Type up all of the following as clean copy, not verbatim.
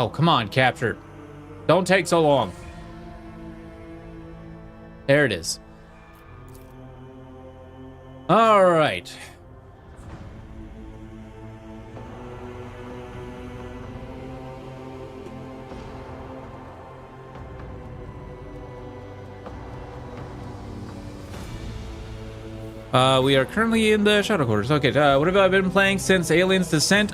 Oh, come on, capture. Don't take so long. There it is. All right. We are currently in the Shadow Quarters. Okay, what have I been playing since Alien's Descent?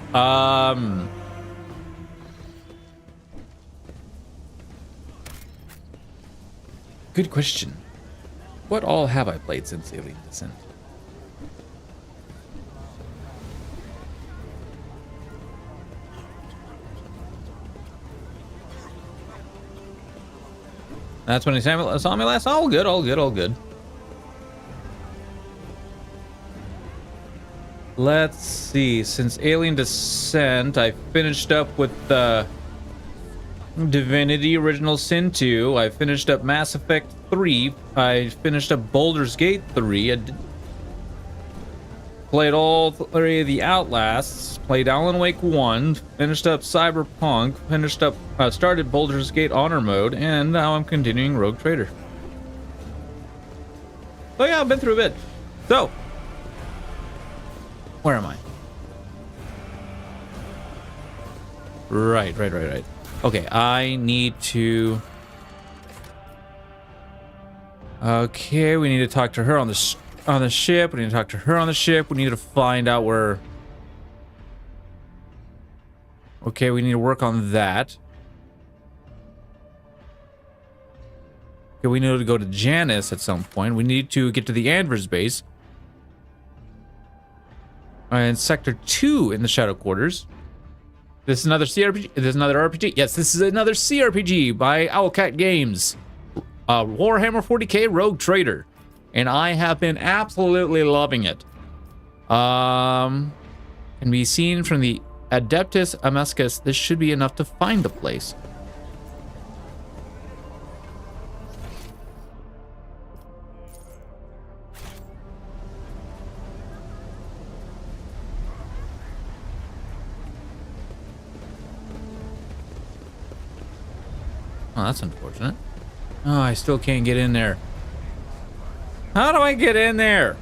Good question. What all have I played since Alien's Descent? That's when he saw me last. All good, all good, all good. Let's see. Since Alien Descent, I finished up with Divinity Original Sin 2. I finished up Mass Effect 3. I finished up Baldur's Gate 3. I played all 3 of the Outlasts. Played Alan Wake 1. Finished up Cyberpunk. Finished up, started Baldur's Gate Honor Mode, and now I'm continuing Rogue Trader. So yeah, I've been through a bit. So, where am I? Right. Okay, I need to... Okay, we need to talk to her on the ship. We need to talk to her on the ship. We need to find out where... Okay, we need to work on that. Okay, we need to go to Janus at some point. We need to get to the Anvers base. And Sector 2 in the Shadow Quarters. This is another CRPG. This is another RPG. Yes, this is another CRPG by Owlcat Games. Warhammer 40k Rogue Trader. And I have been absolutely loving it. Can be seen from the Adeptus Amescus. This should be enough to find the place. Oh, that's unfortunate. Oh, I still can't get in there. How do I get in there?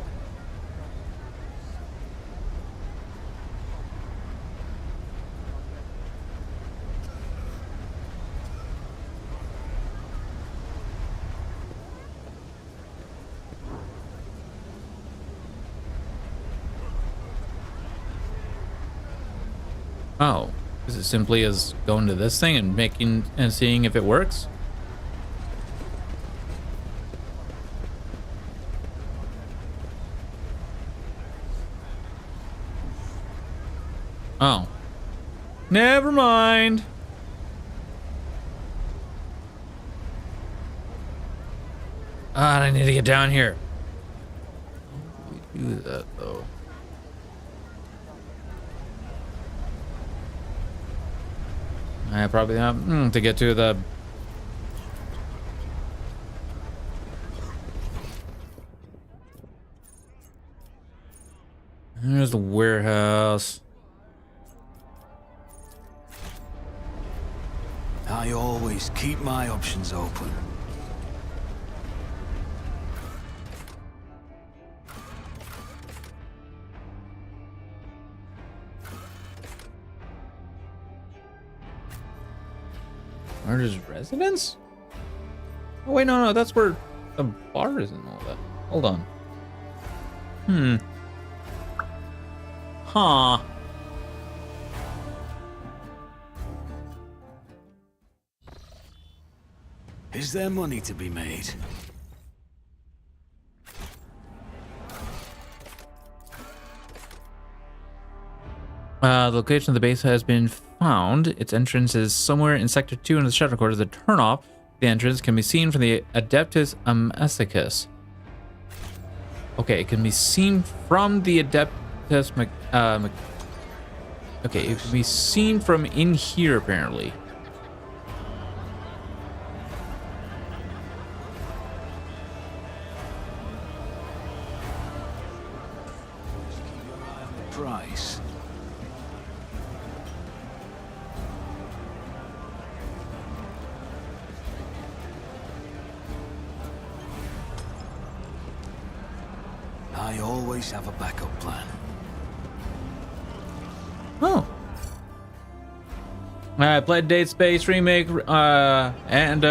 Oh. Is it simply as going to this thing and making and seeing if it works? Oh. Never mind. I need to get down here. How do we do that though? I probably have to get to the... There's the warehouse. I always keep my options open. Murder's residence? Oh wait, no, that's where the bar is and all that. Hold on. Huh. Is there money to be made? The location of the base has been found. Its entrance is somewhere in Sector 2 in the Shadow Quarters. The turnoff, the entrance, can be seen from the Adeptus Amesicus. Okay, it can be seen from the Adeptus... okay, it can be seen from in here, apparently. Price. always have a backup plan. Oh. I played Dead Space remake and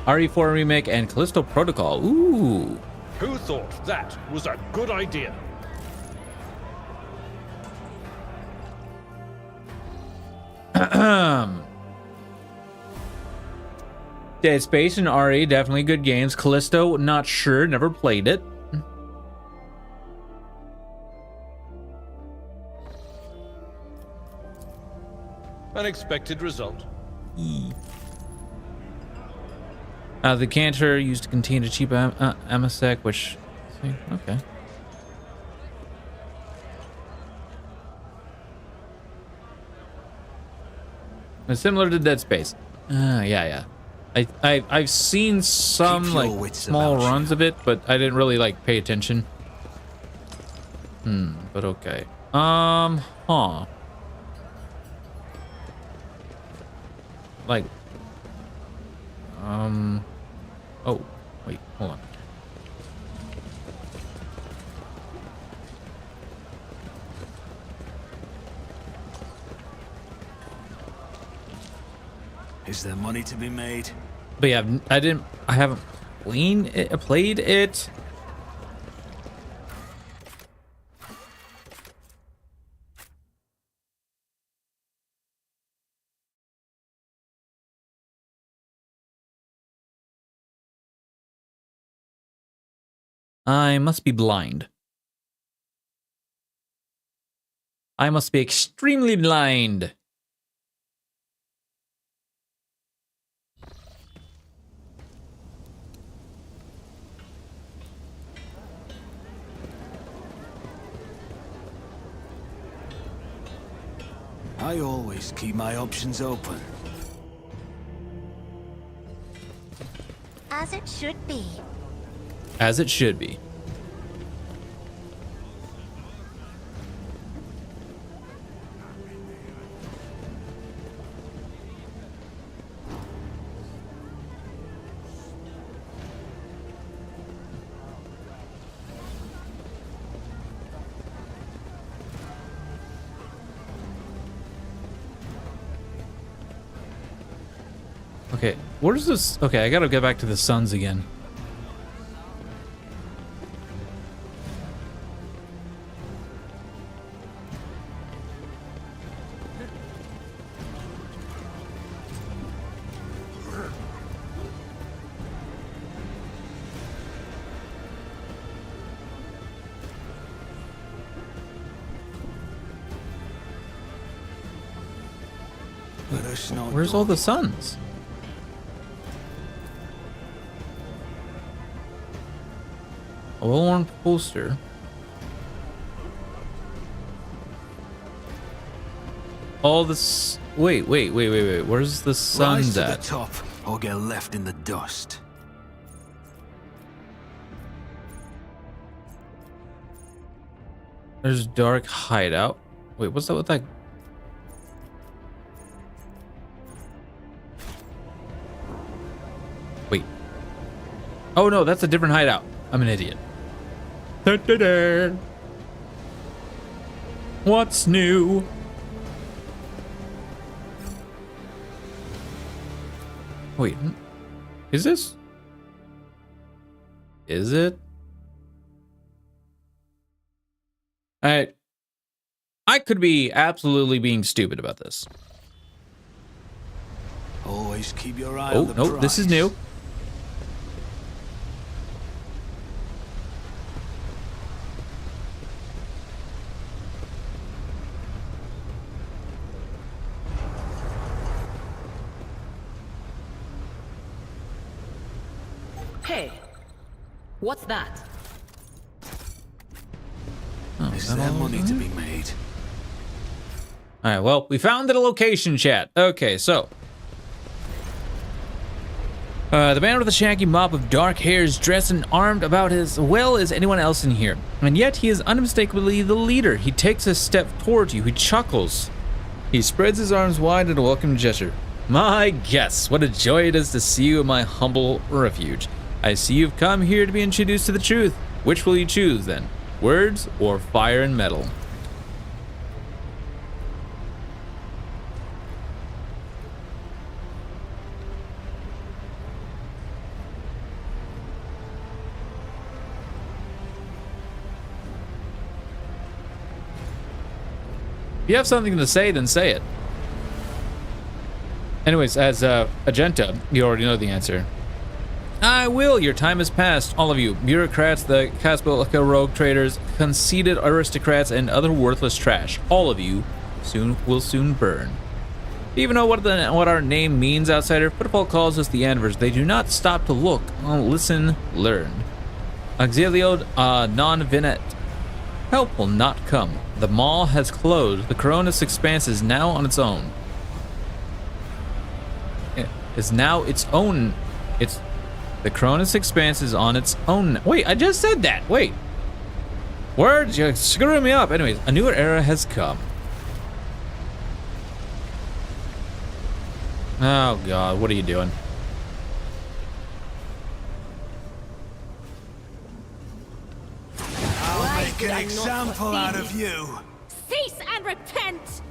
RE4 remake and Callisto Protocol. Ooh. Who thought that was a good idea? Dead Space and RE, definitely good games. Callisto, not sure, never played it. Unexpected result. The canter used to contain a cheap amasec, which... Okay. It's similar to Dead Space. Yeah. I've seen some Keep your like wits small about you. runs of it, but I didn't really like pay attention. But okay. Like, oh, wait, hold on. Is there money to be made? But yeah, I haven't played it. I must be blind. I must be extremely blind. I always keep my options open. As it should be. As it should be. Okay, where's this? Okay, I gotta get back to the suns again. Let us not Where's go. all the suns? A well-worn poster. All this. Wait. Where's the Rise suns to at? the top or get left in the dust. There's dark hideout. Wait, what's that with that? Wait. Oh no, that's a different hideout. I'm an idiot. Da-da-da. What's new? Wait, is this? Is it? I could be absolutely being stupid about this. Always keep your eye Oh, on the no, this is prize. new. Hey, what's that? Oh, Is that there all money of to it? be made? All right, well, we found the location, chat. Okay, so. The man with the shaggy mop of dark hair is dressed and armed about as well as anyone else in here. And yet he is unmistakably the leader. He takes a step towards you. He chuckles. He spreads his arms wide in a welcome gesture. My guests, what a joy it is to see you in my humble refuge. I see you've come here to be introduced to the truth. Which will you choose then? Words or fire and metal? If you have something to say, then say it. Anyways, as Agenta, you already know the answer. I will. Your time has passed. All of you, bureaucrats, the Casablanca rogue traders, conceited aristocrats, and other worthless trash. All of you will soon burn. Do you even know what our name means, outsider? Football calls us the Anvers. They do not stop to look, listen, learn. Auxilio non vinet. Help will not come. The mall has closed. The Coronis Expanse is now on its own. It is now its own. The Cronus Expanse is on its own. Wait, I just said that. Wait. Words, you're screwing me up. Anyways, a newer era has come. Oh God, what are you doing? I'll make an example out of you. Cease and repent!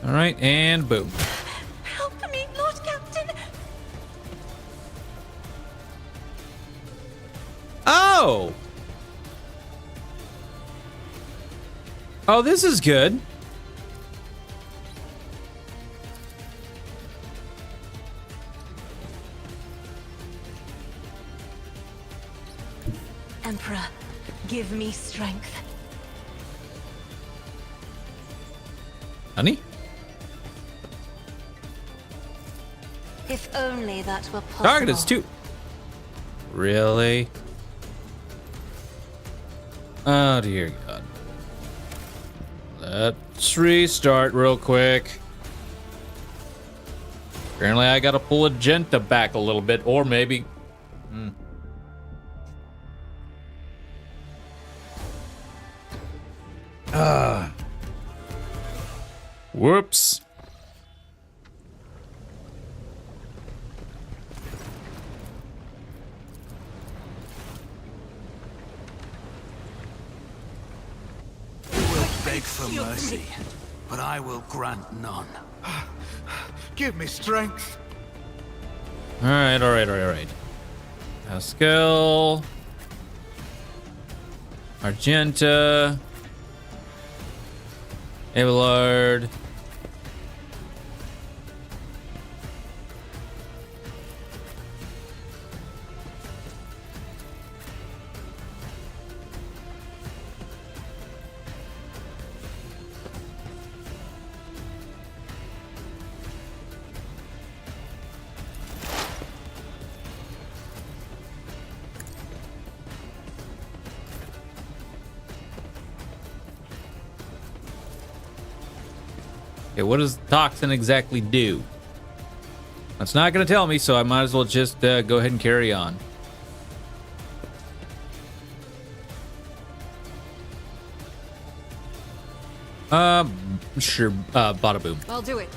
All right, and boom. Help me, Lord Captain! Oh! Oh, this is good. Emperor, give me strength. Honey? If only that were possible. Target is 2. Really? Oh, dear God. Let's restart real quick. Apparently, I gotta pull Agenta back a little bit, or maybe... Whoops. Beg for mercy, but I will grant none. Give me strength. All right. Pascal. Argenta. Abelard. Okay, what does toxin exactly do? That's not going to tell me, so I might as well just go ahead and carry on. Sure, bada boom. I'll do it.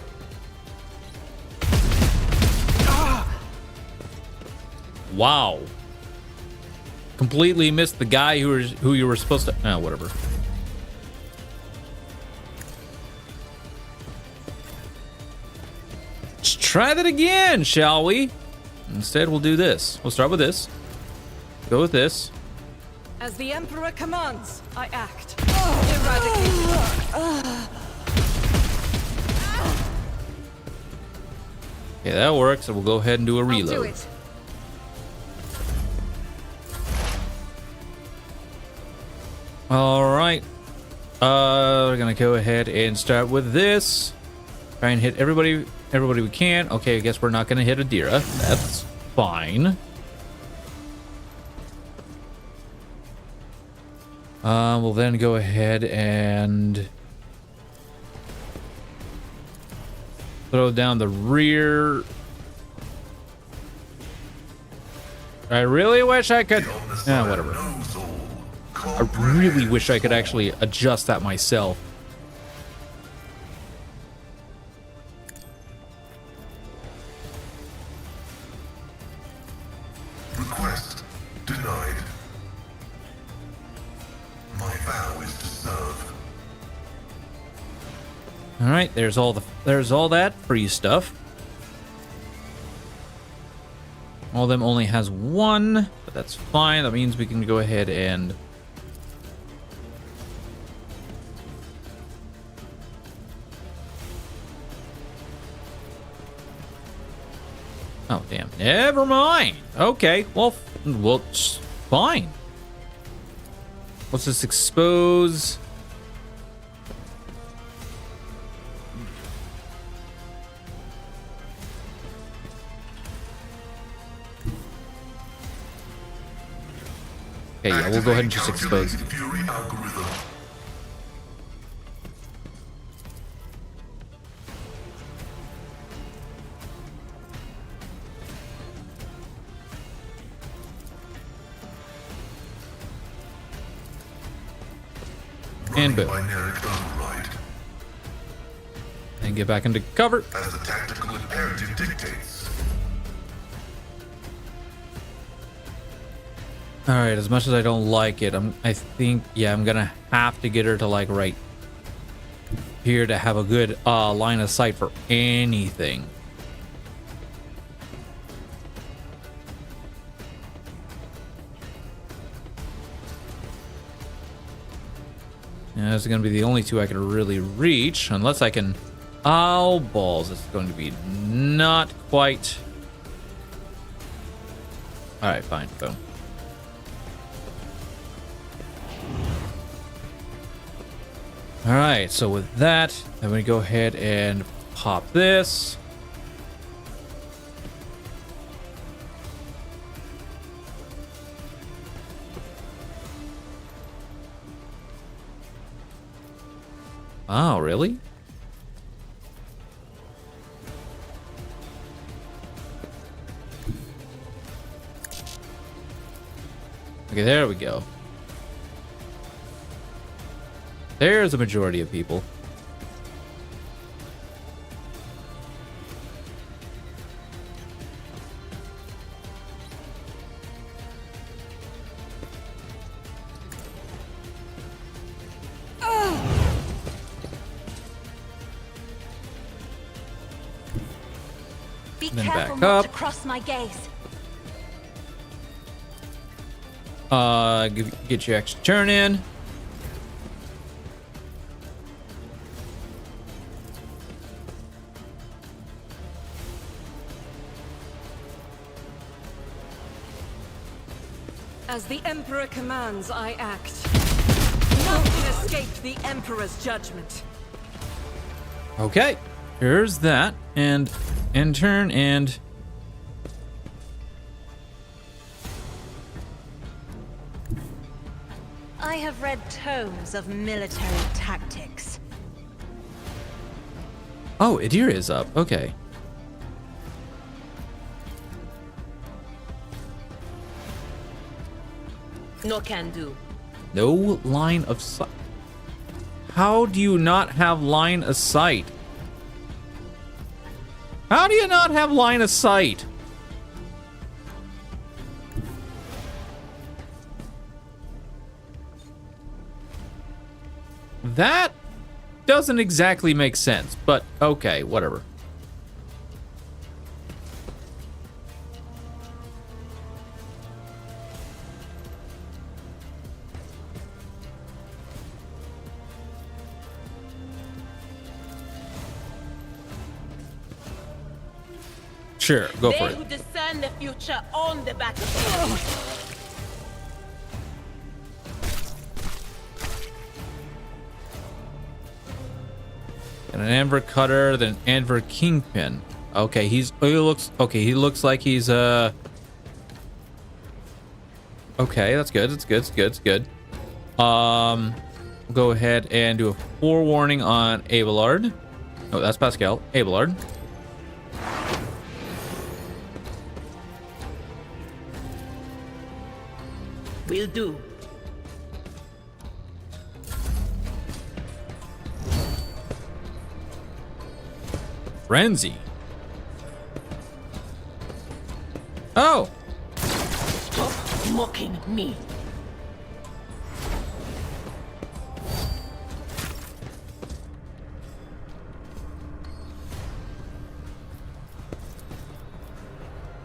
Wow. Completely missed the guy who you were supposed to... Oh, whatever. Let's try that again, shall we? Instead, we'll do this. We'll start with this. Go with this. As the Emperor commands, I act. Eradicate. Okay, that works. So we'll go ahead and do a reload. I'll do it. All right. We're gonna go ahead and start with this. Try and hit everybody we can. Okay, I guess we're not gonna hit Adira. That's fine. We'll then go ahead and throw down the rear. I really wish I could. Whatever. I really wish I could actually adjust that myself. Request denied. My vow is to serve. All right, there's all that free stuff. All of them only has one, but that's fine. That means we can go ahead and oh damn, never mind. Okay, well, it's fine. Let's just expose. Okay, yeah, we'll go ahead and just expose. Fury algorithm. And boom. Binaric override. And get back into cover. As the tactical imperative dictates. All right, as much as I don't like it, I think, yeah, I'm gonna have to get her to like right here to have a good line of sight for anything. Yeah, those are gonna be the only two I can really reach, unless I can. Oh balls! It's going to be not quite. All right, fine, boom. All right, so with that, I'm gonna go ahead and pop this. Oh, really? Okay, there we go. There's a majority of people. Be Then careful back not up. to cross my gaze. Get your extra turn in. As the Emperor commands, I act. Nothing escaped the Emperor's judgment. Okay, here's that, and end turn, and I have read tomes of military tactics. oh, Adira is up. Okay. No can do. No line of sight. How do you not have line of sight? How do you not have line of sight? That doesn't exactly make sense, but okay, whatever. Sure, go for They it. who discern the future own the battlefield. And an Anvor Cutter, then an Anvor Kingpin. Okay, he looks like he's okay, that's good. It's good. We'll go ahead and do a forewarning on Abelard. Oh, that's Pascal. Abelard. Will do. Frenzy. Oh! Stop mocking me.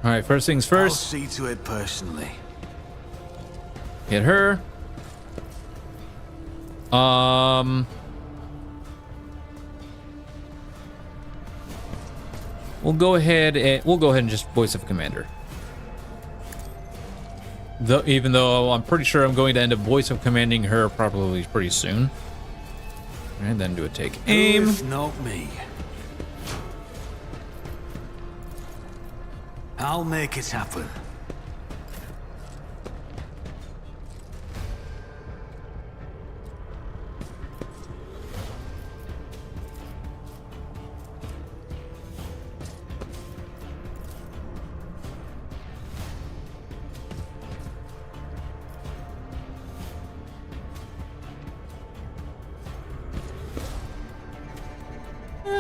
All right, first things I'll first. see to it personally. Hit her. We'll go ahead and just voice of commander. Even though I'm pretty sure I'm going to end up voice of commanding her probably pretty soon. And then do a take aim. If not me. I'll make it happen.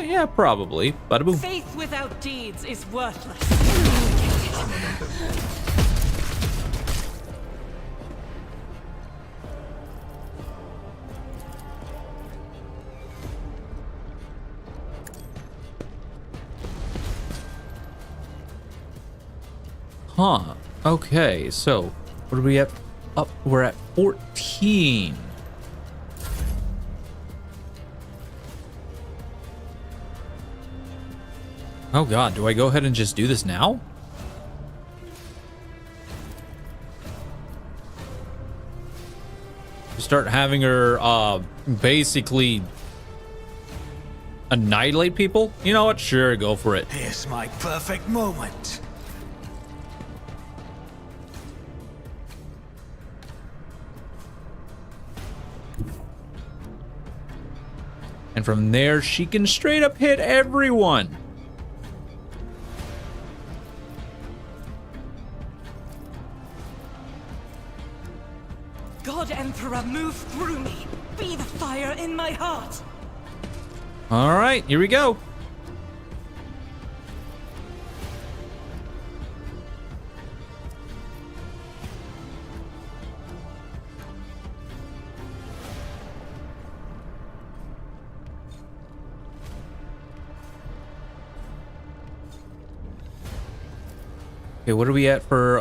Yeah, probably. Bada boom. Faith without deeds is worthless. Huh. Okay, so what are we at? Up, we're at 14. Oh god, do I go ahead and just do this now? Start having her basically annihilate people? You know what? Sure, go for it. Here's my perfect moment. And from there, she can straight up hit everyone. God Emperor, move through me. Be the fire in my heart. All right, here we go. Okay, what are we at for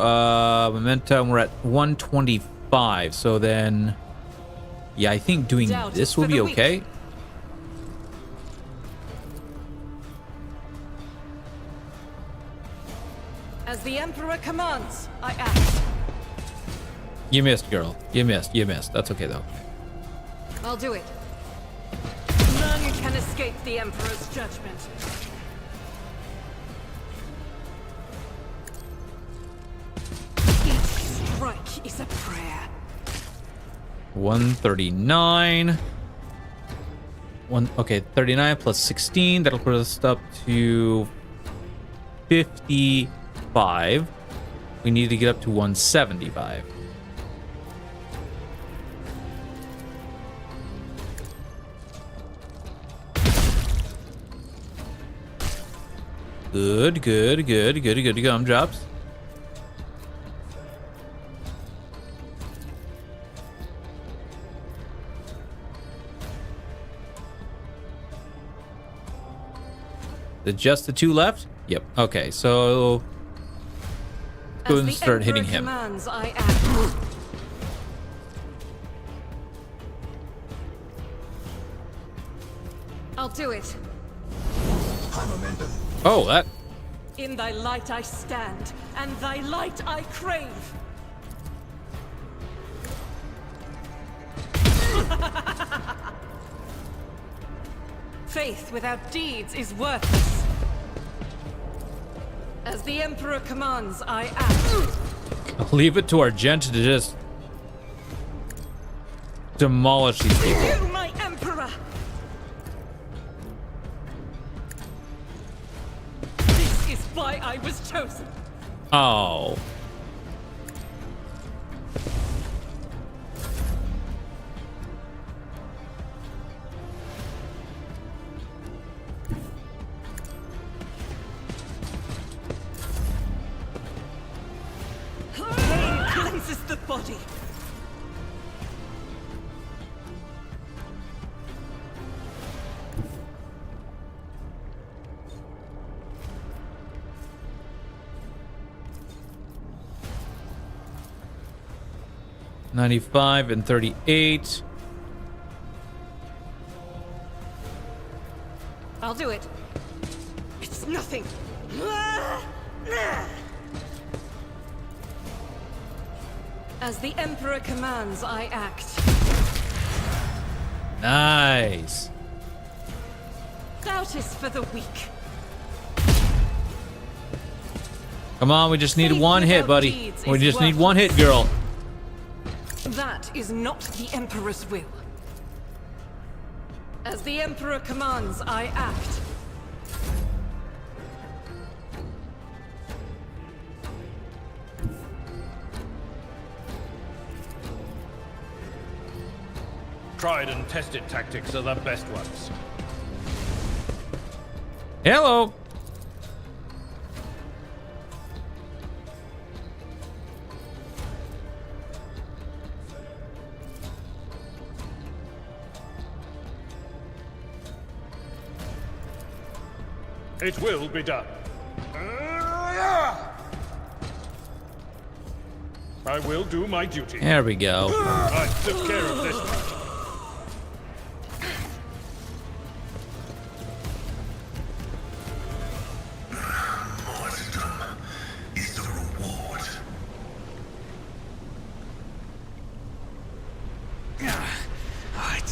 momentum? We're at 125. So then, yeah, I think doing Doubt this is will for be the weak. okay. As the Emperor commands, I act. You missed, girl. You missed. That's okay, though. I'll do it. None can escape the Emperor's judgment. Each strike is a prayer. 139. Okay, 39 plus 16. That'll put us up to 55. We need to get up to 175. Good gumdrops. Just the two left? Yep. Okay, so go ahead and start hitting him. Commands, I act. I'll do it. Oh, that. In thy light I stand, and thy light I crave. Faith without deeds is worthless. As the Emperor commands, I act. Leave it to Argenta to just demolish these people. You, my Emperor! This is why I was chosen. Oh. Pain cleanses the body. $95 and $38. I'll do it. It's nothing. As the Emperor commands, I act. Nice. Doubt is for the weak. Come on, we just need Faith one hit, without buddy. deeds We is just need one hit, worthless. girl. That is not the Emperor's will. As the Emperor commands, I act. Tried and tested tactics are the best ones. Hello. It will be done. I will do my duty. There we go. I took care of this much. Martyrdom is the reward.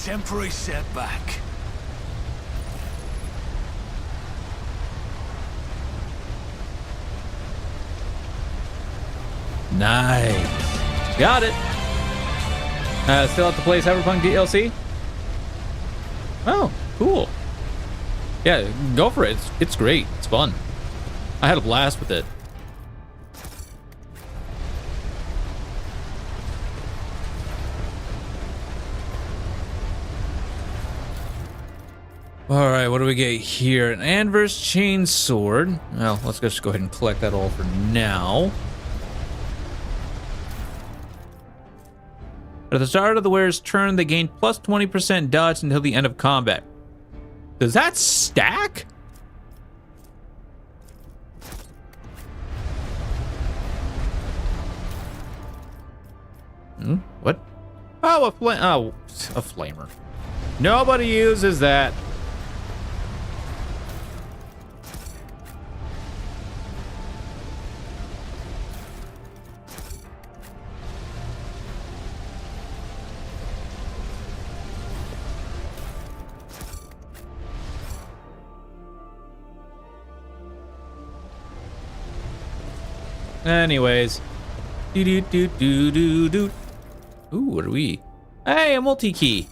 Temporary setback. Nice. Got it. Still have to play Cyberpunk DLC? Oh, cool. Yeah, go for it. It's great. It's fun. I had a blast with it. All right, what do we get here? An Anver's Chain Sword. Well, let's just go ahead and collect that all for now. At the start of the wearer's turn, they gain plus 20% dodge until the end of combat. Does that stack? What? Oh, a flamer. Nobody uses that. Anyways. Do. Ooh, what are we? Hey, a multi-key.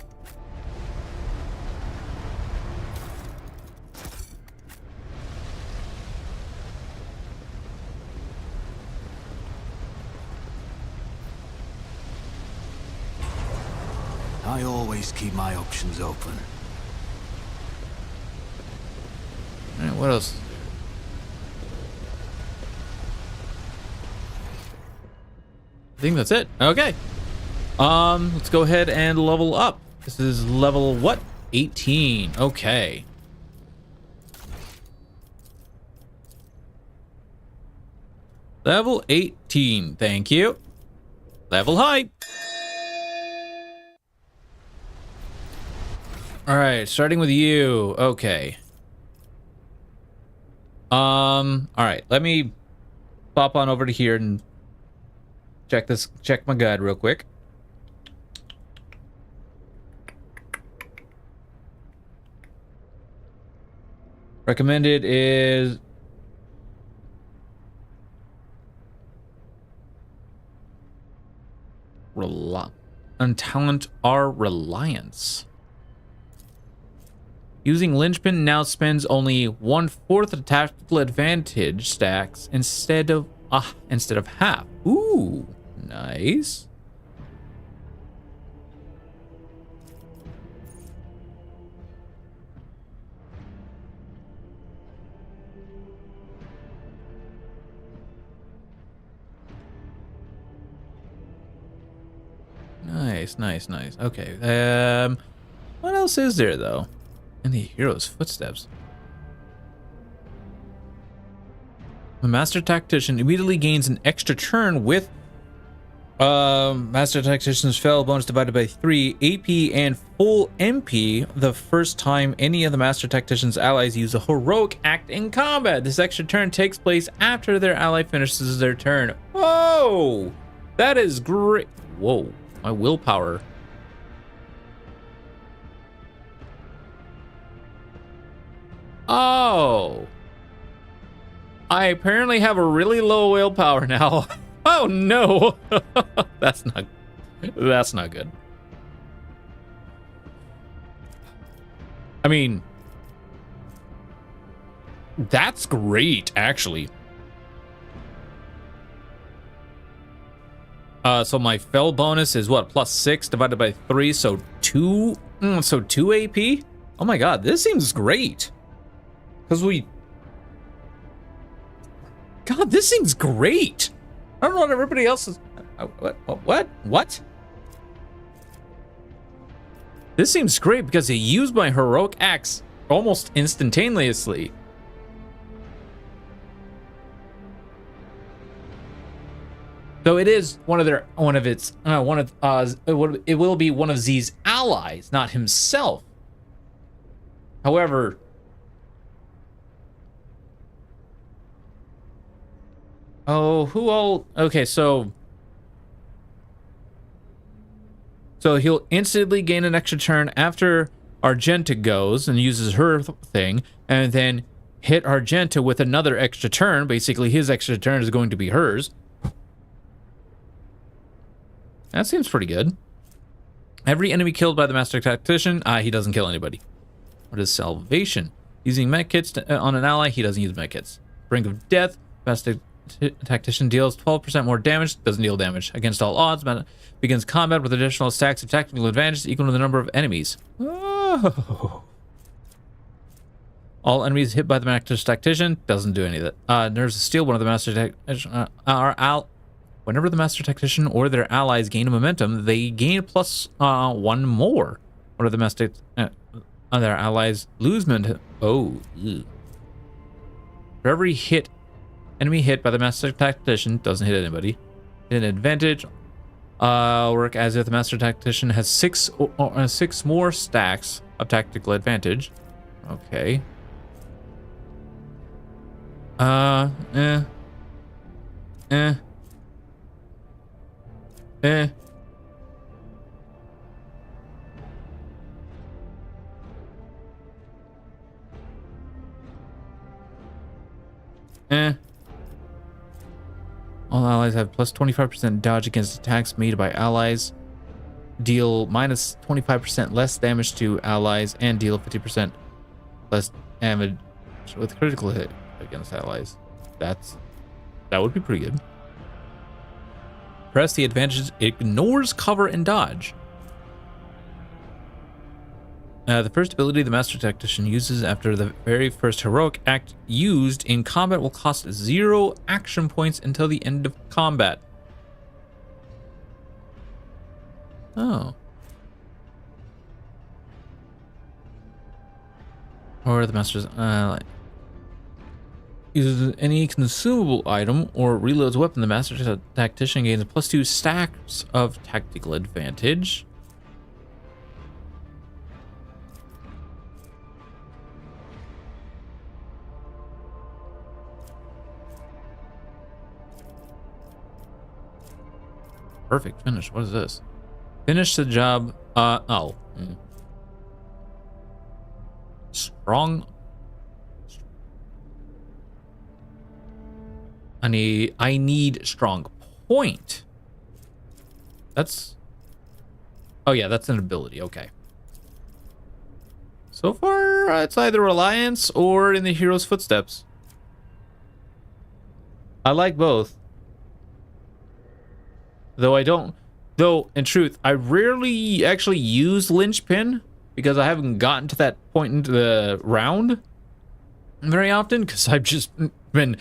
I always keep my options open. All right, what else? I think that's it. Okay. Let's go ahead and level up. This is level what? 18. Okay. Level 18. Thank you. Level high. All right, starting with you. Okay. All right, let me pop on over to here and check my guide real quick. Recommended is and talent are reliance. Using linchpin now spends only 1/4 of tactical advantage stacks instead of half. Ooh, nice. Nice. Okay. What else is there though? In the hero's footsteps. The Master Tactician immediately gains an extra turn with Master Tactician's Fell bonus divided by 3 AP and full MP the first time any of the Master Tactician's allies use a heroic act in combat. This extra turn takes place after their ally finishes their turn. Whoa! That is great. Whoa. My willpower. Oh. I apparently have a really low willpower now. Oh no. That's not good. I mean, that's great actually. So my fell bonus is what? +6 divided by 3, so 2. So 2 AP. Oh my god, this seems great. God, this seems great. I don't know what everybody else is. What? This seems great because he used my heroic axe almost instantaneously. So it is it will be one of Z's allies, not himself. However, okay, so he'll instantly gain an extra turn after Argenta goes and uses her thing, and then hit Argenta with another extra turn. Basically, his extra turn is going to be hers. That seems pretty good. Every enemy killed by the Master Tactician, he doesn't kill anybody. What is Salvation? Using medkits on an ally, he doesn't use medkits. Brink of Death, Master Tactician deals 12% more damage, doesn't deal damage. Against all odds, begins combat with additional stacks of tactical advantage equal to the number of enemies. Oh. All enemies hit by the Master Tactician, doesn't do any of that. Nerves of Steel, one of the Master Tactician, whenever the Master Tactician or their allies gain a momentum, they gain +1 more. One of the Master their allies lose momentum. Oh, ew. For every enemy hit by the Master Tactician, doesn't hit anybody. An advantage. Work as if the Master Tactician has 6 more stacks of tactical advantage. Okay. All allies have +25% dodge against attacks made by allies. Deal -25% less damage to allies and deal 50% less damage with critical hit against allies. That would be pretty good. Press the advantage ignores cover and dodge. The first ability the Master Tactician uses after the very first heroic act used in combat will cost 0 action points until the end of combat. Oh. Or the Master's uses any consumable item or reloads weapon, the Master Tactician gains +2 stacks of tactical advantage. Perfect finish. What is this? Finish the job. I need strong point. That's... Oh yeah, that's an ability. Okay. So far, it's either Alliance or in the hero's footsteps. I like both. Though in truth, I rarely actually use Linchpin because I haven't gotten to that point into the round very often because I've just been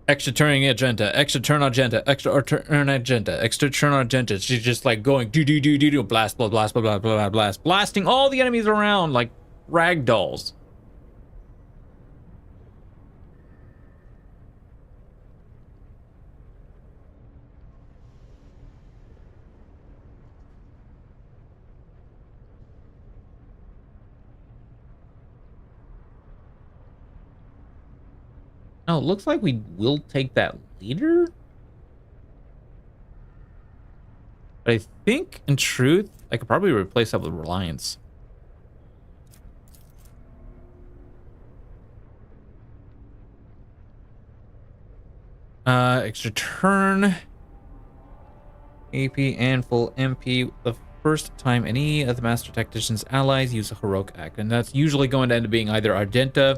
extra turning Argenta, extra turn Argenta, extra turn Argenta, extra turn Argenta. She's just like going do, blast, blah, blast, blah, blah, blah, blah, blast, blasting all the enemies around like rag dolls. Oh, it looks like we will take that leader. But I think, in truth, I could probably replace that with Reliance. Extra turn. AP and full MP. The first time any of the Master Tactician's allies use a heroic act. And that's usually going to end up being either Argenta,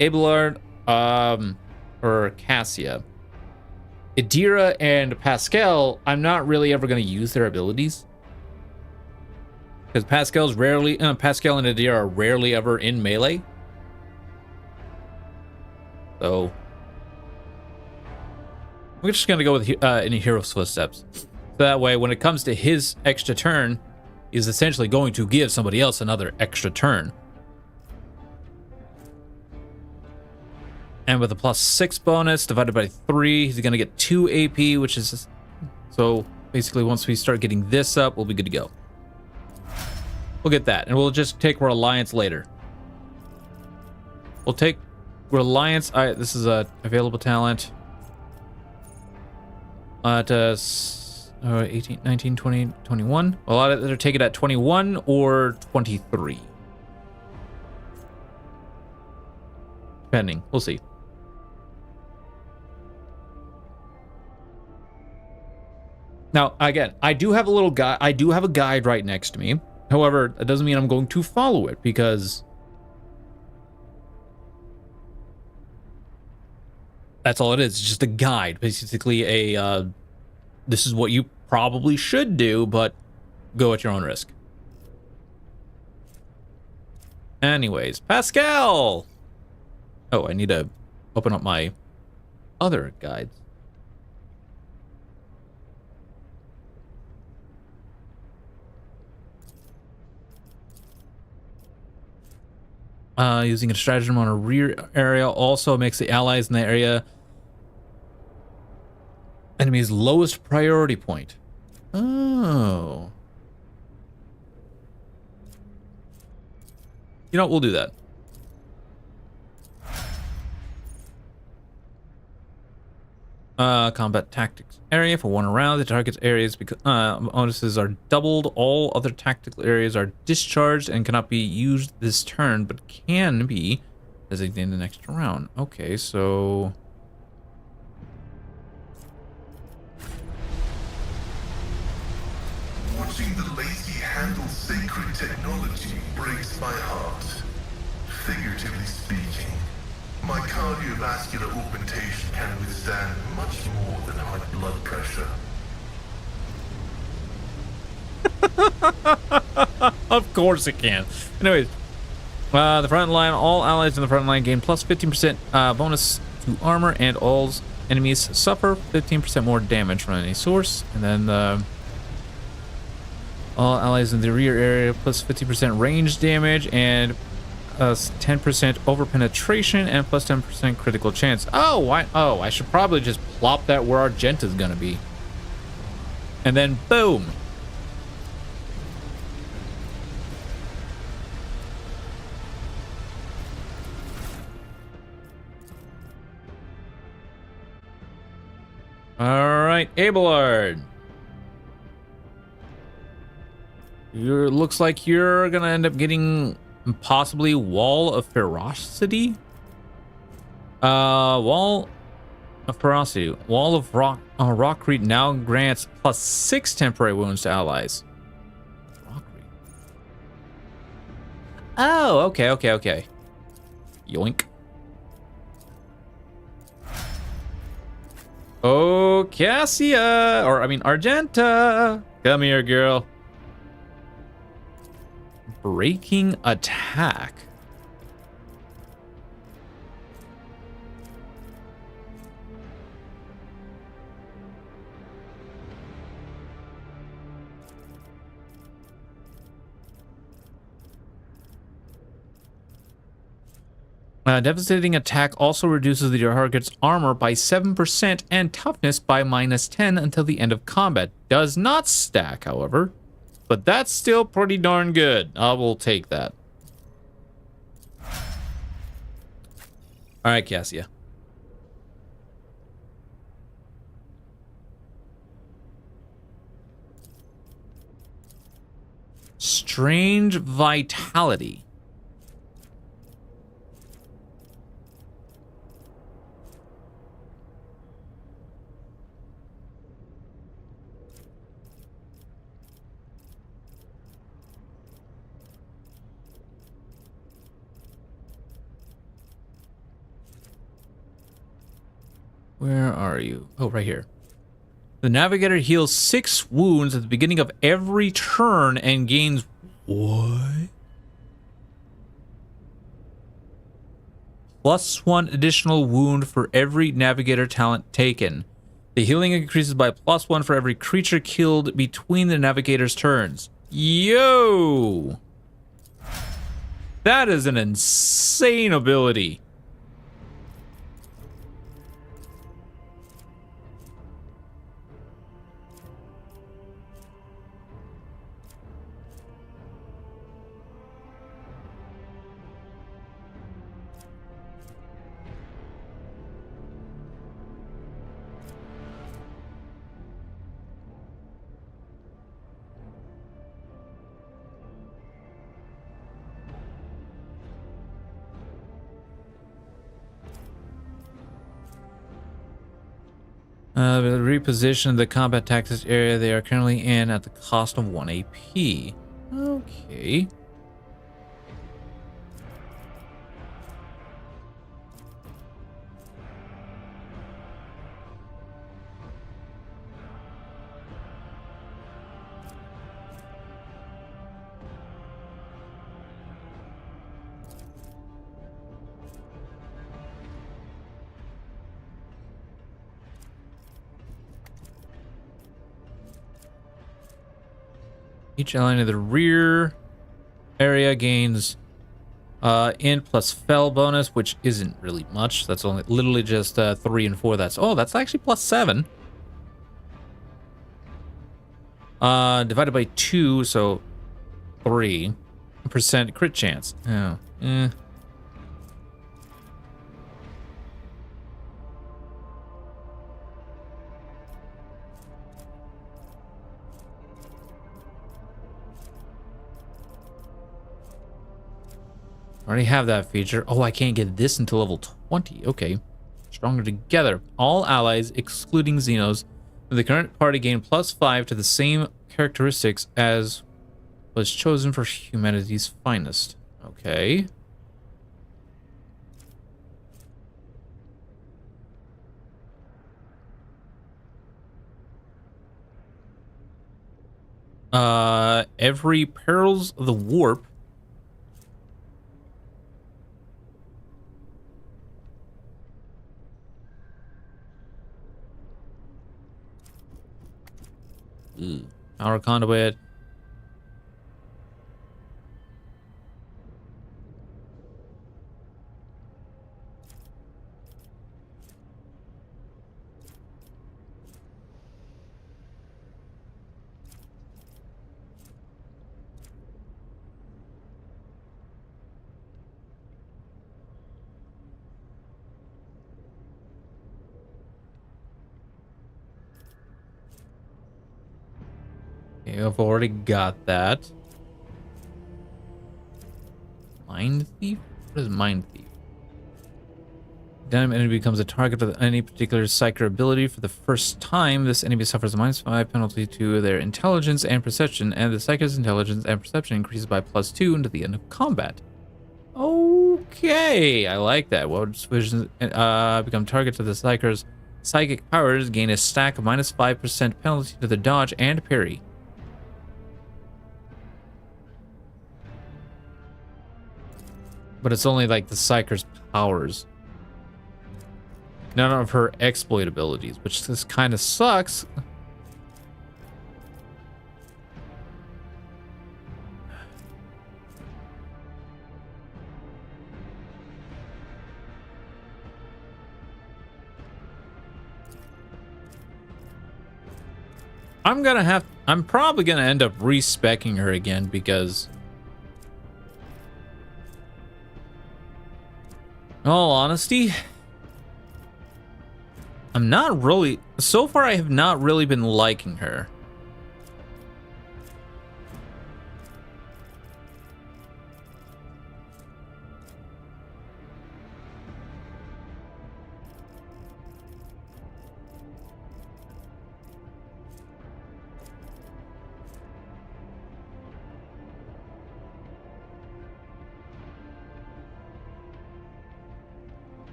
Abelard, or Cassia. Idira and Pascal, I'm not really ever going to use their abilities. Because Pascal and Idira are rarely ever in melee. So we're just going to go with any hero's footsteps. So that way, when it comes to his extra turn, he's essentially going to give somebody else another extra turn. And with a +6 bonus divided by 3, he's going to get 2 AP, which is... So, basically, once we start getting this up, we'll be good to go. We'll get that, and we'll just take Reliance later. We'll take Reliance... this is a available talent. 18, 19, 20, 21. Well, a lot of them are taken at 21 or 23. Depending. We'll see. Now, again, I do have a little guide. I do have a guide right next to me. However, that doesn't mean I'm going to follow it because that's all it is. It's just a guide, basically a this is what you probably should do, but go at your own risk. Anyways, Pascal. Oh, I need to open up my other guides. Using a stratagem on a rear area also makes the allies in the area enemy's lowest priority point. Oh. You know what? We'll do that. Combat tactics area for 1 round. The target's areas because bonuses are doubled. All other tactical areas are discharged and cannot be used this turn, but can be designated the next round. Okay, so Watching the lazy handle sacred technology breaks my heart. Figuratively speaking, my cardiovascular augmentation can withstand much more than high blood pressure. of course it can. Anyways, the front line, all allies in the front line gain plus 15% bonus to armor, and all enemies suffer 15% more damage from any source. And then all allies in the rear area plus 50% range damage and 10% over penetration and plus 10% critical chance. Oh, I should probably just plop that where Argenta's gonna be. And then boom. Alright, Abelard. Looks like you're gonna end up getting possibly Wall of Ferocity. Wall of Ferocity. Wall of Rockreed now grants +6 temporary wounds to allies. Rockreed. Oh, okay. Yoink. Oh, Cassia! Or, I mean, Argenta! Come here, girl. Breaking attack. Devastating attack also reduces the target's armor by 7% and toughness by -10 until the end of combat. Does not stack, however, but that's still pretty darn good. I will take that. All right, Cassia. Strange vitality. Where are you? Oh, right here. The navigator heals 6 wounds at the beginning of every turn and gains what? +1 additional wound for every navigator talent taken. The healing increases by +1 for every creature killed between the navigator's turns. Yo! That is an insane ability. Reposition the combat tactics area they are currently in at the cost of 1 AP. Okay. Each ally in the rear area gains int plus fell bonus, which isn't really much. That's only literally just 3 and 4. That's actually +7. Divided by 2, so 3% crit chance. Oh, I already have that feature. Oh, I can't get this until level 20. Okay. Stronger together. All allies, excluding Xenos, in the current party gain +5 to the same characteristics as was chosen for humanity's finest. Okay. Every Perils of the Warp Our conduit. Okay, I've already got that. Mind Thief? What is Mind Thief? Anytime an enemy becomes a target of any particular Psyker ability for the first time, this enemy suffers a -5 penalty to their intelligence and perception, and the Psyker's intelligence and perception increases by +2 until the end of combat. Okay, I like that. What visions become targets of the Psyker's psychic powers gain a stack of -5% penalty to the dodge and parry. But it's only like the Psyker's powers. None of her exploit abilities, which this kind of sucks. I'm probably gonna end up respecking her again because, in all honesty, I'm not really, so far I have not really been liking her.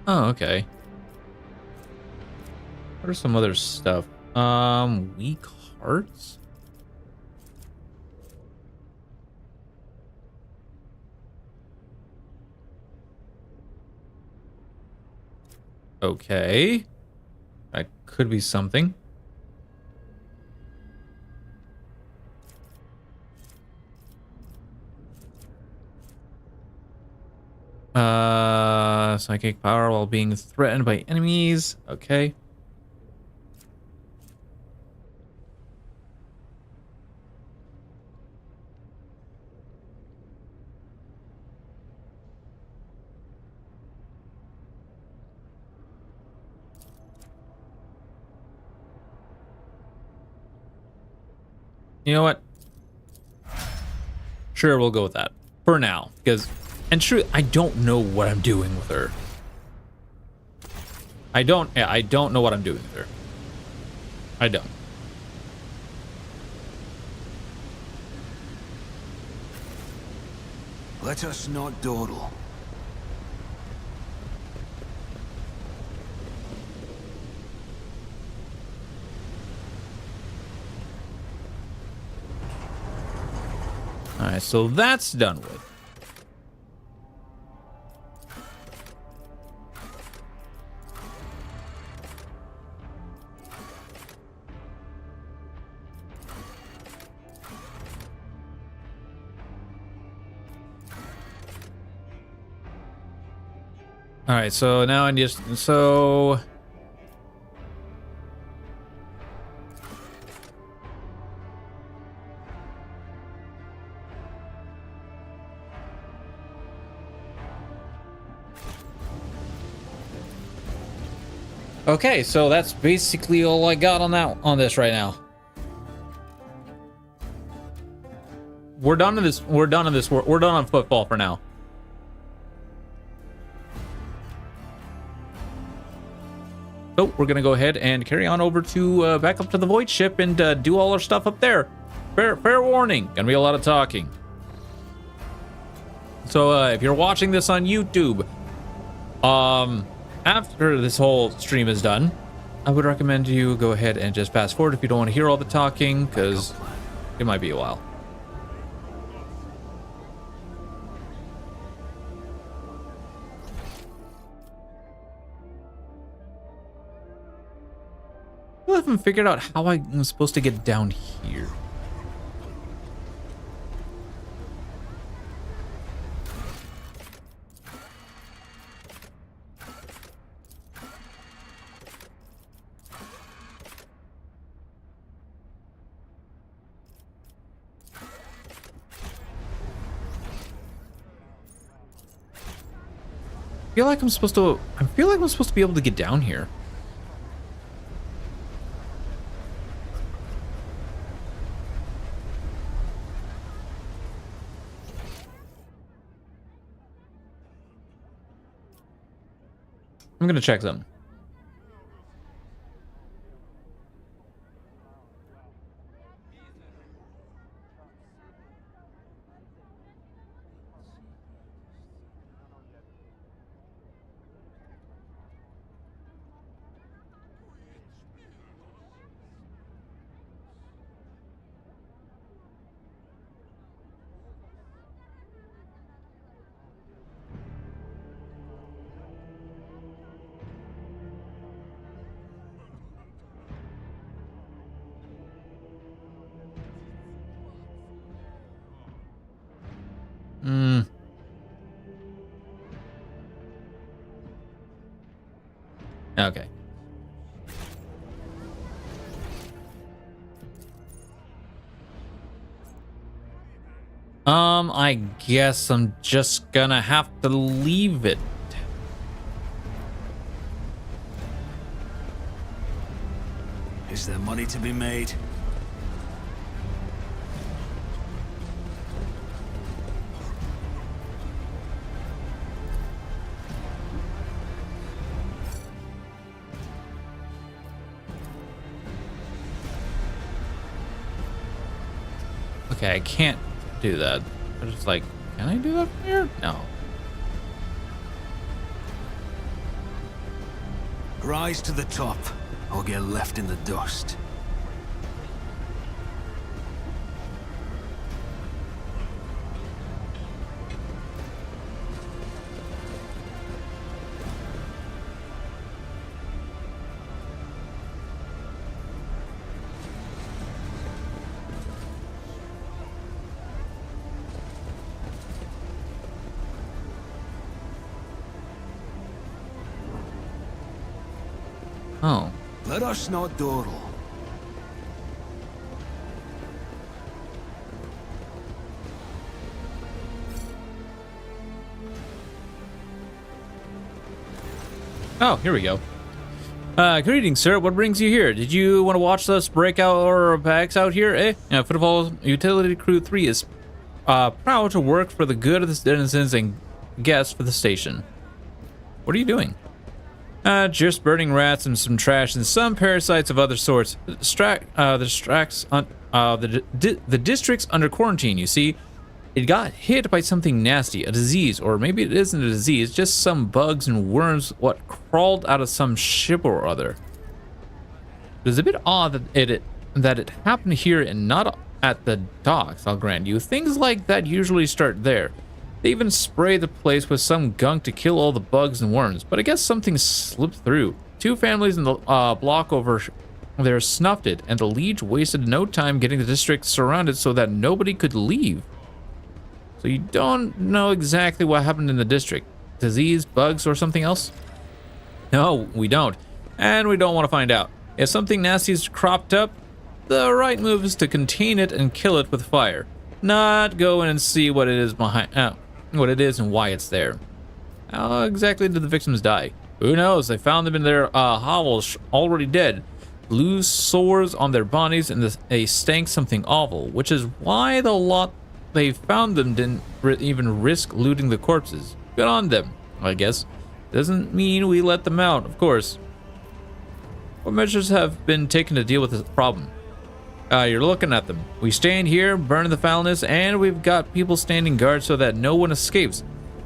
Oh, okay. What are some other stuff? Weak hearts? Okay. That could be something. Psychic power while being threatened by enemies. Okay. You know what? Sure, we'll go with that for now, because, and true, I don't know what I'm doing with her. I don't know what I'm doing with her. I don't. Let us not dawdle. All right, so that's done with. All right, so now I just so. Okay, so that's basically all I got on this right now. We're done in this. We're done on football for now. So we're gonna go ahead and carry on over to back up to the Void ship and do all our stuff up there. Fair warning, gonna be a lot of talking. So if you're watching this on YouTube, after this whole stream is done, I would recommend you go ahead and just fast forward if you don't want to hear all the talking, because it might be a while. I haven't figured out how I'm supposed to get down here. I feel like I'm supposed to be able to get down here. I'm gonna check them. Okay. I guess I'm just gonna have to leave it. Is there money to be made? Okay, I can't do that. I'm just like, can I do that from here? No. Rise to the top, or get left in the dust. Oh. Let us not dawdle. Oh, here we go. Greetings, sir. What brings you here? Did you want to watch us break out our bags out here, eh? Football Utility Crew 3 is proud to work for the good of the citizens and guests for the station. What are you doing? Just burning rats and some trash and some parasites of other sorts. The district's under quarantine, you see. It got hit by something nasty, a disease, or maybe it isn't a disease, just some bugs and worms what crawled out of some ship or other. It was a bit odd that it happened here and not at the docks, I'll grant you. Things like that usually start there. They even spray the place with some gunk to kill all the bugs and worms, but I guess something slipped through. 2 families in the block over there snuffed it, and the Liege wasted no time getting the district surrounded so that nobody could leave. So you don't know exactly what happened in the district. Disease, bugs, or something else? No, we don't. And we don't want to find out. If something nasty's cropped up, the right move is to contain it and kill it with fire. Not go in and see what it is behind... what it is and why it's there. How exactly did the victims die? Who knows? They found them in their hovels, already dead. Blue sores on their bodies, and they stank something awful, which is why the lot they found them didn't even risk looting the corpses. Good on them, I guess. Doesn't mean we let them out, of course. What measures have been taken to deal with this problem? You're looking at them. We stand here, burn the foulness, and we've got people standing guard so that no one escapes.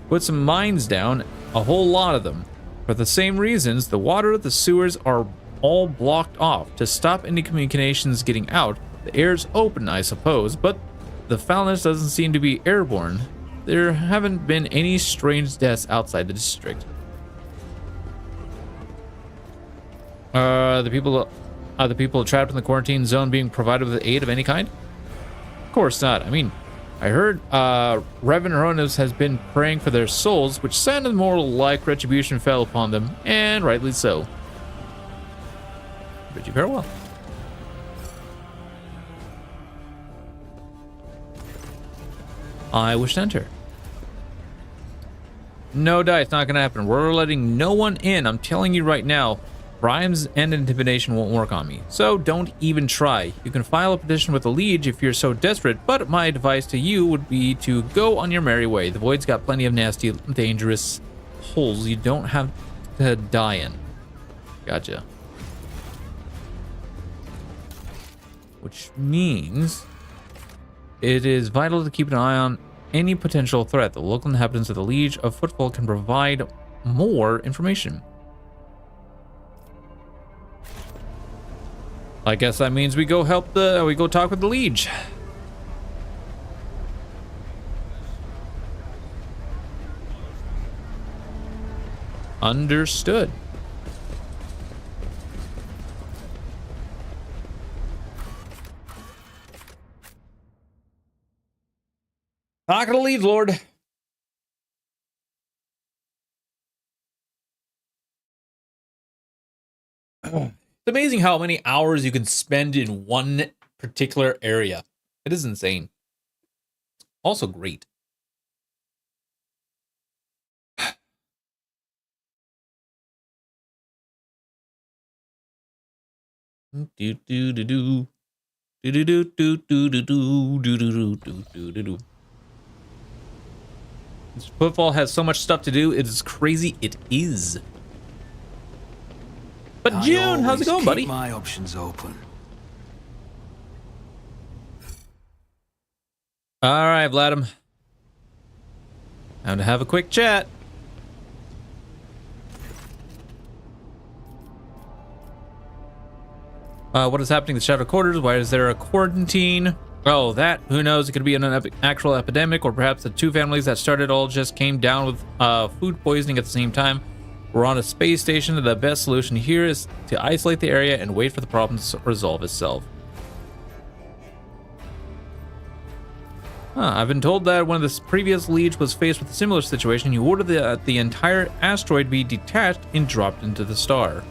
Put some mines down, a whole lot of them. For the same reasons, the water, the sewers are all blocked off to stop any communications getting out. The air's open, I suppose, but the foulness doesn't seem to be airborne. There haven't been any strange deaths outside the district. The people trapped in the quarantine zone being provided with aid of any kind? Of course not. I mean, I heard Reverend Ronos has been praying for their souls, which sounded more like retribution fell upon them, and rightly so. Bid you farewell. I wish to enter. No, it's not gonna happen. We're letting no one in. I'm telling you right now. Bribes and intimidation won't work on me, so don't even try. You can file a petition with the Liege if you're so desperate, but my advice to you would be to go on your merry way. The Void's got plenty of nasty, dangerous holes you don't have to die in. Gotcha. Which means it is vital to keep an eye on any potential threat. The local inhabitants of the Liege of Footfall can provide more information. I guess that means we go talk with the Liege. Understood. Not gonna leave, Lord. It's amazing how many hours you can spend in one particular area. It is insane. Also great. Do do do do do do do do do do do do do do do. This Footfall has so much stuff to do. It is crazy. It is. But June, how's it going, buddy? Keep my options open. All right, Vladimir. Time to have a quick chat. What is happening in the Shadow Quarters? Why is there a quarantine? Oh, that, who knows? It could be an actual epidemic, or perhaps the two families that started all just came down with food poisoning at the same time. We're on a space station. The best solution here is to isolate the area and wait for the problem to resolve itself. I've been told that when the previous Liege was faced with a similar situation, you ordered the entire asteroid be detached and dropped into the star.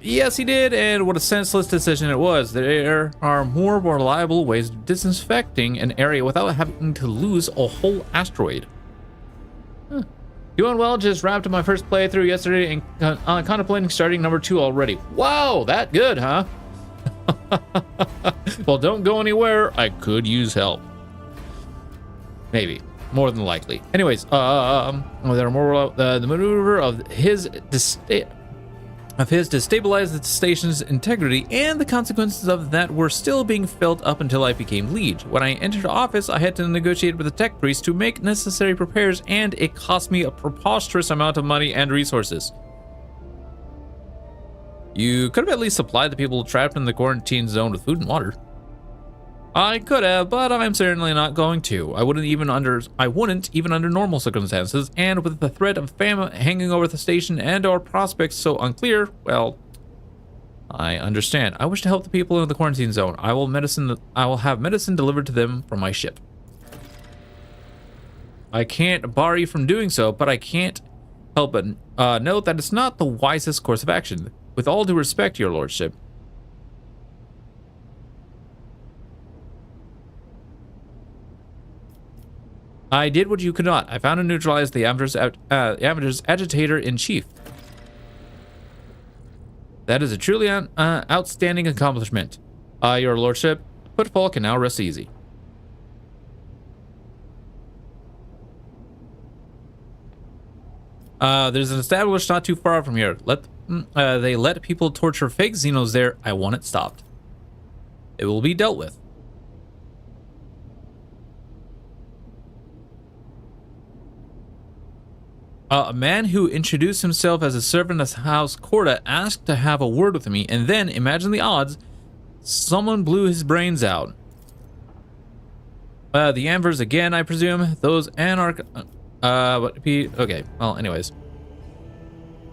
Yes, he did, and what a senseless decision it was. There are more reliable ways of disinfecting an area without having to lose a whole asteroid. Doing well, just wrapped up my first playthrough yesterday and contemplating starting number 2 already. Wow, that good, huh? Well, don't go anywhere. I could use help. Maybe. More than likely. Anyways, there are more the maneuver of his destabilized the station's integrity, and the consequences of that were still being felt up until I became Liege. When I entered office, I had to negotiate with the tech priest to make necessary repairs, and it cost me a preposterous amount of money and resources. You could have at least supplied the people trapped in the quarantine zone with food and water. I could have, but I'm certainly not going to. I wouldn't even under normal circumstances, and with the threat of famine hanging over the station and our prospects so unclear, well, I understand. I wish to help the people in the quarantine zone. I will have medicine delivered to them from my ship. I can't bar you from doing so, but I can't help but note that it's not the wisest course of action. With all due respect, your lordship. I did what you could not. I found and neutralized the Amateur's agitator-in-chief. That is a truly outstanding accomplishment. Your lordship, Footfall can now rest easy. There's an established not too far from here. They let people torture fake Xenos there. I want it stopped. It will be dealt with. A man who introduced himself as a servant of House Corda asked to have a word with me, and then, imagine the odds, someone blew his brains out. The Anvers again, I presume. Those okay, well, anyways.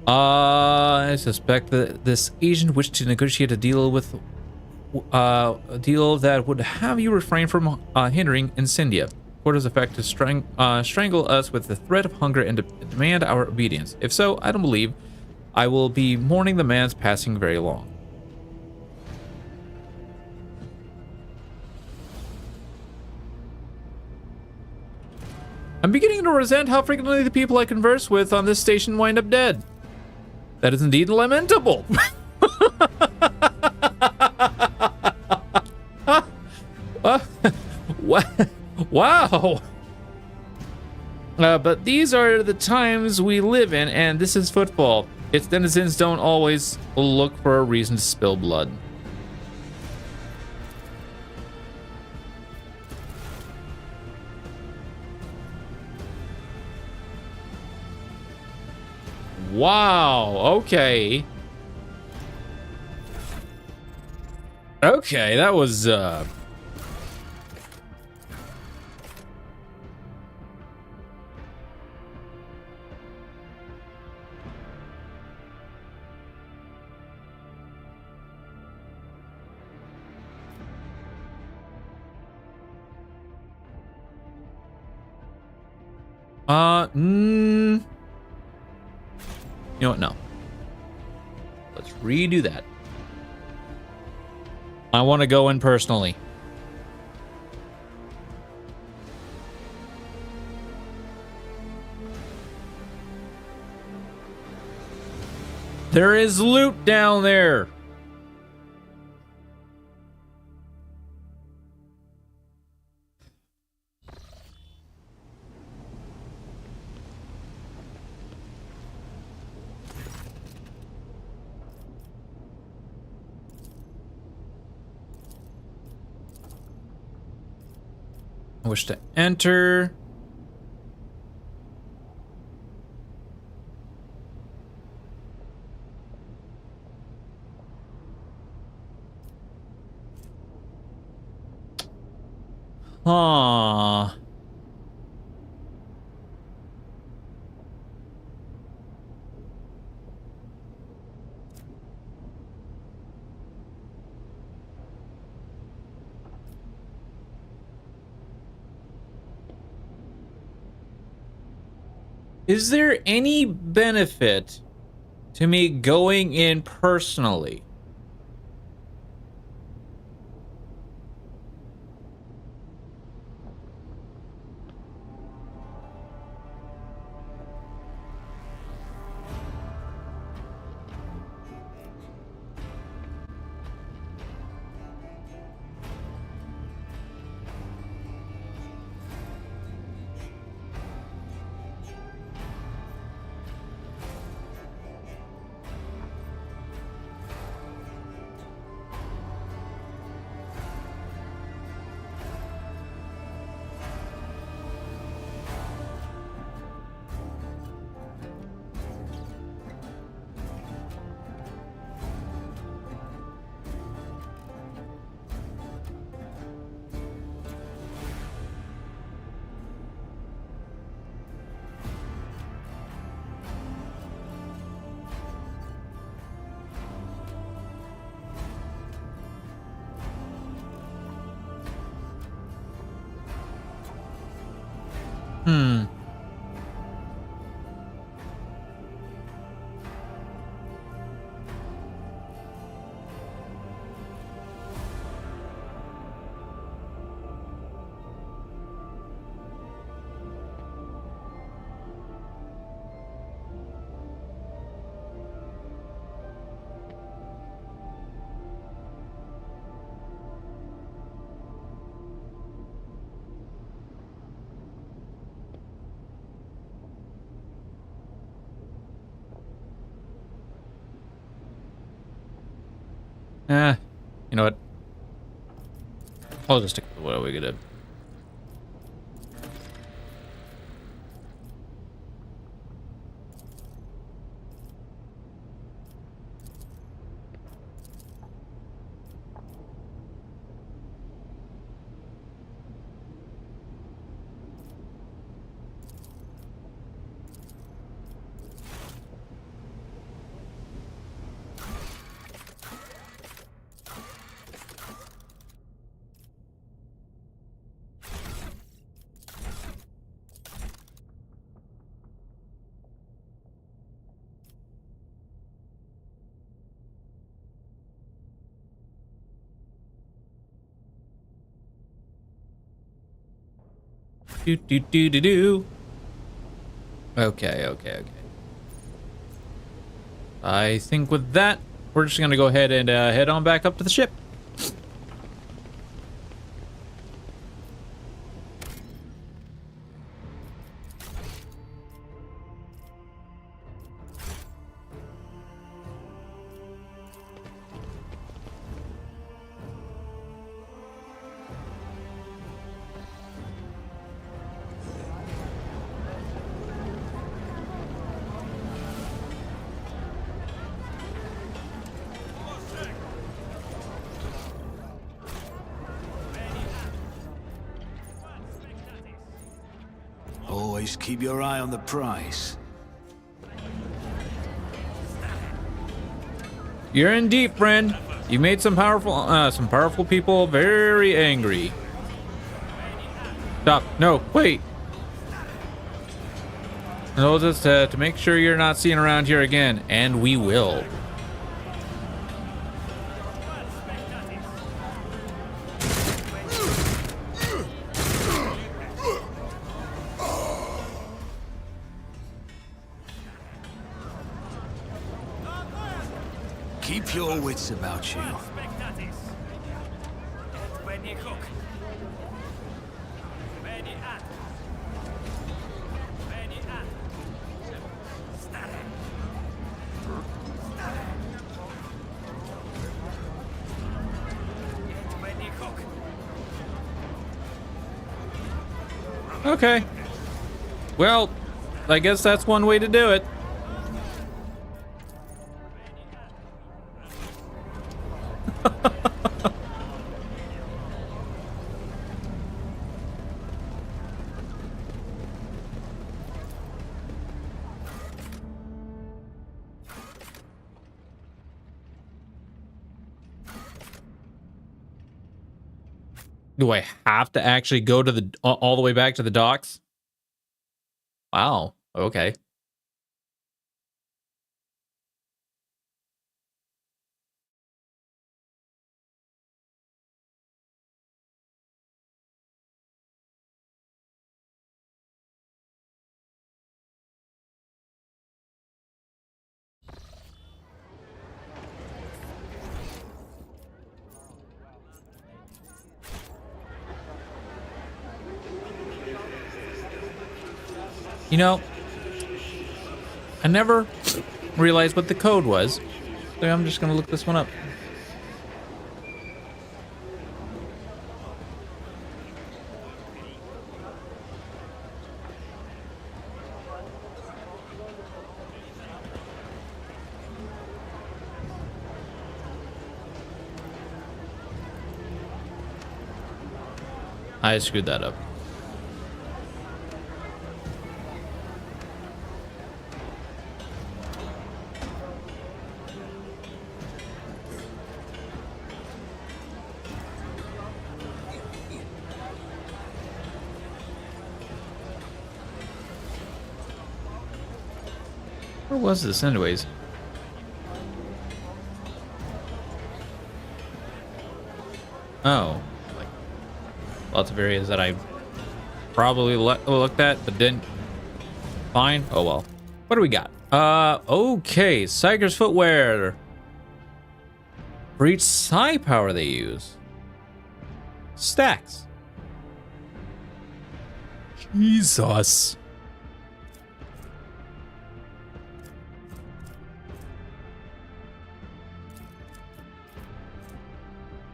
I suspect that this agent wished to negotiate a deal that would have you refrain from hindering Incendia. Corda's effect to strangle us with the threat of hunger and demand our obedience. If so, I don't believe I will be mourning the man's passing very long. I'm beginning to resent how frequently the people I converse with on this station wind up dead. That is indeed lamentable. Wow. But these are the times we live in, and this is football. Its denizens don't always look for a reason to spill blood. Wow, okay. Okay, that was, You know what? No. Let's redo that. I want to go in personally. There is loot down there. I wish to enter. Huh. Is there any benefit to me going in personally? You know what? I'll just stick with what are we gonna. Do. Okay. I think with that, we're just gonna go ahead and head on back up to the ship. boys, keep your eye on the prize. You're in deep, friend. You made some powerful people very angry. Stop. No, wait. No, just to make sure you're not seen around here again, and we will. Keep your wits about you. Okay. Well, I guess that's one way to do it. Do I have to actually go to the all the way back to the docks? Wow. Okay. You know, I never realized what the code was, so I'm just gonna look this one up. I screwed that up. Where was this anyways? Oh, like lots of areas that I probably looked at but didn't find. Oh well. What do we got? Okay, Psyker's footwear. For each psi power they use. Stacks. Jesus.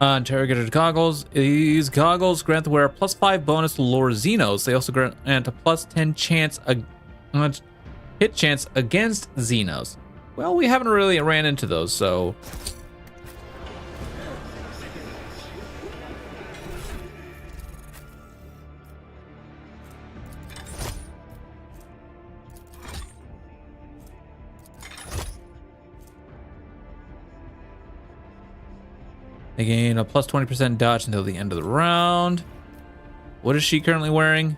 Interrogator goggles. These goggles grant the wearer +5 bonus to lure Xenos. They also grant a +10 chance hit chance against Xenos. Well, we haven't really ran into those, so. They gain a +20% dodge until the end of the round. What is she currently wearing?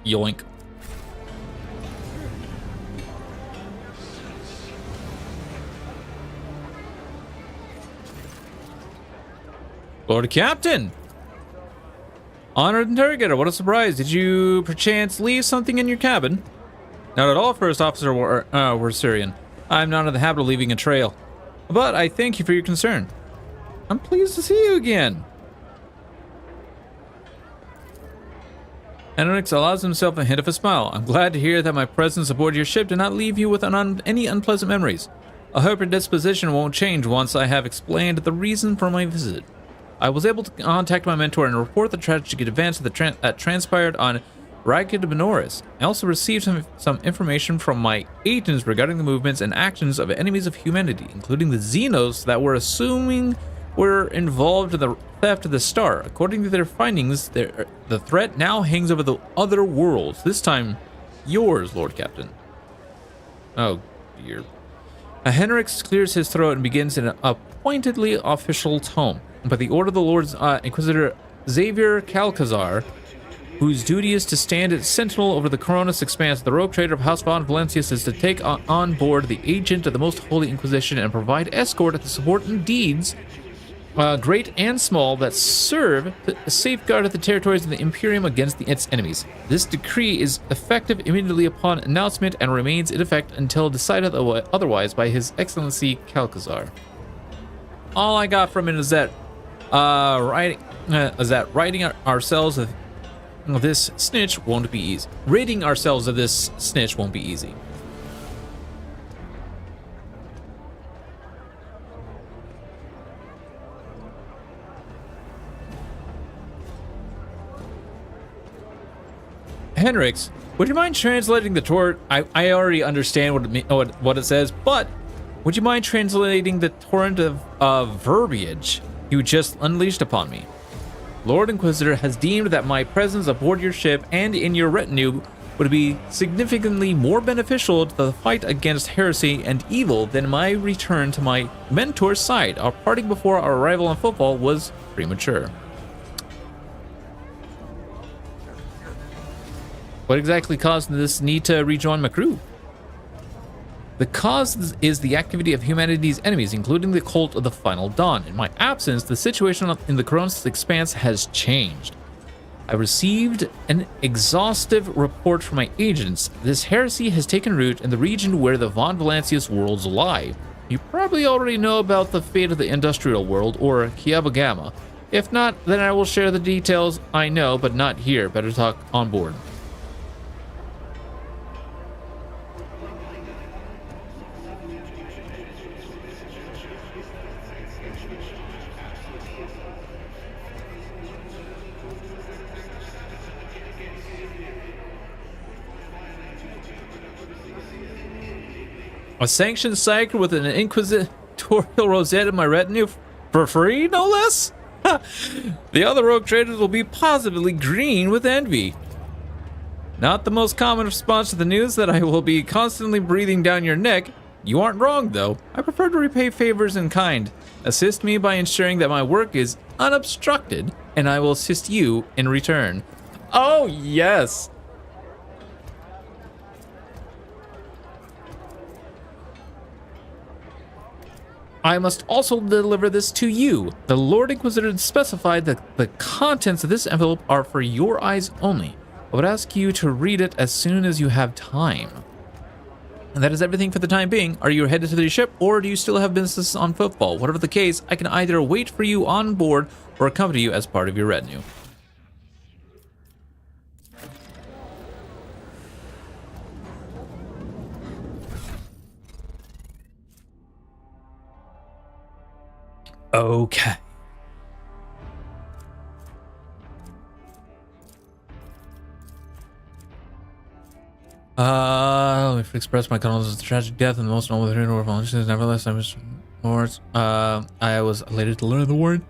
Yoink. Lord Captain! Honored Interrogator, what a surprise. Did you perchance leave something in your cabin? Not at all, First Officer Warsurian. I'm not in the habit of leaving a trail. But I thank you for your concern. I'm pleased to see you again. Enonix allows himself a hint of a smile. I'm glad to hear that my presence aboard your ship did not leave you with any unpleasant memories. I hope your disposition won't change once I have explained the reason for my visit. I was able to contact my mentor and report the tragic events that transpired on Ragged Menoris. I also received some information from my agents regarding the movements and actions of enemies of humanity, including the Xenos that were assuming were involved in the theft of the star. According to their findings, the threat now hangs over the other worlds. This time, yours, Lord Captain. Oh, dear. Henrix clears his throat and begins in a pointedly official tone. By the order of the Lord's Inquisitor Xavier Calcazar, whose duty is to stand as sentinel over the Coronis expanse, the rogue trader of House von Valencius is to take on board the agent of the Most Holy Inquisition and provide escort at the support and deeds, great and small, that serve to safeguard the territories of the Imperium against its enemies. This decree is effective immediately upon announcement and remains in effect until decided otherwise by His Excellency Calcazar. All I got from it is that writing ourselves of this snitch won't be easy. Ridding ourselves of this snitch won't be easy. Henrix, would you mind translating the torrent? I already understand what it says, but would you mind translating the torrent of verbiage you just unleashed upon me? Lord Inquisitor has deemed that my presence aboard your ship and in your retinue would be significantly more beneficial to the fight against heresy and evil than my return to my mentor's side. Our parting before our arrival on football was premature. What exactly caused this need to rejoin my crew? The cause is the activity of humanity's enemies, including the cult of the Final Dawn. In my absence, the situation in the Coronis expanse has changed. I received an exhaustive report from my agents. This heresy has taken root in the region where the Von Valancius worlds lie. You probably already know about the fate of the industrial world, or Kiabagama. If not, then I will share the details I know, but not here. Better talk on board. A sanctioned cycle with an inquisitorial rosette in my retinue for free, no less? The other rogue traders will be positively green with envy. Not the most common response to the news that I will be constantly breathing down your neck. You aren't wrong, though. I prefer to repay favors in kind. Assist me by ensuring that my work is unobstructed, and I will assist you in return. Oh, yes. I must also deliver this to you. The Lord Inquisitor specified that the contents of this envelope are for your eyes only. I would ask you to read it as soon as you have time. And that is everything for the time being. Are you headed to the ship, or do you still have business on football? Whatever the case, I can either wait for you on board or accompany you as part of your retinue. Okay. Let me express my condolences to the tragic death and the most noble hero of volunteers. Nevertheless, I was words. I was elated to learn the word.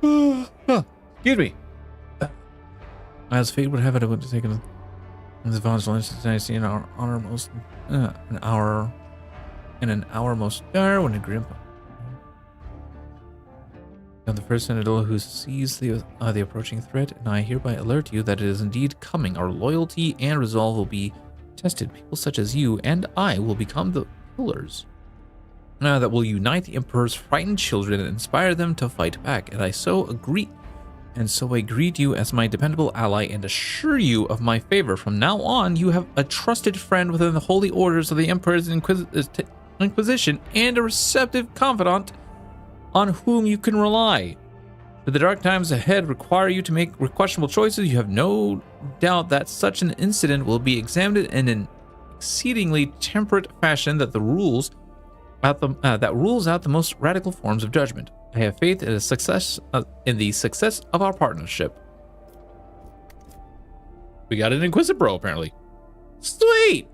Excuse me. As fate would have it, I would have taken the volunteers I see in our honor most in an hour most when a grim. I'm the first Sentinel who sees the approaching threat, and I hereby alert you that it is indeed coming. Our loyalty and resolve will be tested. People such as you and I will become the pillars that will unite the Emperor's frightened children and inspire them to fight back. And so I greet you as my dependable ally and assure you of my favor. From now on, you have a trusted friend within the holy orders of the Emperor's Inquisition and a receptive confidant on whom you can rely. Should the dark times ahead require you to make questionable choices, you have no doubt that such an incident will be examined in an exceedingly temperate fashion that rules out the most radical forms of judgment. I have faith in the success of our partnership. We got an Inquisitor bro, apparently. Sweet.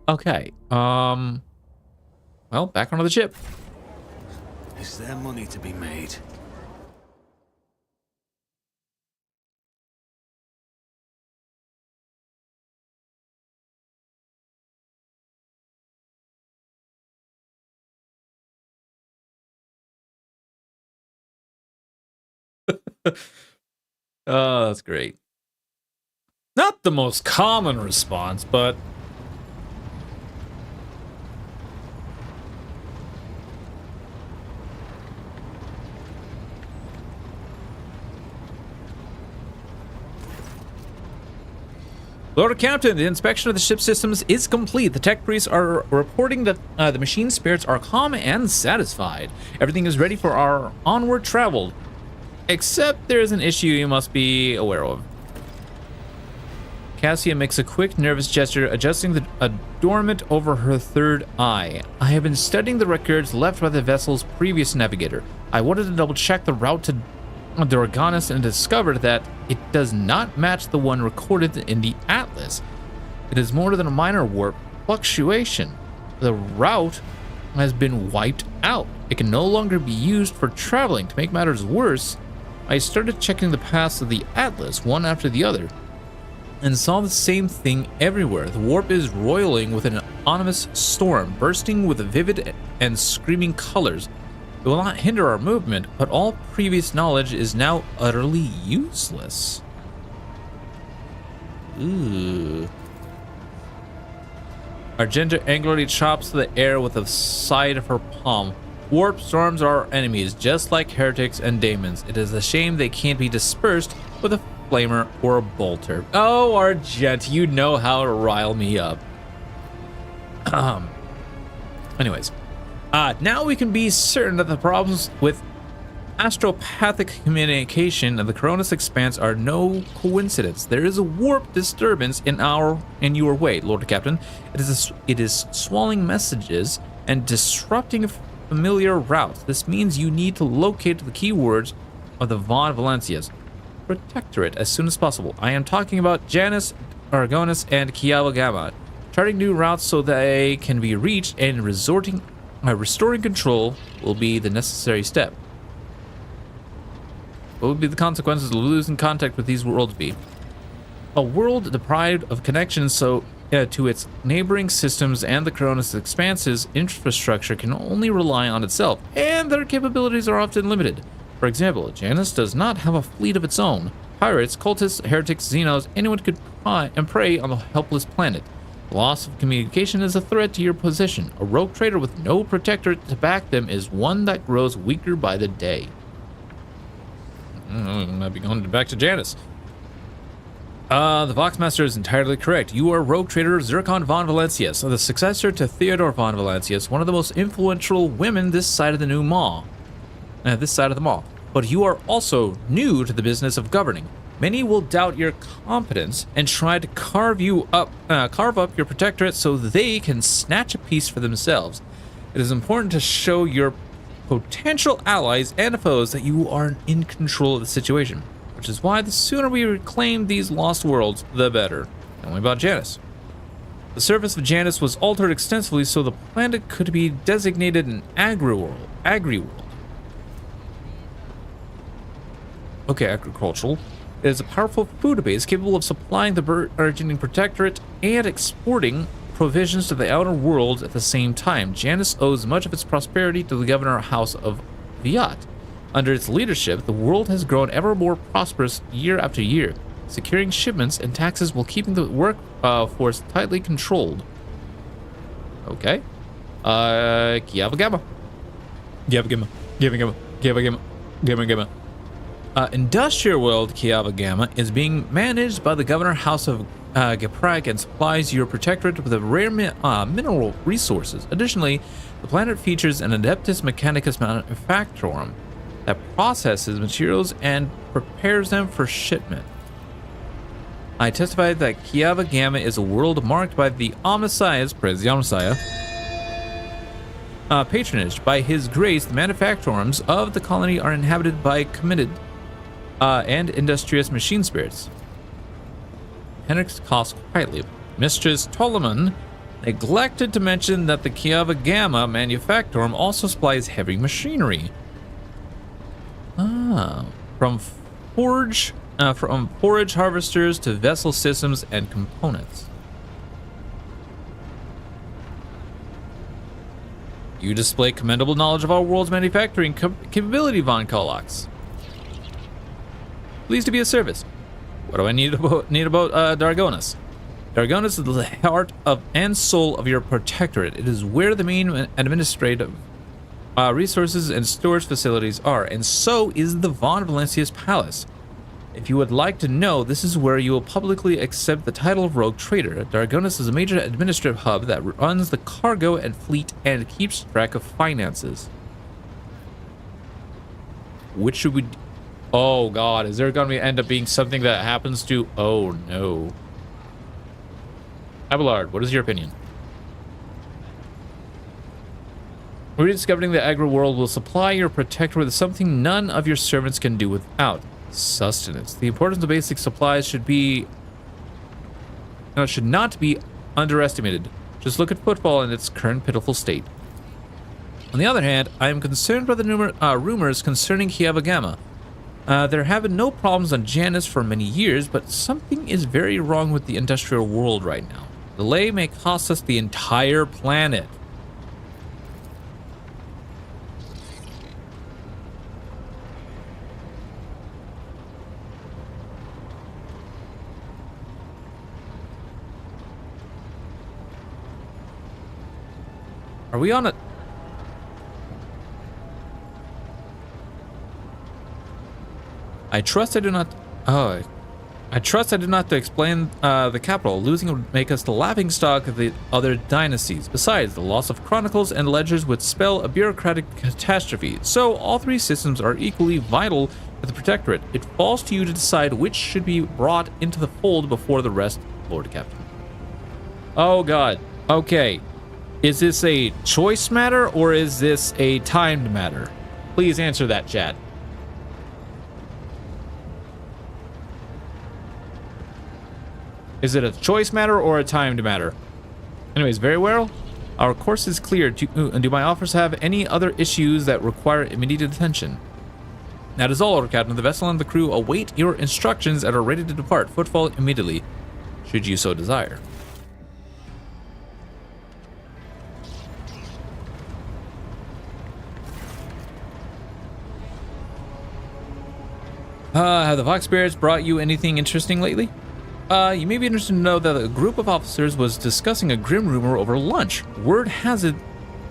Okay. Well, back onto the ship. Is there money to be made? Oh, that's great. Not the most common response, but Lord Captain, the inspection of the ship systems is complete. The tech priests are reporting that the machine spirits are calm and satisfied. Everything is ready for our onward travel. Except there's an issue you must be aware of. Cassia makes a quick, nervous gesture, adjusting the adornment over her third eye. I have been studying the records left by the vessel's previous navigator. I wanted to double-check the route to Dorganis and discovered that it does not match the one recorded in the Atlas. It is more than a minor warp fluctuation. The route has been wiped out. It can no longer be used for traveling. To make matters worse, I started checking the paths of the Atlas one after the other and saw the same thing everywhere. The warp is roiling with an ominous storm, bursting with vivid and screaming colors. It will not hinder our movement, but all previous knowledge is now utterly useless. Ooh. Argenta angrily chops the air with the side of her palm. Warp storms are our enemies, just like heretics and daemons. It is a shame they can't be dispersed with a flamer or a bolter. Oh, Argent, you know how to rile me up. Anyways. Now we can be certain that the problems with astropathic communication of the Coronis Expanse are no coincidence. There is a warp disturbance in your way, Lord Captain. It is swallowing messages and disrupting familiar routes. This means you need to locate the keywords of the Von Valencias Protectorate as soon as possible. I am talking about Janus, Argonis, and Kiava Gamma. Charting new routes so they can be reached and restoring control will be the necessary step. What would be the consequences of losing contact with these worlds be? A world deprived of connection to its neighboring systems and the Coronis Expanse's infrastructure can only rely on itself, and their capabilities are often limited. For example, Janus does not have a fleet of its own. Pirates, cultists, heretics, Xenos, anyone could prey on the helpless planet. Loss of communication is a threat to your position. A rogue trader with no protectorate to back them is one that grows weaker by the day. I might be going back to Janus. The Voxmaster is entirely correct. You are rogue trader Zircon von Valencias, the successor to Theodore von Valencias, one of the most influential women this side of the new Maw. But you are also new to the business of governing. Many will doubt your competence and try to carve up your protectorate so they can snatch a piece for themselves. It is important to show your potential allies and foes that you are in control of the situation, which is why the sooner we reclaim these lost worlds, the better. Tell me about Janus. The surface of Janus was altered extensively so the planet could be designated an agri-world. Okay, agricultural. It is a powerful food base capable of supplying the burgeoning protectorate and exporting provisions to the outer worlds at the same time. Janus owes much of its prosperity to the governor house of Viat. Under its leadership, the world has grown ever more prosperous year after year, securing shipments and taxes while keeping the workforce tightly controlled. Okay. Kiava Gamma. Industrial world Kiava Gamma is being managed by the governor house of Geprag and supplies your protectorate with rare mineral resources. Additionally, the planet features an Adeptus Mechanicus manufactorum that processes materials and prepares them for shipment. I testified that Kiava Gamma is a world marked by the Omnissiah's, praise the Omnissiah, patronage. By his grace, the manufactorums of the colony are inhabited by committed and industrious machine spirits. Henrik coughs quietly. Mistress Ptolemy Neglected to mention that the Kiava Gamma Manufactorum also supplies heavy machinery. From forage harvesters to vessel systems and components. You display commendable knowledge of our world's manufacturing capability, von Kolox. Pleased to be of service. What do I need about Dargonus? Dargonus is the heart of and soul of your protectorate. It is where the main administrative resources and storage facilities are, and so is the Von Valencius Palace. If you would like to know, this is where you will publicly accept the title of Rogue Trader. Dargonus is a major administrative hub that runs the cargo and fleet and keeps track of finances. Which should we... Oh god, is there going to end up being something that happens to... Oh no. Abelard, what is your opinion? Rediscovering the agri world will supply your protector with something none of your servants can do without. Sustenance. The importance of basic supplies should not be underestimated. Just look at football in its current pitiful state. On the other hand, I am concerned by the rumors concerning Kiava Gamma. There have been no problems on Janus for many years, but something is very wrong with the industrial world right now. Delay may cost us the entire planet. Are we on a... I trust I do not... Oh, I trust I do not have to explain the capital. Losing would make us the laughingstock of the other dynasties. Besides, the loss of chronicles and ledgers would spell a bureaucratic catastrophe. So all three systems are equally vital to the Protectorate. It falls to you to decide which should be brought into the fold before the rest, Lord Captain. Oh god. Okay. Is this a choice matter or is this a timed matter? Please answer that, chat. Is it a choice matter or a timed matter? Anyways, very well. Our course is clear. Do my offers have any other issues that require immediate attention? That is all, Lord Captain. The vessel and the crew await your instructions and are ready to depart. Footfall immediately, should you so desire. Have the Vox Spirits brought you anything interesting lately? You may be interested to know that a group of officers was discussing a grim rumor over lunch. Word has it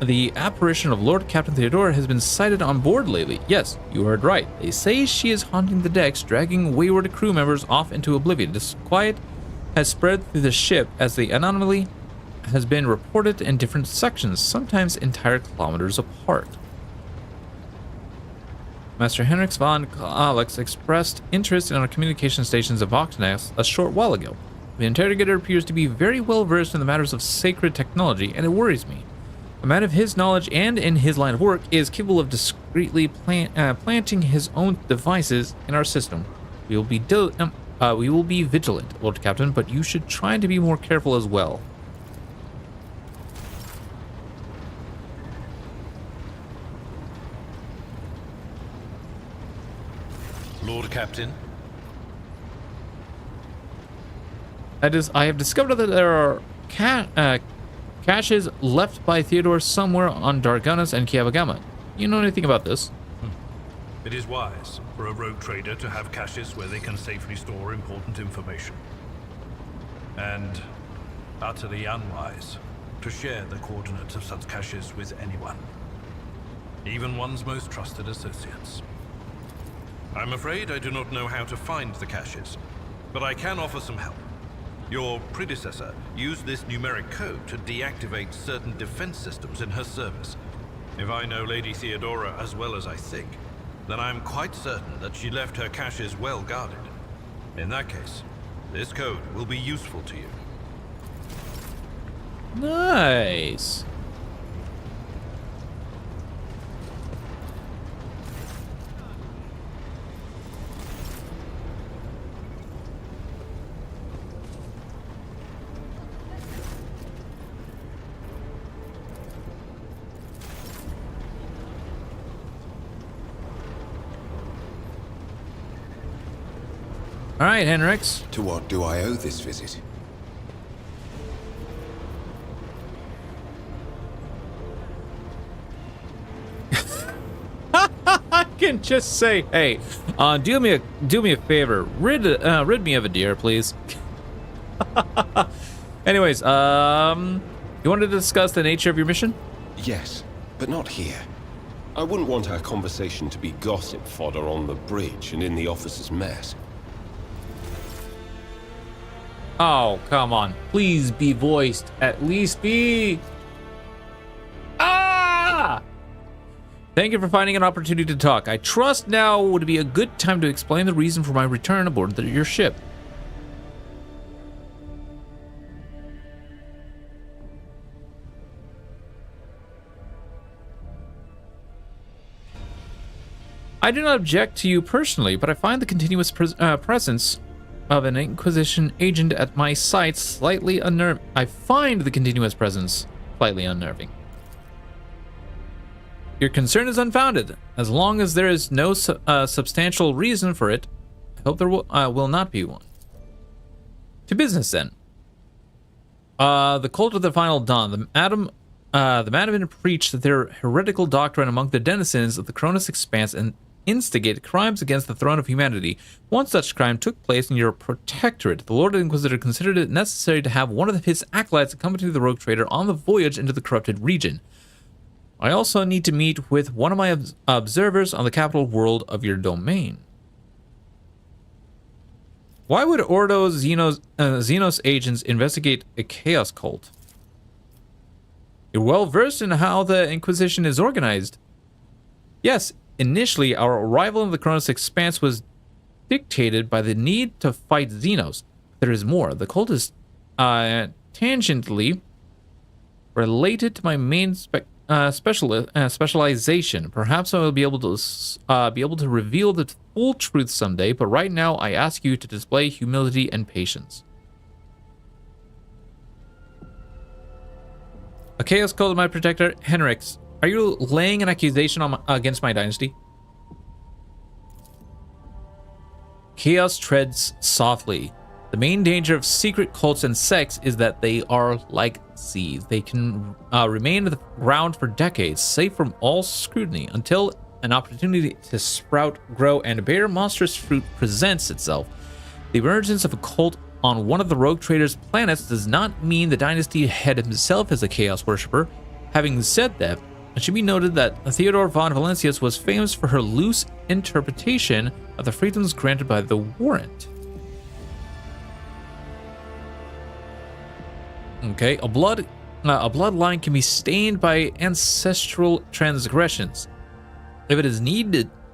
the apparition of Lord Captain Theodora has been sighted on board lately. Yes, you heard right. They say she is haunting the decks, dragging wayward crew members off into oblivion. Disquiet has spread through the ship as the anomaly has been reported in different sections, sometimes entire kilometers apart. Master Henrix von Alex expressed interest in our communication stations of Voxnest a short while ago. The interrogator appears to be very well versed in the matters of sacred technology, and it worries me. A man of his knowledge and in his line of work is capable of discreetly planting his own devices in our system. We will be vigilant, Lord Captain, but you should try to be more careful as well. Lord Captain? That is, I have discovered that there are caches left by Theodore somewhere on Dargonus and Kiava Gamma. You know anything about this? It is wise for a rogue trader to have caches where they can safely store important information. And utterly unwise to share the coordinates of such caches with anyone. Even one's most trusted associates. I'm afraid I do not know how to find the caches, but I can offer some help. Your predecessor used this numeric code to deactivate certain defense systems in her service. If I know Lady Theodora as well as I think, then I'm quite certain that she left her caches well guarded. In that case, this code will be useful to you. Nice. All right, Henrix. To what do I owe this visit? I can just say, hey, do me a favor, rid me of a deer, please. Anyways, you wanted to discuss the nature of your mission? Yes, but not here. I wouldn't want our conversation to be gossip fodder on the bridge and in the officers' mess. Oh, come on. Please be voiced. At least be... Ah! Thank you for finding an opportunity to talk. I trust now would be a good time to explain the reason for my return aboard your ship. I do not object to you personally, but I find the continuous presence of an Inquisition agent at my site slightly unnerving. I find the continuous presence slightly unnerving. Your concern is unfounded. As long as there is no substantial reason for it, I hope there will not be one. To business then. The cult of the Final Dawn. The Madmen preached their heretical doctrine among the denizens of the Cronus Expanse and instigate crimes against the throne of humanity. One such crime took place in your protectorate. The Lord Inquisitor considered it necessary to have one of his acolytes accompany the rogue trader on the voyage into the corrupted region. I also need to meet with one of my observers on the capital world of your domain. Why would Ordo Xenos agents investigate a chaos cult? You're well versed in how the Inquisition is organized. Yes, initially our arrival in the Cronus Expanse was dictated by the need to fight Xenos. There is more. The cult is tangentially related to my main specialization. Perhaps I will be able to reveal the full truth someday, but right now I ask you to display humility and patience. A chaos cult of my protector, Henrix. Are you laying an accusation against my dynasty? Chaos treads softly. The main danger of secret cults and sects is that they are like seeds. They can remain in the ground for decades, safe from all scrutiny, until an opportunity to sprout, grow, and bear monstrous fruit presents itself. The emergence of a cult on one of the rogue trader's planets does not mean the dynasty head himself is a chaos worshipper. Having said that, it should be noted that Theodore von Valancius was famous for her loose interpretation of the freedoms granted by the warrant. Okay, a bloodline can be stained by ancestral transgressions. If it is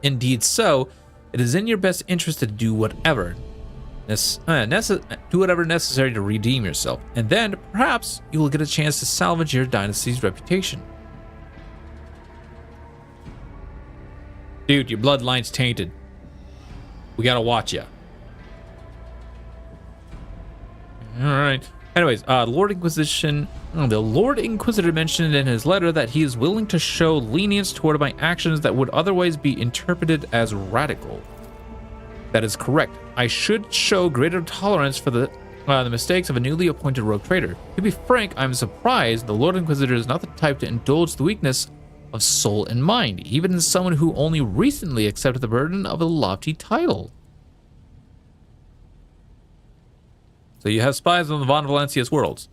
indeed so, it is in your best interest to do whatever necessary to redeem yourself, and then perhaps you will get a chance to salvage your dynasty's reputation. Dude, your bloodline's tainted. We gotta watch ya. All right. Anyways, the Lord Inquisitor mentioned in his letter that he is willing to show lenience toward my actions that would otherwise be interpreted as radical. That is correct. I should show greater tolerance for the mistakes of a newly appointed rogue trader. To be frank, I'm surprised the Lord Inquisitor is not the type to indulge the weakness of soul and mind, even in someone who only recently accepted the burden of a lofty title. So you have spies on the Von Valancius worlds.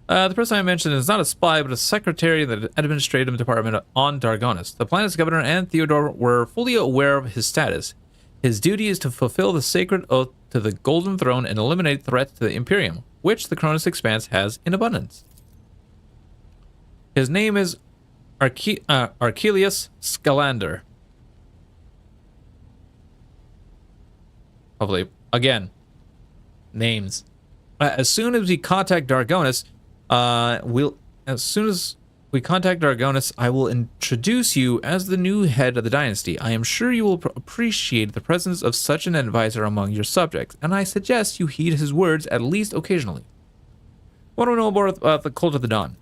The person I mentioned is not a spy, but a secretary of the administrative department on Dargonis. The planet's governor and Theodore were fully aware of his status. His duty is to fulfill the sacred oath to the Golden Throne and eliminate threats to the Imperium, which the Cronus Expanse has in abundance. His name is Archelius Scalander. Hopefully, again, names. As soon as we contact Dargonis, I will introduce you as the new head of the dynasty. I am sure you will appreciate the presence of such an advisor among your subjects, and I suggest you heed his words at least occasionally. What do we know about the Cult of the Dawn?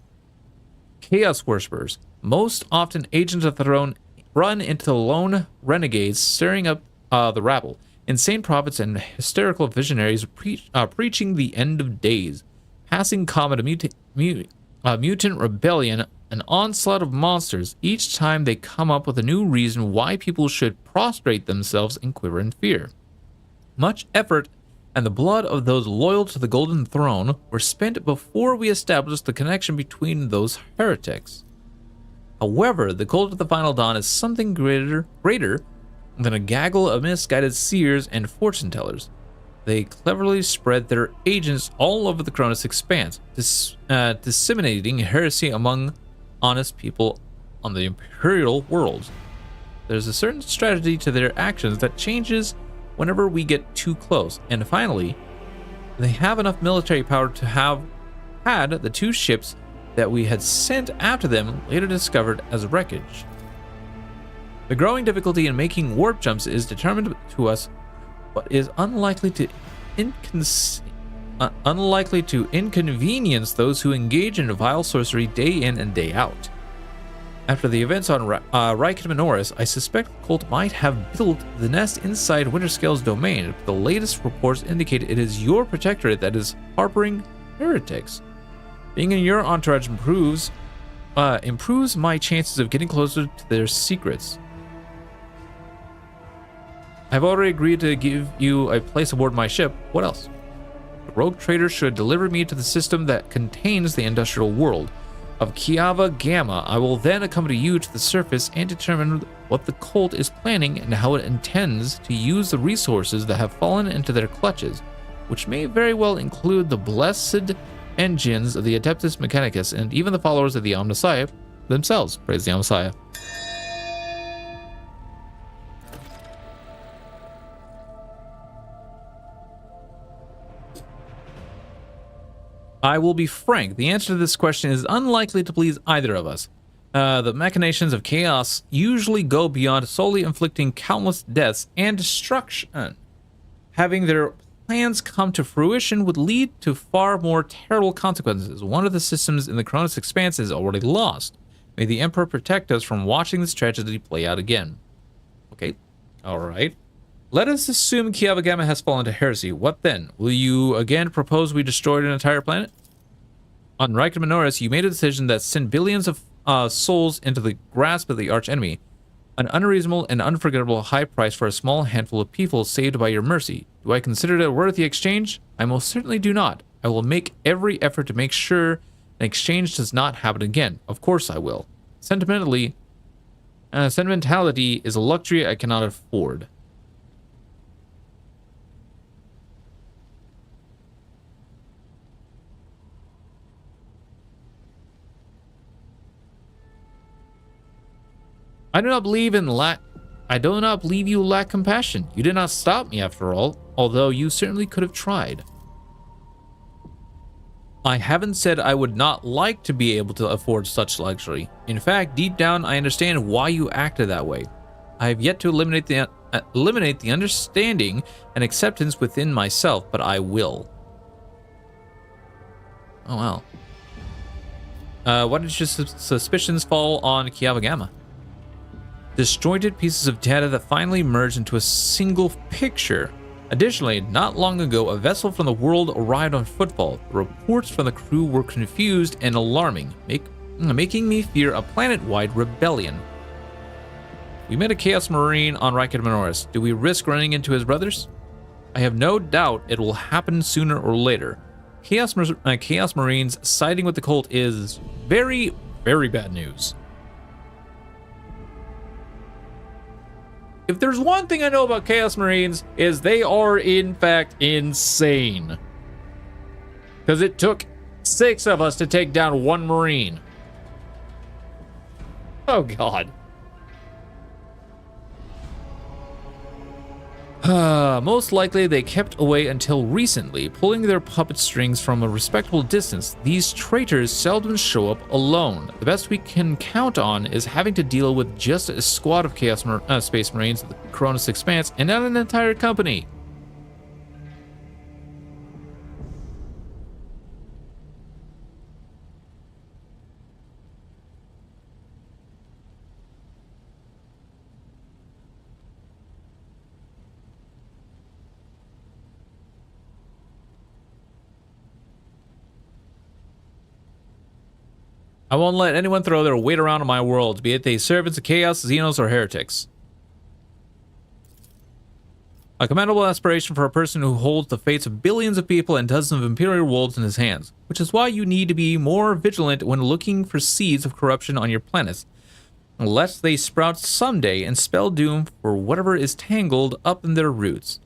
Chaos worshippers, most often agents of the throne, run into the lone renegades stirring up the rabble. insane prophets and hysterical visionaries preaching the end of days, passing comet, a mutant rebellion, an onslaught of monsters. Each time they come up with a new reason why people should prostrate themselves and quiver in fear. Much effort and the blood of those loyal to the Golden Throne were spent before we established the connection between those heretics. However, the cult of the Final Dawn is something greater than a gaggle of misguided seers and fortune-tellers. They cleverly spread their agents all over the Cronus Expanse, disseminating heresy among honest people on the Imperial world. There's a certain strategy to their actions that changes whenever we get too close, and finally, they have enough military power to have had the 2 ships that we had sent after them later discovered as wreckage. The growing difficulty in making warp jumps is determined to us, but is unlikely to inconvenience those who engage in vile sorcery day in and day out. After the events on Rykid Minoris, I suspect the cult might have built the nest inside Winterscale's domain. The latest reports indicate it is your protectorate that is harboring heretics. Being in your entourage improves my chances of getting closer to their secrets. I've already agreed to give you a place aboard my ship. What else? The rogue trader should deliver me to the system that contains the industrial world of Kiava Gamma. I will then accompany you to the surface and determine what the cult is planning and how it intends to use the resources that have fallen into their clutches, which may very well include the blessed engines of the Adeptus Mechanicus and even the followers of the Omnissiah themselves. Praise the Omnissiah. I will be frank, the answer to this question is unlikely to please either of us. The machinations of chaos usually go beyond solely inflicting countless deaths and destruction. Having their plans come to fruition would lead to far more terrible consequences. One of the systems in the Cronus Expanse is already lost. May the Emperor protect us from watching this tragedy play out again. Okay, alright. Let us assume Kiava Gamma has fallen to heresy. What then? Will you again propose we destroy an entire planet? On Rykid Minoris, you made a decision that sent billions of souls into the grasp of the archenemy. An unreasonable and unforgettable high price for a small handful of people saved by your mercy. Do I consider it a worthy exchange? I most certainly do not. I will make every effort to make sure an exchange does not happen again. Of course I will. Sentimentality is a luxury I cannot afford. I do not believe you lack compassion. You did not stop me after all, although you certainly could have tried. I haven't said I would not like to be able to afford such luxury. In fact, deep down, I understand why you acted that way. I have yet to eliminate the understanding and acceptance within myself, but I will. Oh, wow. Why did your suspicions fall on Kiava Gamma? Disjointed pieces of data that finally merged into a single picture. Additionally, not long ago, a vessel from the world arrived on footfall. The reports from the crew were confused and alarming, making me fear a planet-wide rebellion. We met a Chaos Marine on Rykid Minoris. Do we risk running into his brothers? I have no doubt it will happen sooner or later. Chaos Marines siding with the cult is very, very bad news. If there's one thing I know about Chaos Marines, is they are in fact insane. Because it took 6 of us to take down 1 Marine. Oh god. Most likely they kept away until recently, pulling their puppet strings from a respectable distance. These traitors seldom show up alone. The best we can count on is having to deal with just a squad of Space Marines of the Cronus Expanse and not an entire company. I won't let anyone throw their weight around in my world, be it they servants of chaos, Xenos, or heretics. A commendable aspiration for a person who holds the fates of billions of people and dozens of imperial worlds in his hands, which is why you need to be more vigilant when looking for seeds of corruption on your planets, lest they sprout someday and spell doom for whatever is tangled up in their roots.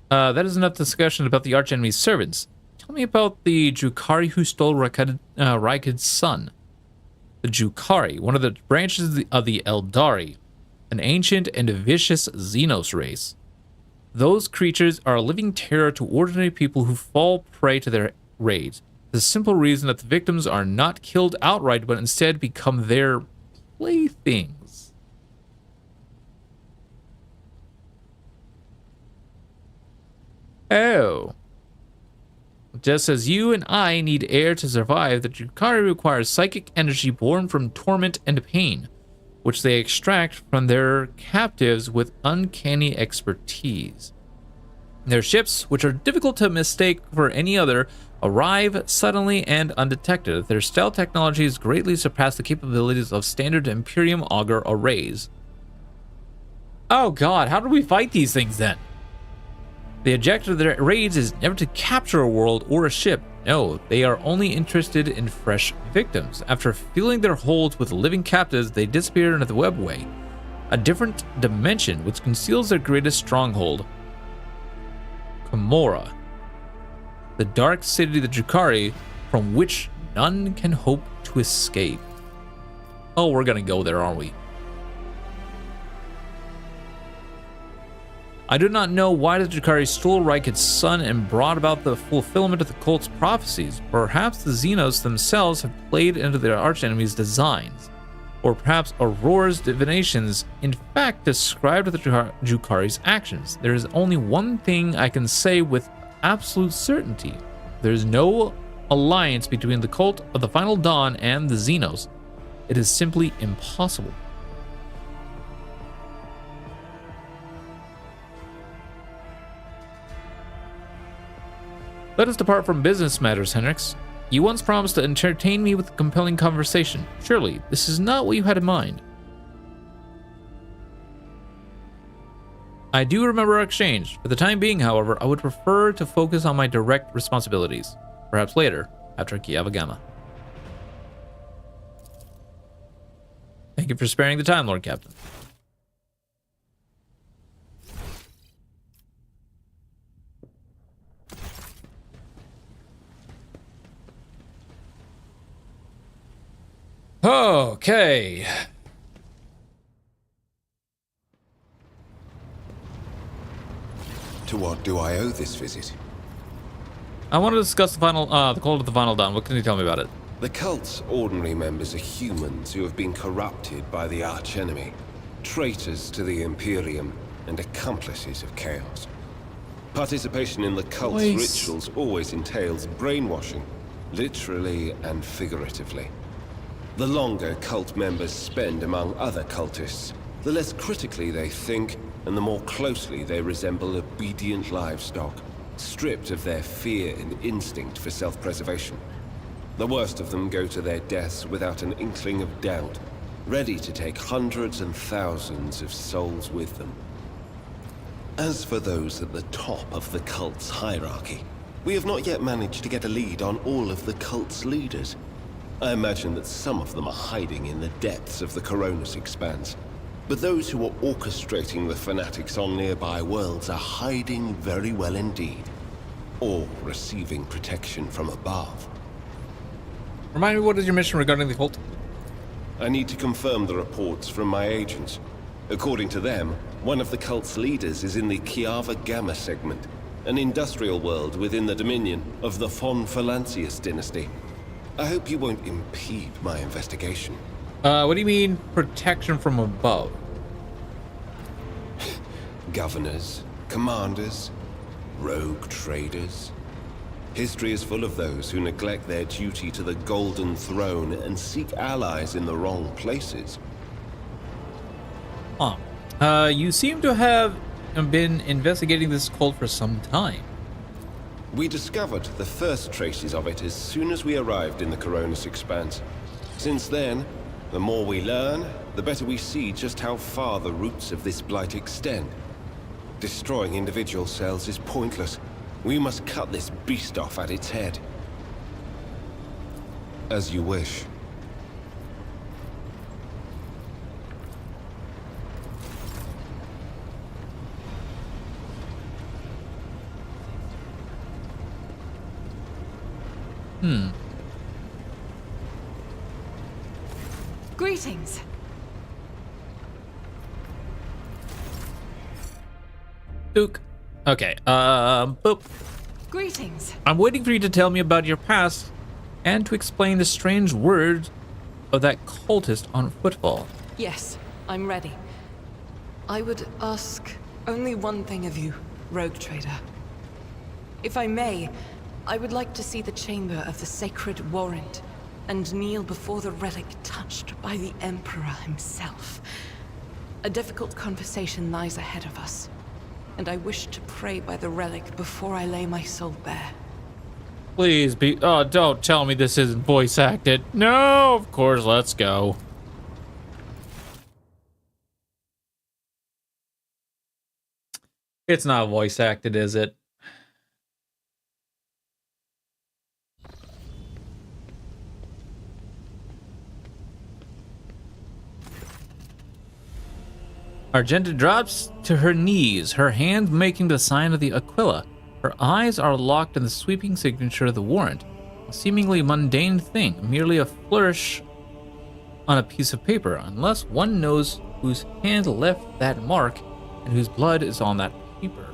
That is enough discussion about the archenemy's servants. Tell me about the Drukhari who stole Raikid's son. The Drukhari, one of the branches of the Eldari, an ancient and vicious Xenos race. Those creatures are a living terror to ordinary people who fall prey to their raids. The simple reason that the victims are not killed outright, but instead become their playthings. Oh. Just as you and I need air to survive, the Drukhari requires psychic energy born from torment and pain, which they extract from their captives with uncanny expertise. Their ships, which are difficult to mistake for any other, arrive suddenly and undetected. Their stealth technologies greatly surpass the capabilities of standard Imperium Augur arrays. Oh god, how do we fight these things then? The objective of their raids is never to capture a world or a ship. No, they are only interested in fresh victims. After filling their holds with living captives, they disappear into the webway, a different dimension which conceals their greatest stronghold, Komorra, the dark city of the Drukhari, from which none can hope to escape. Oh, we're gonna go there, aren't we? I do not know why the Drukhari stole Raikid's son and brought about the fulfillment of the cult's prophecies. Perhaps the Xenos themselves have played into their archenemy's designs. Or perhaps Aurora's divinations in fact described the Drukhari's actions. There is only one thing I can say with absolute certainty. There is no alliance between the cult of the Final Dawn and the Xenos. It is simply impossible. Let us depart from business matters, Henrix. You once promised to entertain me with a compelling conversation. Surely, this is not what you had in mind. I do remember our exchange. For the time being, however, I would prefer to focus on my direct responsibilities. Perhaps later, after Kiava Gamma. Thank you for sparing the time, Lord Captain. Okay. To what do I owe this visit? I want to discuss the cult of the Final Dawn. What can you tell me about it? The cult's ordinary members are humans who have been corrupted by the archenemy, traitors to the Imperium, and accomplices of chaos. Participation in the cult's rituals always entails brainwashing, literally and figuratively. The longer cult members spend among other cultists, the less critically they think, and the more closely they resemble obedient livestock, stripped of their fear and instinct for self-preservation. The worst of them go to their deaths without an inkling of doubt, ready to take hundreds and thousands of souls with them. As for those at the top of the cult's hierarchy, we have not yet managed to get a lead on all of the cult's leaders. I imagine that some of them are hiding in the depths of the Coronis Expanse. But those who are orchestrating the fanatics on nearby worlds are hiding very well indeed. Or receiving protection from above. Remind me, what is your mission regarding the cult? I need to confirm the reports from my agents. According to them, one of the cult's leaders is in the Kiava Gamma segment, an industrial world within the dominion of the Von Valancius dynasty. I hope you won't impede my investigation. What do you mean, protection from above? Governors, commanders, rogue traders. History is full of those who neglect their duty to the Golden Throne and seek allies in the wrong places. Huh. You seem to have been investigating this cult for some time. We discovered the first traces of it as soon as we arrived in the Coronis Expanse. Since then, the more we learn, the better we see just how far the roots of this blight extend. Destroying individual cells is pointless. We must cut this beast off at its head. As you wish. Greetings. Duke. Okay, boop. Greetings. I'm waiting for you to tell me about your past and to explain the strange words of that cultist on football. Yes, I'm ready. I would ask only one thing of you, Rogue Trader. If I may, I would like to see the chamber of the Sacred Warrant and kneel before the relic touched by the Emperor himself. A difficult conversation lies ahead of us, and I wish to pray by the relic before I lay my soul bare. Please be. Oh, don't tell me this isn't voice acted. No, of course, let's go. It's not voice acted, is it? Argenta drops to her knees, her hand making the sign of the Aquila. Her eyes are locked in the sweeping signature of the warrant, a seemingly mundane thing, merely a flourish on a piece of paper, unless one knows whose hand left that mark and whose blood is on that paper.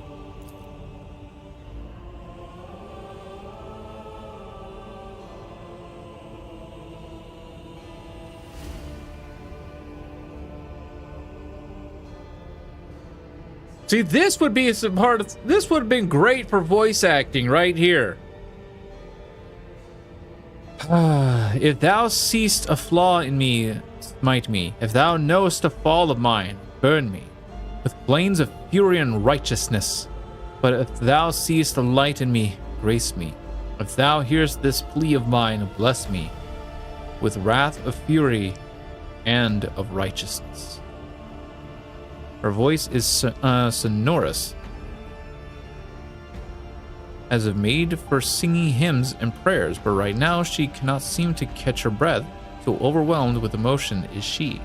See, this would be some part of this would have been great for voice acting right here. If thou seest a flaw in me, smite me. If thou knowest a fall of mine, burn me with flames of fury and righteousness. But if thou seest a light in me, grace me. If thou hearest this plea of mine, bless me with wrath of fury and of righteousness. Her voice is sonorous, as if made for singing hymns and prayers, but right now she cannot seem to catch her breath, so overwhelmed with emotion is she.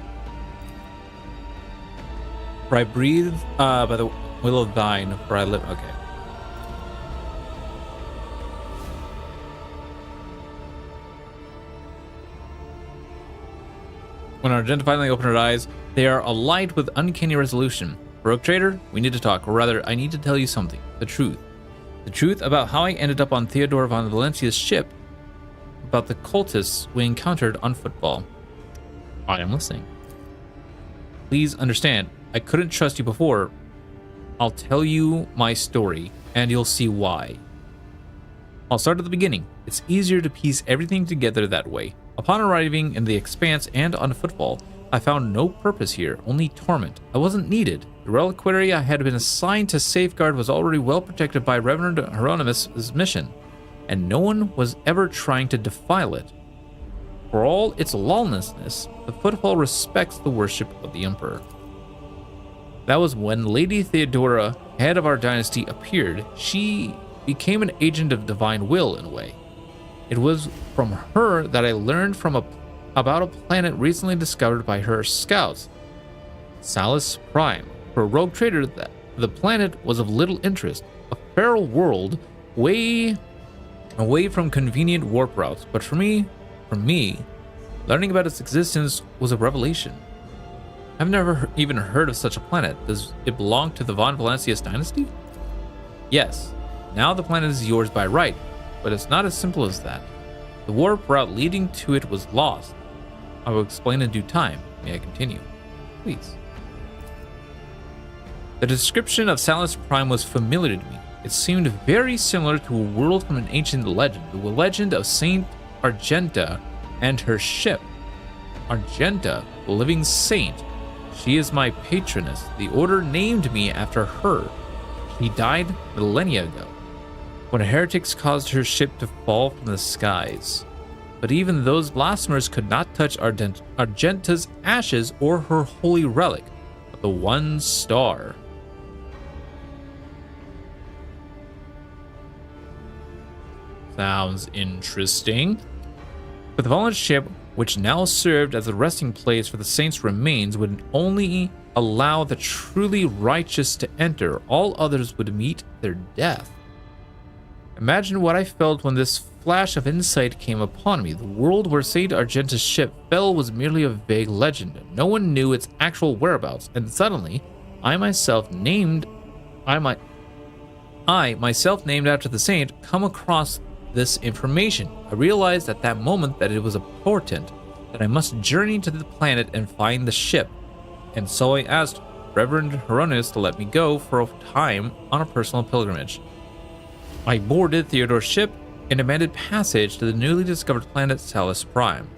For I breathe by the will of thine, for I live. Okay. When Argenta finally opened her eyes, they are alight with uncanny resolution. Rogue Trader, we need to talk, or rather, I need to tell you something. The truth. The truth about how I ended up on Theodore von Valencia's ship, about the cultists we encountered on football. I am listening. Please understand, I couldn't trust you before. I'll tell you my story, and you'll see why. I'll start at the beginning. It's easier to piece everything together that way. Upon arriving in the Expanse and on football, I found no purpose here, only torment. I wasn't needed. The reliquary I had been assigned to safeguard was already well protected by Reverend Hieronymus' mission, and no one was ever trying to defile it. For all its lawlessness, the football respects the worship of the Emperor. That was when Lady Theodora, head of our dynasty, appeared. She became an agent of divine will in a way. It was from her that I learned about a planet recently discovered by her scouts, Salus Prime. For a Rogue Trader, the planet was of little interest, a feral world way away from convenient warp routes. But for me, learning about its existence was a revelation. I've never even heard of such a planet. Does it belong to the Von Valancius dynasty? Yes. Now the planet is yours by right, but it's not as simple as that. The warp route leading to it was lost. I will explain in due time. May I continue? Please. The description of Salus Prime was familiar to me. It seemed very similar to a world from an ancient legend, the legend of Saint Argenta and her ship. Argenta, the living saint. She is my patroness. The order named me after her. She died millennia ago. when heretics caused her ship to fall from the skies. But even those blasphemers could not touch Argenta's ashes or her holy relic, the one star. Sounds interesting. But the fallen ship, which now served as a resting place for the saints' remains, would only allow the truly righteous to enter. All others would meet their death. Imagine what I felt when this flash of insight came upon me. The world where Saint Argenta's ship fell was merely a vague legend. No one knew its actual whereabouts, and suddenly, I myself named after the saint, come across this information. I realized at that moment that it was a portent, that I must journey to the planet and find the ship. And so I asked Reverend Hieronymus to let me go for a time on a personal pilgrimage. I boarded Theodore's ship and demanded passage to the newly discovered planet Salus Prime.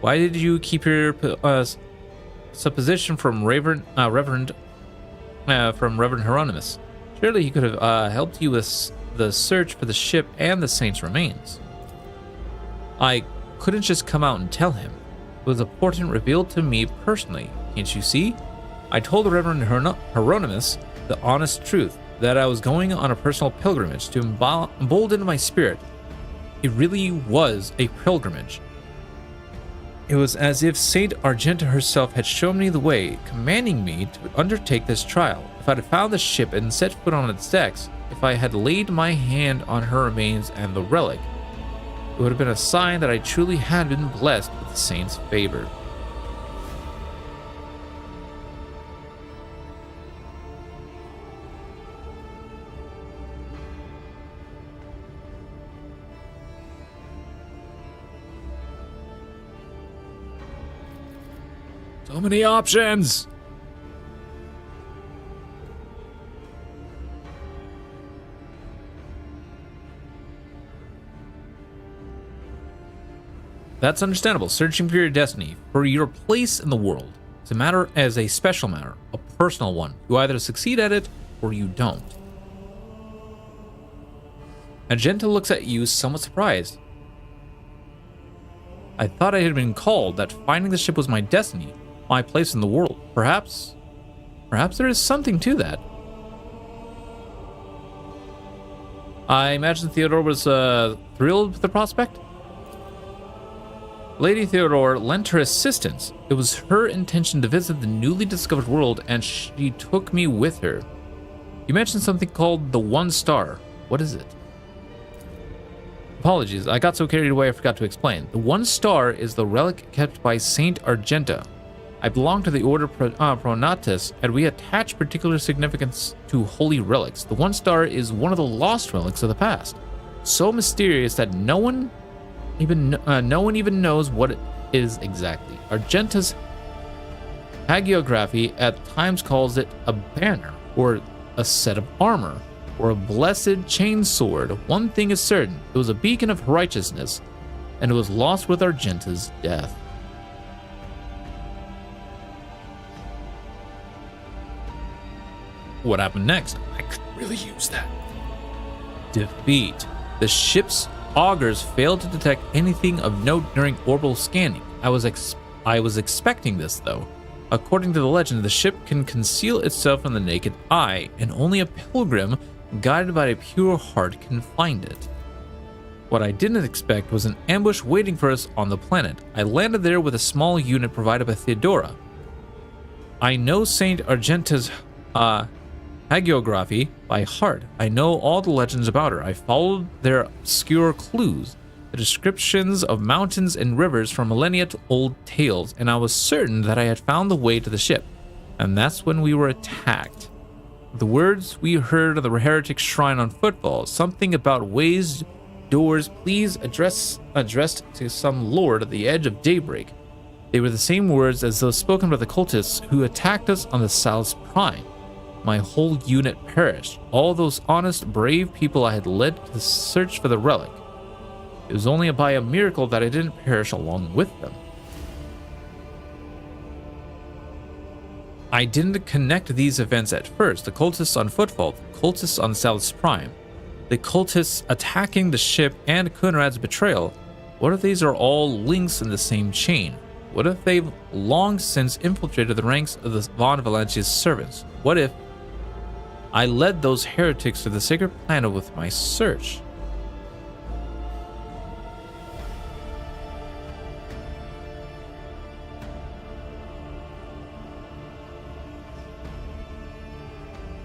Why did you keep your supposition from Reverend Hieronymus? Surely he could have helped you with the search for the ship and the saint's remains. I couldn't just come out and tell him. It was a portent revealed to me personally. Can't you see? I told the Reverend Hieronymus the honest truth, that I was going on a personal pilgrimage to embolden my spirit. It really was a pilgrimage. It was as if Saint Argenta herself had shown me the way, commanding me to undertake this trial. If I had found the ship and set foot on its decks, if I had laid my hand on her remains and the relic, it would have been a sign that I truly had been blessed with the saint's favor. So many options! That's understandable. Searching for your destiny, for your place in the world, is a matter as a special matter, a personal one. You either succeed at it or you don't. Argenta looks at you somewhat surprised. I thought I had been called, that finding the ship was my destiny, my place in the world. Perhaps there is something to that. I imagine Theodore was thrilled with the prospect. Lady Theodore lent her assistance. It was her intention to visit the newly discovered world, and she took me with her. You mentioned something called the One Star. What is it? Apologies, I got so carried away I forgot to explain. The One Star is the relic kept by Saint Argenta. I belong to the Order Pronatus, and we attach particular significance to holy relics. The One Star is one of the lost relics of the past, so mysterious that no one even knows what it is exactly. Argenta's hagiography at times calls it a banner, or a set of armor, or a blessed chain sword. One thing is certain: it was a beacon of righteousness, and it was lost with Argenta's death. What happened next? I could really use that. Defeat. The ship's augers failed to detect anything of note during orbital scanning. I was expecting this, though. According to the legend, the ship can conceal itself from the naked eye, and only a pilgrim guided by a pure heart can find it. What I didn't expect was an ambush waiting for us on the planet. I landed there with a small unit provided by Theodora. I know Saint Argenta's hagiography by heart. I know all the legends about her. I followed their obscure clues, the descriptions of mountains and rivers from millennia to old tales, and I was certain that I had found the way to the ship. And that's when we were attacked. The words we heard of the heretic shrine on footfall, something about ways, doors, please, addressed to some lord at the edge of daybreak. They were the same words as those spoken by the cultists who attacked us on the Salus Prime. My whole unit perished. All those honest, brave people I had led to search for the relic. It was only by a miracle that I didn't perish along with them. I didn't connect these events at first. The cultists on Footfall, the cultists on Salus Prime, the cultists attacking the ship, and Kunrad's betrayal. What if these are all links in the same chain? What if they've long since infiltrated the ranks of the Von Valancia's servants? What if I led those heretics to the sacred planet with my search?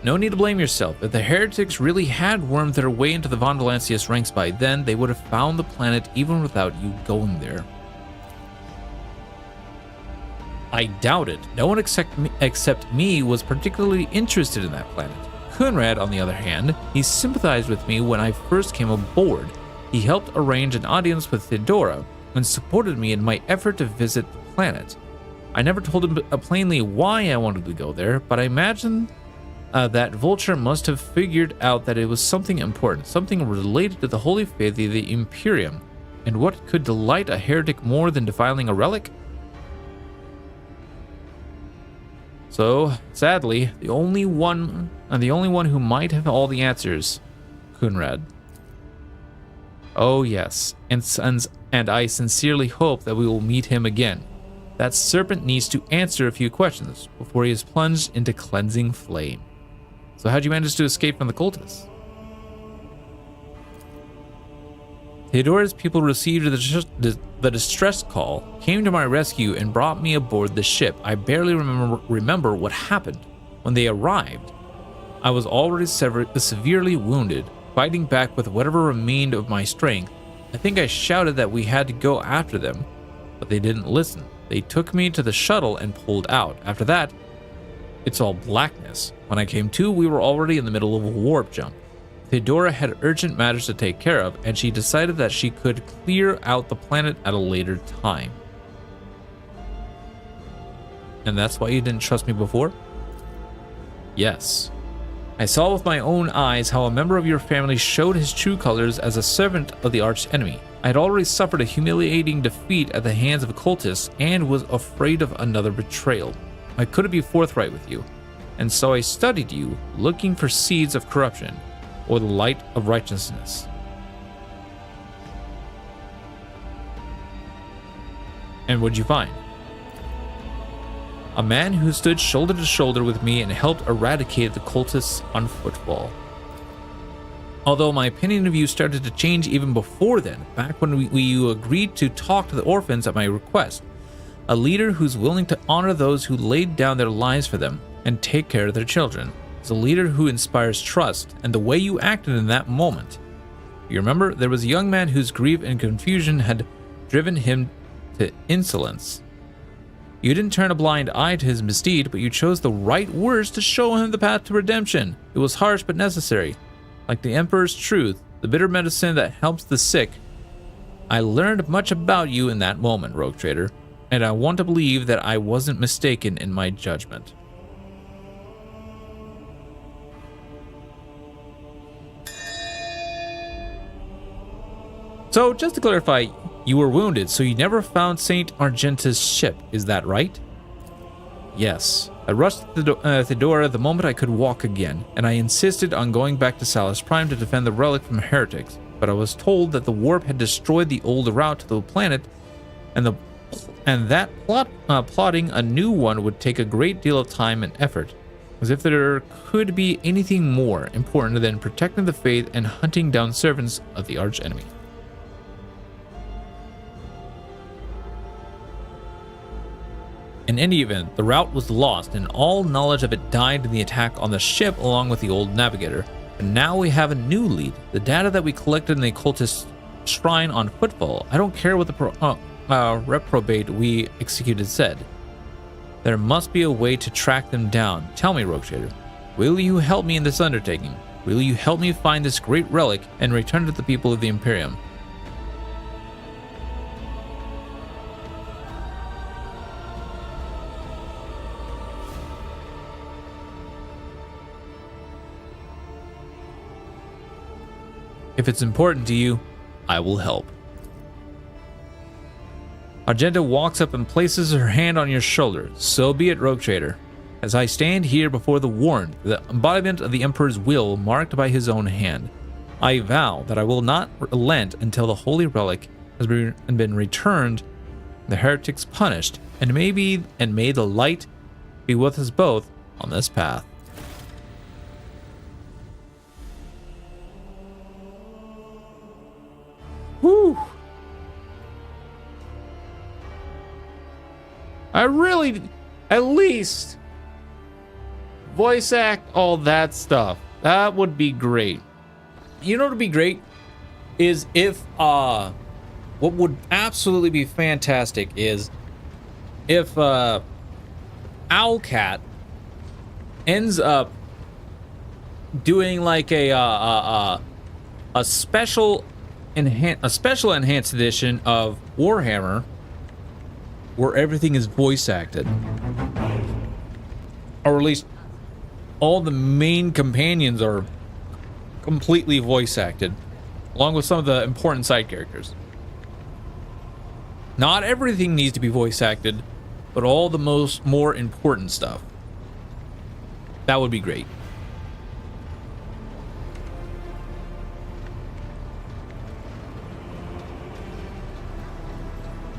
No need to blame yourself. If the heretics really had wormed their way into the Von Valancia's ranks by then, they would have found the planet even without you going there. I doubt it. No one except me was particularly interested in that planet. Kunrad, on the other hand, he sympathized with me when I first came aboard. He helped arrange an audience with Theodora and supported me in my effort to visit the planet. I never told him plainly why I wanted to go there, but I imagine that Vulture must have figured out that it was something important, something related to the holy faith of the Imperium. And what could delight a heretic more than defiling a relic? So, sadly, the only one who might have all the answers, Kunrad. Oh yes, and I sincerely hope that we will meet him again. That serpent needs to answer a few questions before he is plunged into cleansing flame. So how'd you manage to escape from the cultists? Theodora's people received the distress call, came to my rescue, and brought me aboard the ship. I barely remember what happened. When they arrived, I was already severely wounded, fighting back with whatever remained of my strength. I think I shouted that we had to go after them, but they didn't listen. They took me to the shuttle and pulled out. After that, it's all blackness. When I came to, we were already in the middle of a warp jump. Theodora had urgent matters to take care of, and she decided that she could clear out the planet at a later time. And that's why you didn't trust me before? Yes. I saw with my own eyes how a member of your family showed his true colors as a servant of the arch enemy. I had already suffered a humiliating defeat at the hands of cultists and was afraid of another betrayal. I couldn't be forthright with you, and so I studied you, looking for seeds of corruption or the light of righteousness. And what'd you find? A man who stood shoulder to shoulder with me and helped eradicate the cultists on Footfall. Although my opinion of you started to change even before then, back when you agreed to talk to the orphans at my request. A leader who's willing to honor those who laid down their lives for them and take care of their children. Is a leader who inspires trust, and the way you acted in that moment. You remember, there was a young man whose grief and confusion had driven him to insolence. You didn't turn a blind eye to his misdeed, but you chose the right words to show him the path to redemption. It was harsh but necessary. Like the Emperor's truth, the bitter medicine that helps the sick. I learned much about you in that moment, Rogue Trader, and I want to believe that I wasn't mistaken in my judgment. So, just to clarify, you were wounded, so you never found Saint Argenta's ship, is that right? Yes. I rushed to Theodora the moment I could walk again, and I insisted on going back to Salus Prime to defend the relic from heretics, but I was told that the warp had destroyed the old route to the planet, and that plotting a new one would take a great deal of time and effort, as if there could be anything more important than protecting the faith and hunting down servants of the arch-enemy. In any event, the route was lost and all knowledge of it died in the attack on the ship along with the old navigator. But now we have a new lead. The data that we collected in the cultist shrine on Footfall. I don't care what the reprobate we executed said. There must be a way to track them down. Tell me, Rogue Trader, will you help me in this undertaking? Will you help me find this great relic and return it to the people of the Imperium? If it's important to you, I will help. Argenta walks up and places her hand on your shoulder. So be it, Rogue Trader. as I stand here before the warrant, the embodiment of the Emperor's will marked by his own hand. I vow that I will not relent until the holy relic has been returned, the heretics punished, and may the light be with us both on this path. Whew. I really, at least, voice act all that stuff. That would be great. You know what would be great is if, what would absolutely be fantastic is if, Owlcat ends up doing like a special enhanced edition of Warhammer where everything is voice acted, or at least all the main companions are completely voice acted, along with some of the important side characters. Not everything needs to be voice acted, but all the more important stuff. That would be great.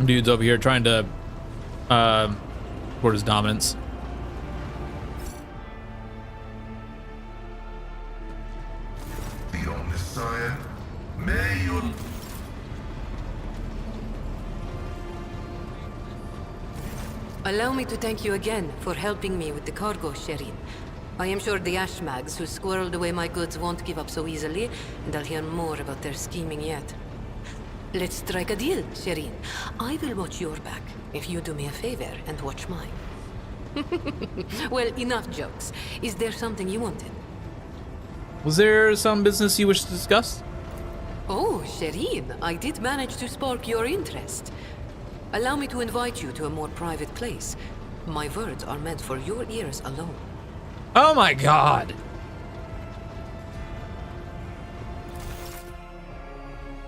Dude's over here trying to support his dominance. The Omniscient, may your... Allow me to thank you again for helping me with the cargo, Shireen. I am sure the Ashmags who squirreled away my goods won't give up so easily, and I'll hear more about their scheming yet. Let's strike a deal, Shireen. I will watch your back if you do me a favor and watch mine. Well, enough jokes. Is there something you wanted? Was there some business you wish to discuss? Oh, Shireen, I did manage to spark your interest. Allow me to invite you to a more private place. My words are meant for your ears alone. Oh my god!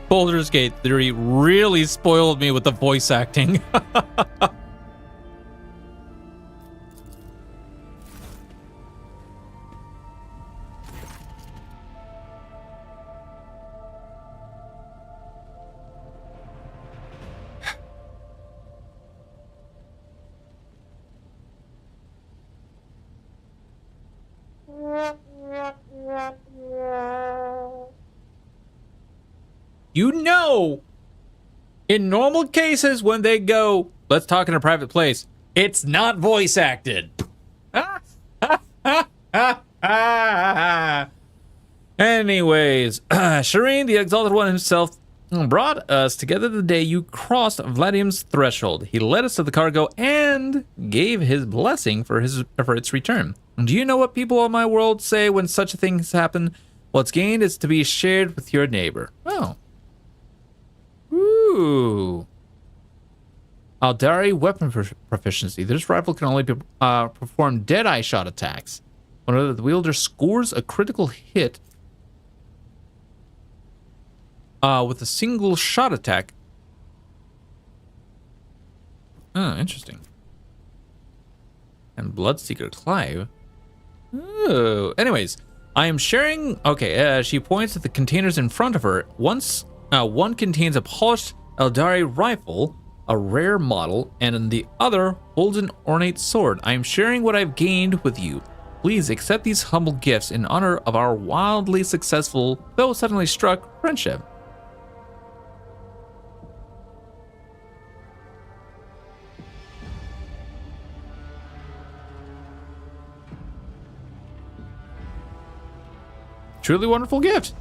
Baldur's Gate 3 really spoiled me with the voice acting. You know, in normal cases when they go, let's talk in a private place, it's not voice acted. Anyways, Shireen, the Exalted One himself, brought us together the day you crossed Vladium's threshold. He led us to the cargo and gave his blessing for its return. Do you know what people of my world say when such a thing has happened? What's gained is to be shared with your neighbor. Oh. Ooh. Aldari weapon proficiency. This rifle can only perform dead-eye shot attacks. Whenever the wielder scores a critical hit with a single shot attack. Oh, interesting. And Bloodseeker Clive. Oh. Anyways, I am sharing... Okay, she points at the containers in front of her. One contains a polished Eldari rifle, a rare model, and the other holds an ornate sword. I am sharing what I've gained with you. Please accept these humble gifts in honor of our wildly successful, though suddenly struck, friendship. Truly wonderful gift.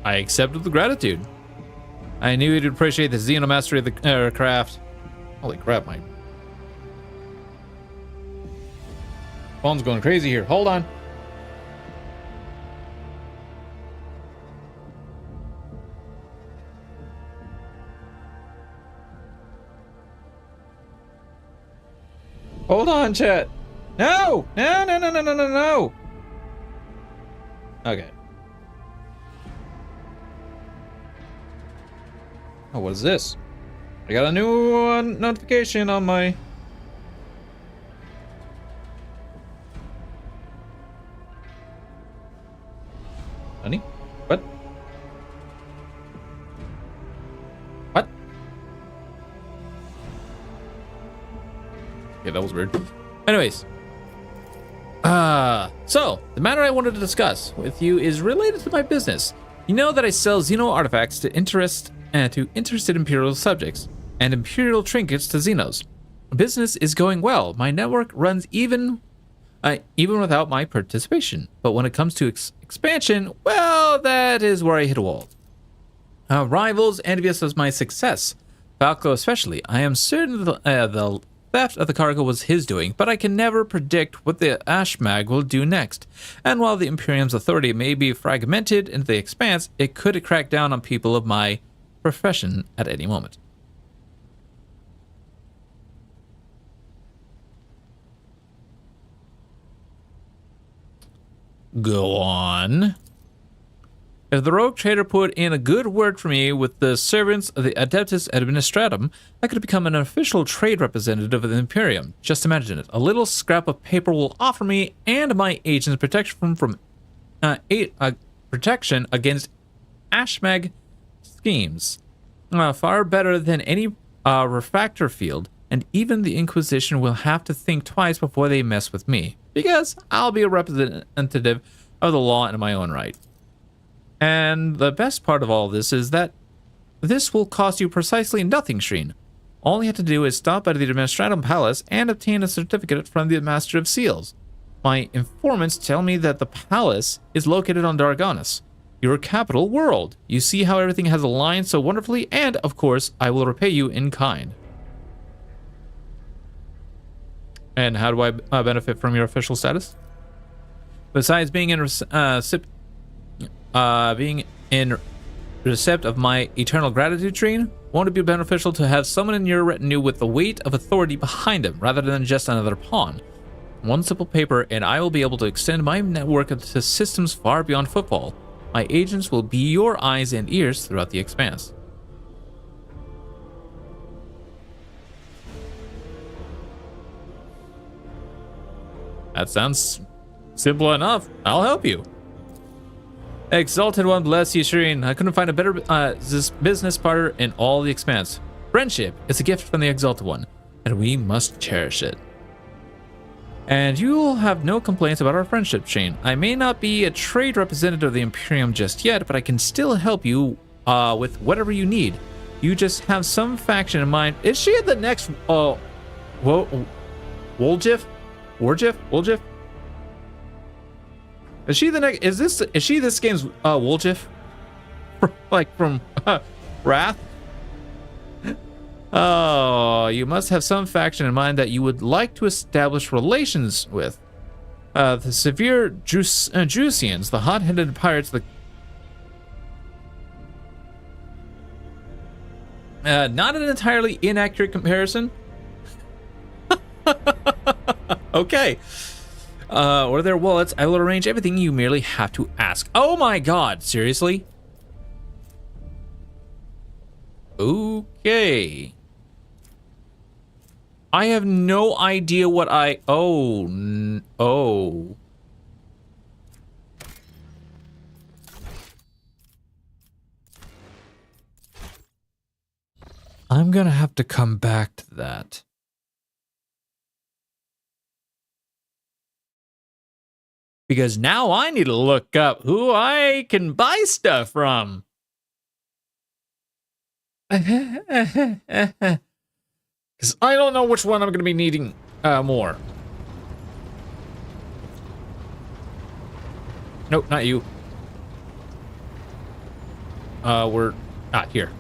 I accepted with gratitude. I knew you'd appreciate the xenomastery of the craft. Holy crap, my phone's going crazy here. Hold on. Hold on, chat. No! No, no, no, no, no, no, no! Okay. Oh, what is this? I got a new notification on my... Honey? What? What? Okay, that was weird. Anyways. So, the matter I wanted to discuss with you is related to my business. You know that I sell Xeno artifacts to interested Imperial subjects, and Imperial trinkets to Xenos. Business is going well. My network runs even without my participation. But when it comes to expansion, well, that is where I hit a wall. Rivals envious of my success. Falco especially. I am certain the theft of the cargo was his doing, but I can never predict what the Ashmag will do next. And while the Imperium's authority may be fragmented into the expanse, it could crack down on people of my profession at any moment. Go on. If the rogue trader put in a good word for me with the servants of the Adeptus Administratum, I could become an official trade representative of the Imperium. Just imagine it. A little scrap of paper will offer me and my agents protection against Ashmag schemes. Far better than any refractor field, and even the Inquisition will have to think twice before they mess with me, because I'll be a representative of the law in my own right. And the best part of all this is that this will cost you precisely nothing, Shreen. All you have to do is stop by the Administratum Palace and obtain a certificate from the Master of Seals. My informants tell me that the palace is located on Darganis, your capital world. You see how everything has aligned so wonderfully, and, of course, I will repay you in kind. And how do I benefit from your official status? Besides being in receipt of my eternal gratitude, Shreen, won't it be beneficial to have someone in your retinue with the weight of authority behind him, rather than just another pawn? One simple paper, and I will be able to extend my network to systems far beyond football. My agents will be your eyes and ears throughout the expanse. That sounds simple enough. I'll help you. Exalted One, bless you, Shreen. I couldn't find a better business partner in all the expanse. Friendship is a gift from the Exalted One, and we must cherish it. And you'll have no complaints about our friendship, Shreen. I may not be a trade representative of the Imperium just yet, but I can still help you with whatever you need. You just have some faction in mind. Is she the next Woljif? Woljif? Is she the next? Is she this game's Woljif? Like from Wrath? Oh, you must have some faction in mind that you would like to establish relations with. The severe Drusians, the hot-headed pirates, not an entirely inaccurate comparison. Okay. Or their wallets, I will arrange everything. You merely have to ask. Oh my god, seriously? Okay. I have no idea what oh. I'm gonna have to come back to that. Because now I need to look up who I can buy stuff from. Because I don't know which one I'm going to be needing more. Nope, not you. We're not here.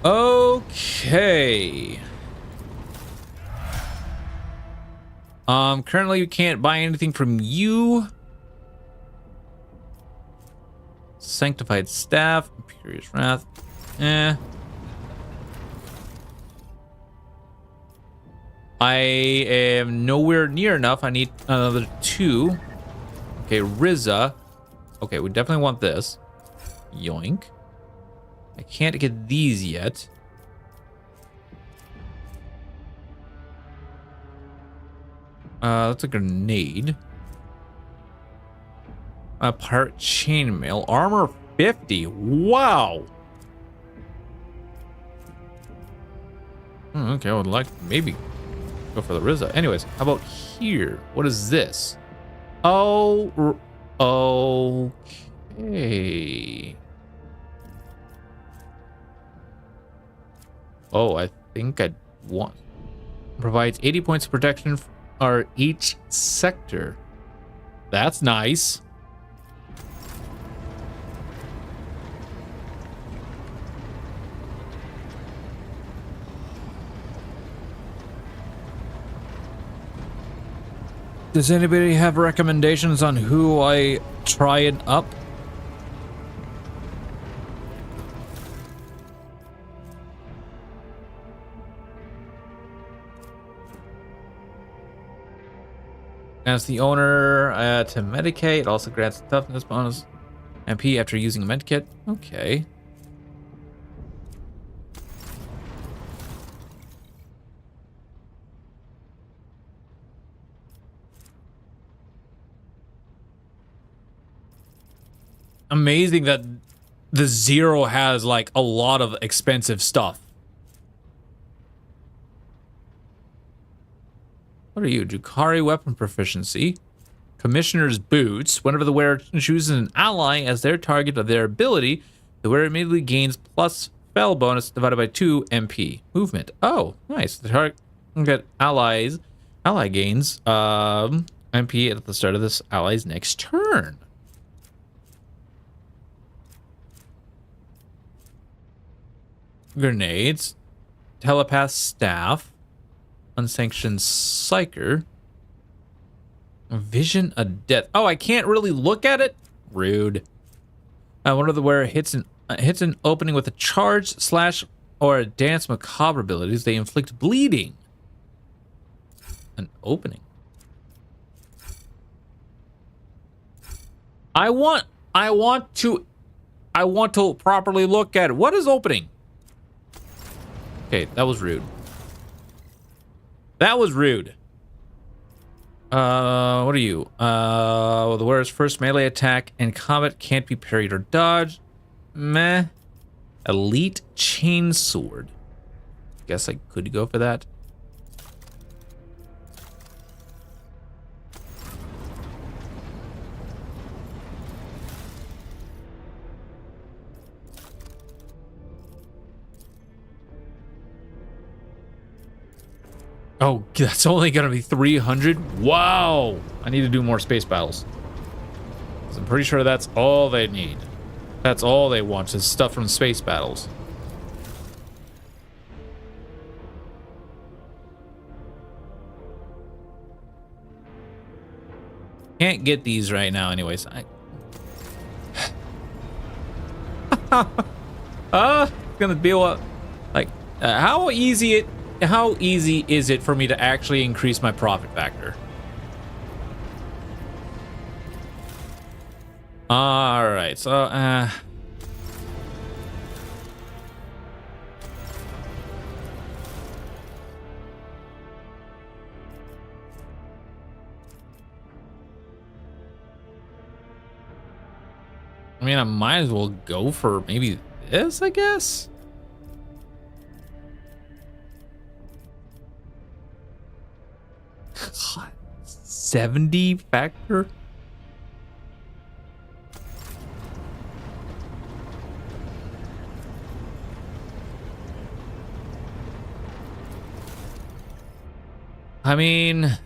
Okay. Currently you can't buy anything from you. Sanctified Staff, Imperious Wrath. I am nowhere near enough. I need another 2. Okay, Rizza. Okay, we definitely want this. Yoink. I can't get these yet. That's a grenade. A pirate chainmail. Armor 50. Wow. Okay, I would like to maybe go for the Rizza. Anyways, how about here? What is this? Oh, okay. Oh, I think I want. Provides 80 points of protection for each sector. That's nice. Does anybody have recommendations on who I try and up? As the owner to medikit, it also grants toughness bonus MP after using a medkit. Okay. Amazing that the Zero has like a lot of expensive stuff. What are you? Drukhari weapon proficiency. Commissioner's boots. Whenever the wearer chooses an ally as their target of their ability, the wearer immediately gains plus spell bonus divided by 2 MP. Movement. Oh, nice. The target can get ally gains MP at the start of this ally's next turn. Grenades. Telepath staff. Unsanctioned psyker. Vision of death. Oh, I can't really look at it? Rude. One of the wearer hits an opening with a charge, slash, or a dance macabre abilities. They inflict bleeding. An opening. I want to properly look at it. What is opening? Okay, that was rude. That was rude. What are you? The wearer's first melee attack in combat can't be parried or dodged. Meh. Elite chainsword. Guess I could go for that. Oh, that's only gonna be 300? Wow! I need to do more space battles. 'Cause I'm pretty sure that's all they need. That's all they want is stuff from space battles. Can't get these right now anyways. Gonna be what? Like, how easy is it for me to actually increase my profit factor? All right, so I mean, I might as well go for maybe this, I guess. God, 70 factor? I mean, I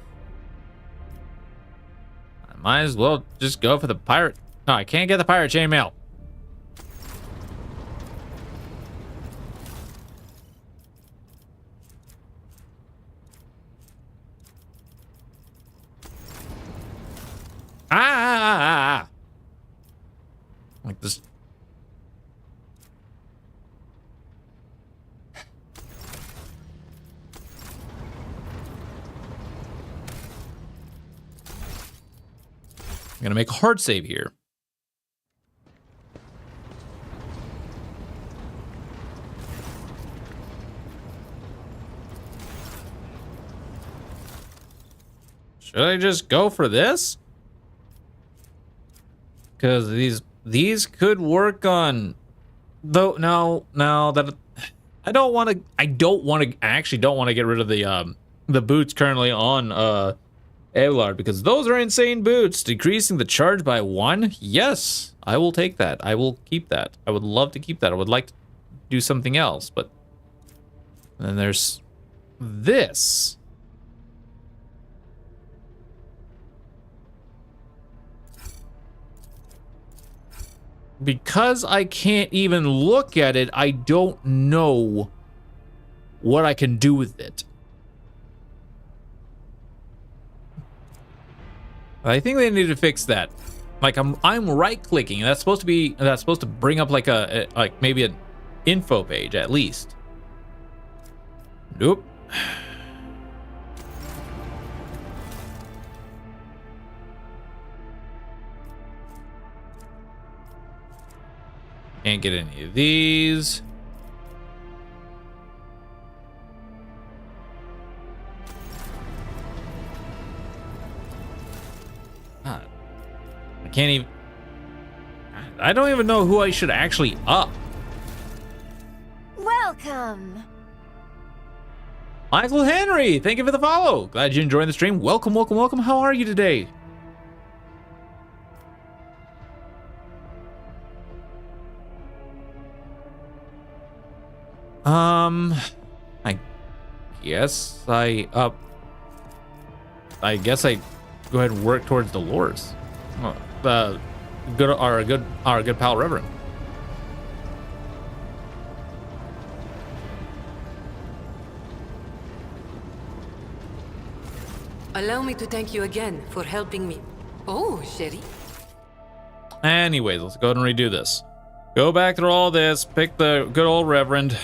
might as well just go for the pirate. No, I can't get the pirate chainmail. Like this. I'm gonna make a hard save here. Should I just go for this? Because these could work on, though. No, that I actually don't want to get rid of the boots currently on Abelard, because those are insane boots. Decreasing the charge by 1. Yes, I will take that. I will keep that. I would love to keep that. I would like to do something else, but then there's this. Because I can't even look at it, I don't know what I can do with it. I think they need to fix that. Like I'm right clicking. That's supposed to bring up like like maybe an info page at least. Nope. Can't get any of these. God. I can't even... I don't even know who I should actually up. Welcome. Michael Henry, thank you for the follow. Glad you enjoyed the stream. Welcome, welcome, welcome. How are you today? I guess I go ahead and work towards Dolores. Our good pal Reverend. Allow me to thank you again for helping me. Oh, Sherry. Anyways, let's go ahead and redo this. Go back through all this, pick the good old Reverend.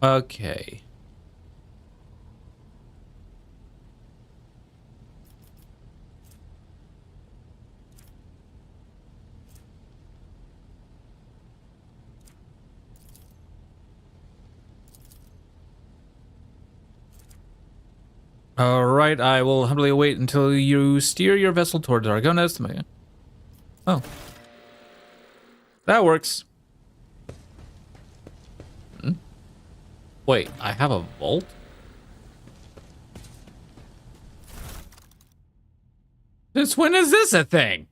Okay. All right, I will humbly wait until you steer your vessel towards Argones. Oh. That works. Wait, I have a vault? Since when is this a thing?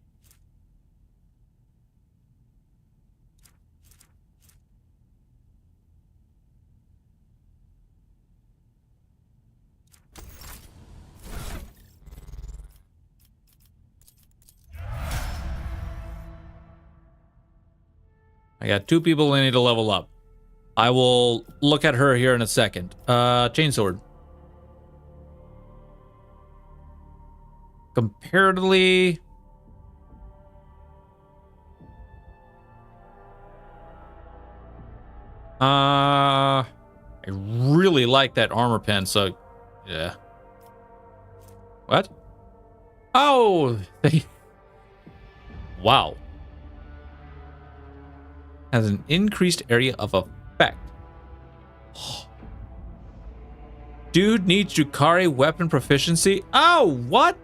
I got 2 people I need to level up. I will look at her here in a second. Chainsword. Comparatively... I really like that armor pen, so... Yeah. What? Oh! Wow. Has an increased area of effect. Dude needs Drukhari weapon proficiency. Oh, what?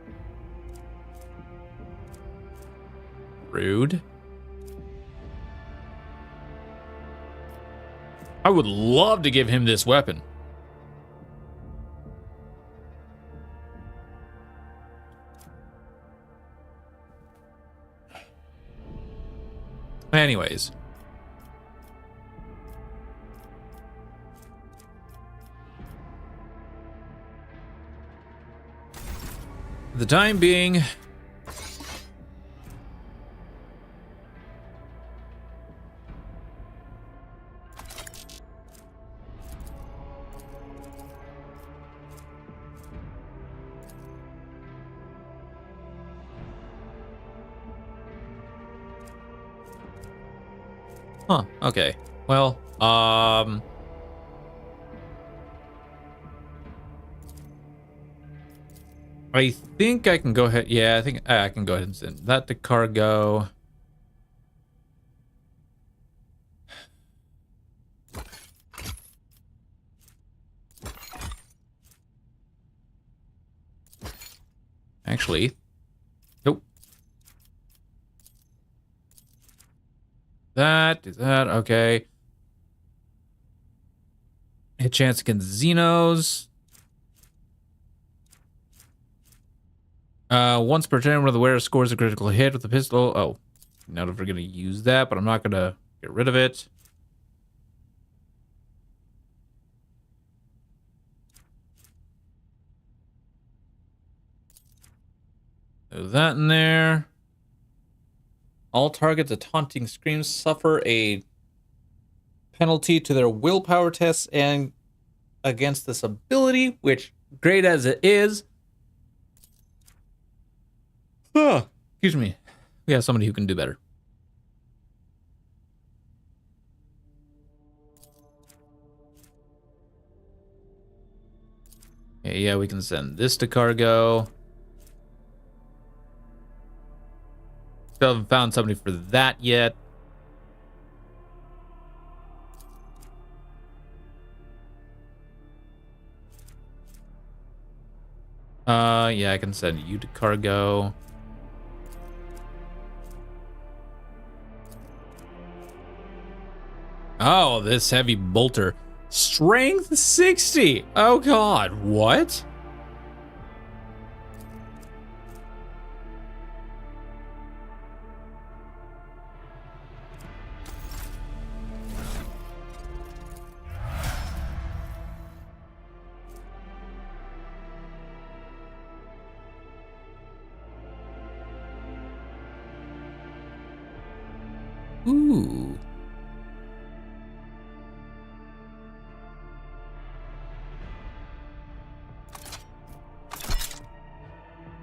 Rude. I would love to give him this weapon. Anyways. For the time being, huh, okay. Well, I think I can go ahead. Yeah, I think I can go ahead and send that to cargo. Actually, nope. That is that. Okay. Hit chance against Xenos. Once per turn, when the wearer scores a critical hit with the pistol. Oh, not if we're gonna use that, but I'm not gonna get rid of it. There's that in there. All targets at taunting screams suffer a penalty to their willpower tests and against this ability, which, great as it is. Excuse me. We have somebody who can do better. Okay, yeah, we can send this to cargo. Still haven't found somebody for that yet. Yeah, I can send you to cargo. Oh, this heavy bolter. Strength 60. Oh god, what? Ooh.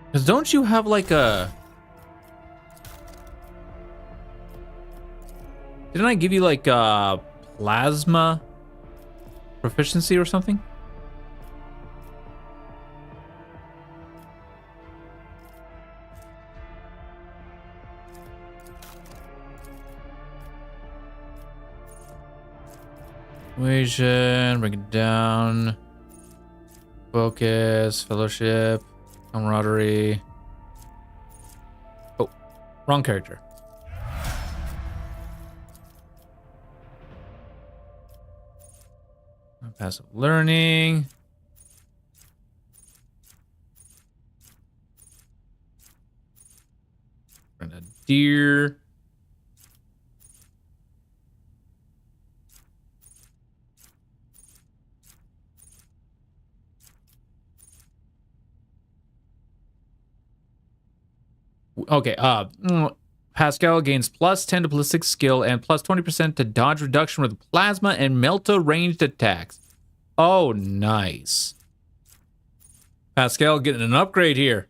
Because don't you have like a... Didn't I give you like a plasma proficiency or something? Persuasion, bring it down. Focus, fellowship, camaraderie. Oh, wrong character. Passive learning. Grenadier. Okay, Pascal gains plus 10 to ballistic skill and plus 20% to dodge reduction with plasma and Melta ranged attacks. Oh, nice. Pascal getting an upgrade here.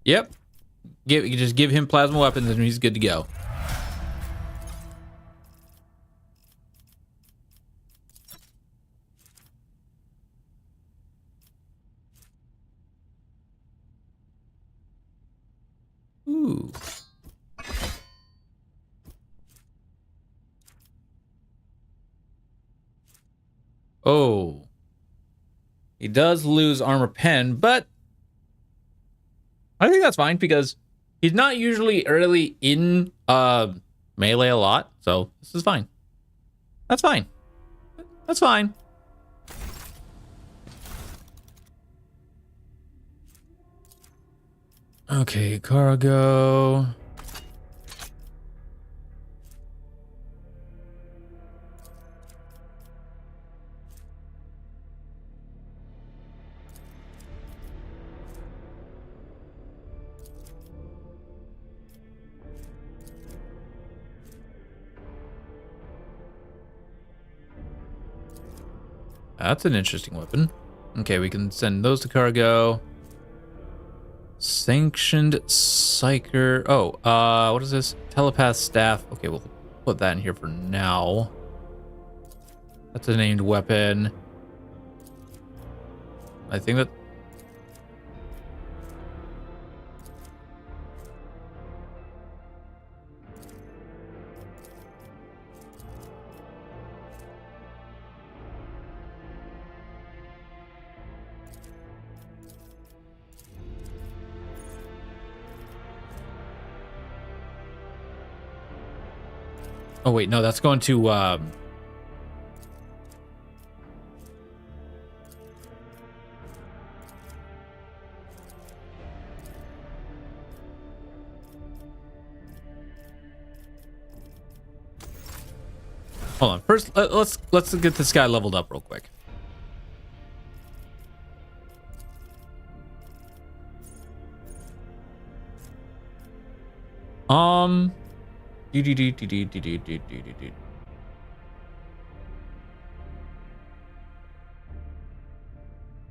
Yep. Just give him plasma weapons and he's good to go. Ooh. Oh. He does lose armor pen, but I think that's fine because he's not usually early in melee a lot, so this is fine. That's fine. That's fine. Okay, cargo. That's an interesting weapon. Okay, we can send those to cargo. Sanctioned psyker. Oh, what is this? Telepath staff. Okay, we'll put that in here for now. That's a named weapon. I think that. Oh wait, no, that's going to hold on. First, let's get this guy leveled up real quick.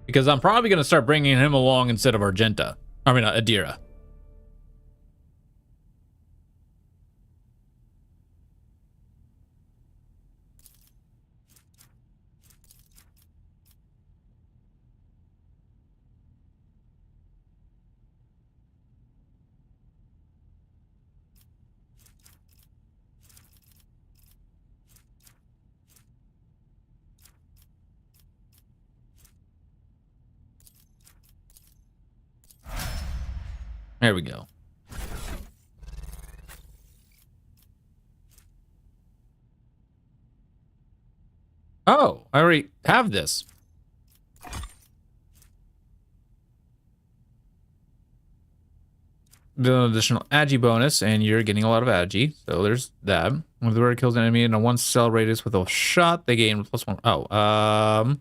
Because I'm probably going to start bringing him along instead of Argenta. I mean, Adira. There we go. Oh, I already have this. The additional agi bonus, and you're getting a lot of agi, so there's that. When the bird kills an enemy in a 1 cell radius with a shot, they gain +1. Oh,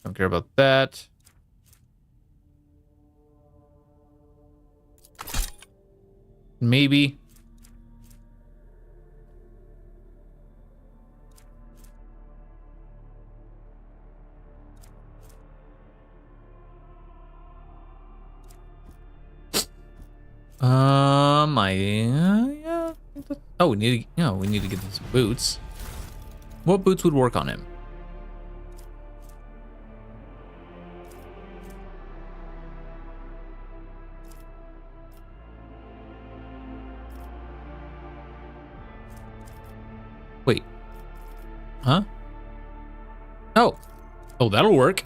don't care about that. Maybe. Yeah. Oh, we need to get these boots. What boots would work on him? Wait. Huh? Oh. Oh, that'll work.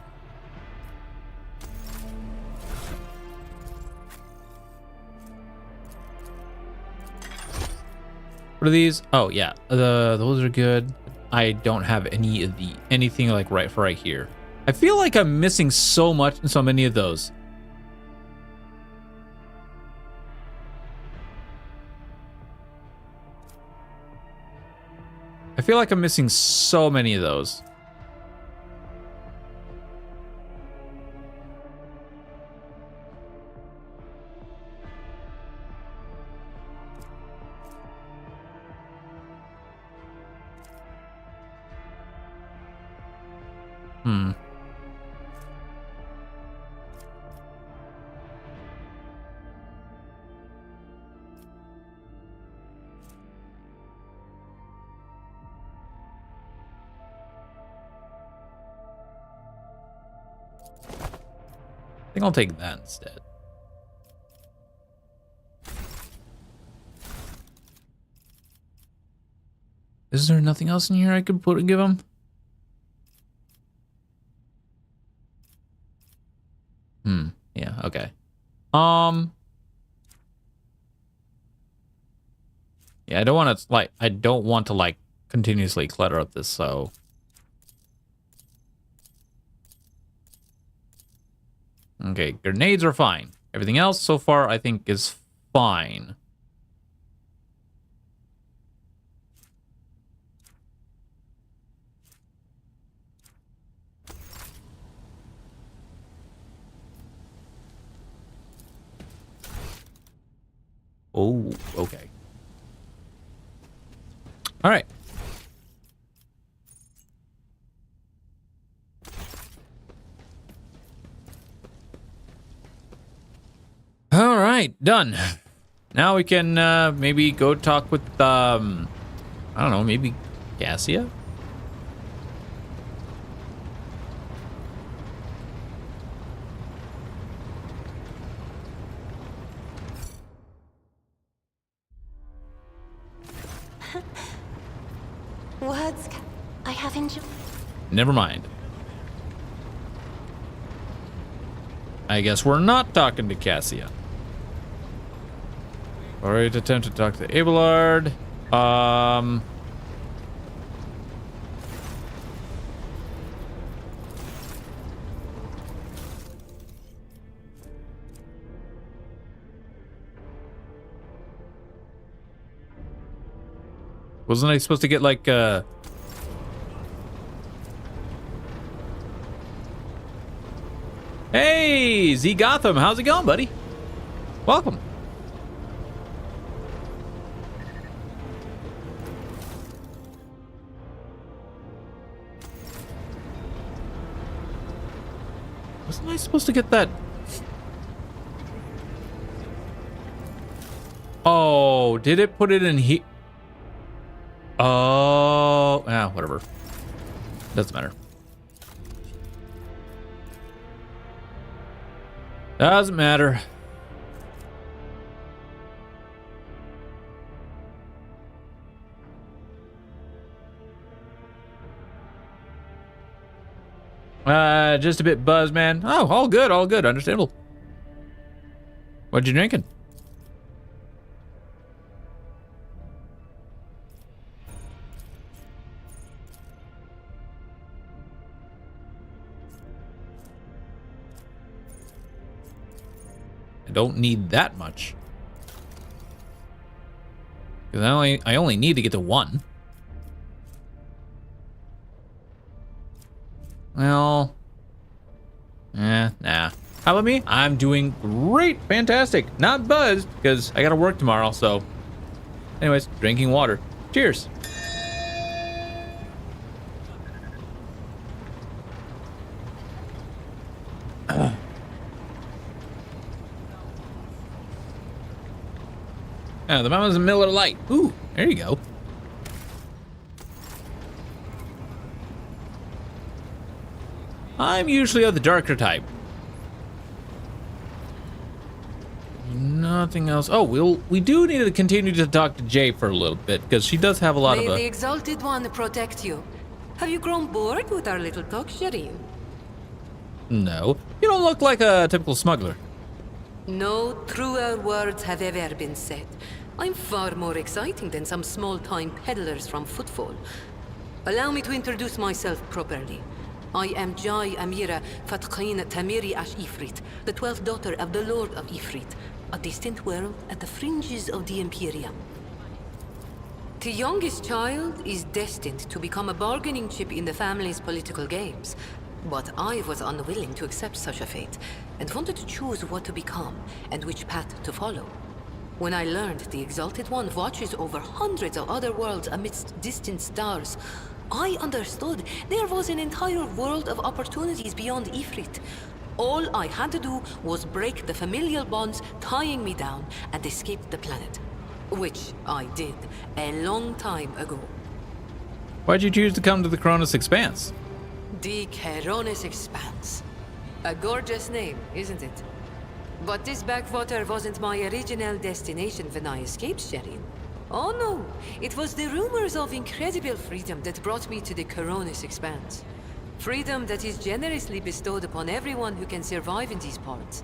What are these? Oh, yeah. Those are good. I don't have anything like right here. I feel like I'm missing so many of those. I feel like I'm missing so many of those. I think I'll take that instead. Is there nothing else in here I could put and give him? Yeah, okay. Yeah, I don't want to like continuously clutter up this, so okay, grenades are fine. Everything else so far I think is fine. Oh, okay. All right. right, done. Now we can maybe go talk with I don't know, maybe Cassia. Words I have enjoyed. Never mind. I guess we're not talking to Cassia. Alright, attempt to talk to Abelard. Wasn't I supposed to get like Hey, Z Gotham, how's it going, buddy? Welcome. Wasn't I supposed to get that? Oh, did it put it in here? Oh, whatever. Doesn't matter. Doesn't matter. Just a bit buzzed, man. Oh, all good, understandable. What you drinking? I don't need that much. Because I only need to get to 1. Well, nah. How about me? I'm doing great, fantastic. Not buzzed, because I gotta work tomorrow, so. Anyways, drinking water. Cheers. The Mama's a Miller Lite. Ooh, there you go. I'm usually of the darker type. Nothing else. Oh, we do need to continue to talk to Jay for a little bit because she does have a lot May of. the Exalted One protect you. Have you grown bored with our little talk, Shireen? No, you don't look like a typical smuggler. No truer words have ever been said. I'm far more exciting than some small-time peddlers from Footfall. Allow me to introduce myself properly. I am Jai Amira Fatqin Tamiri Ash Ifrit, the 12th daughter of the Lord of Ifrit, a distant world at the fringes of the Imperium. The youngest child is destined to become a bargaining chip in the family's political games. But I was unwilling to accept such a fate, and wanted to choose what to become and which path to follow. When I learned the Exalted One watches over hundreds of other worlds amidst distant stars, I understood there was an entire world of opportunities beyond Ifrit. All I had to do was break the familial bonds tying me down and escape the planet. Which I did a long time ago. Why'd you choose to come to the Cronus Expanse? The Cronus Expanse. A gorgeous name, isn't it? But this backwater wasn't my original destination when I escaped, Shireen. Oh no, it was the rumors of incredible freedom that brought me to the Cronus Expanse. Freedom that is generously bestowed upon everyone who can survive in these parts.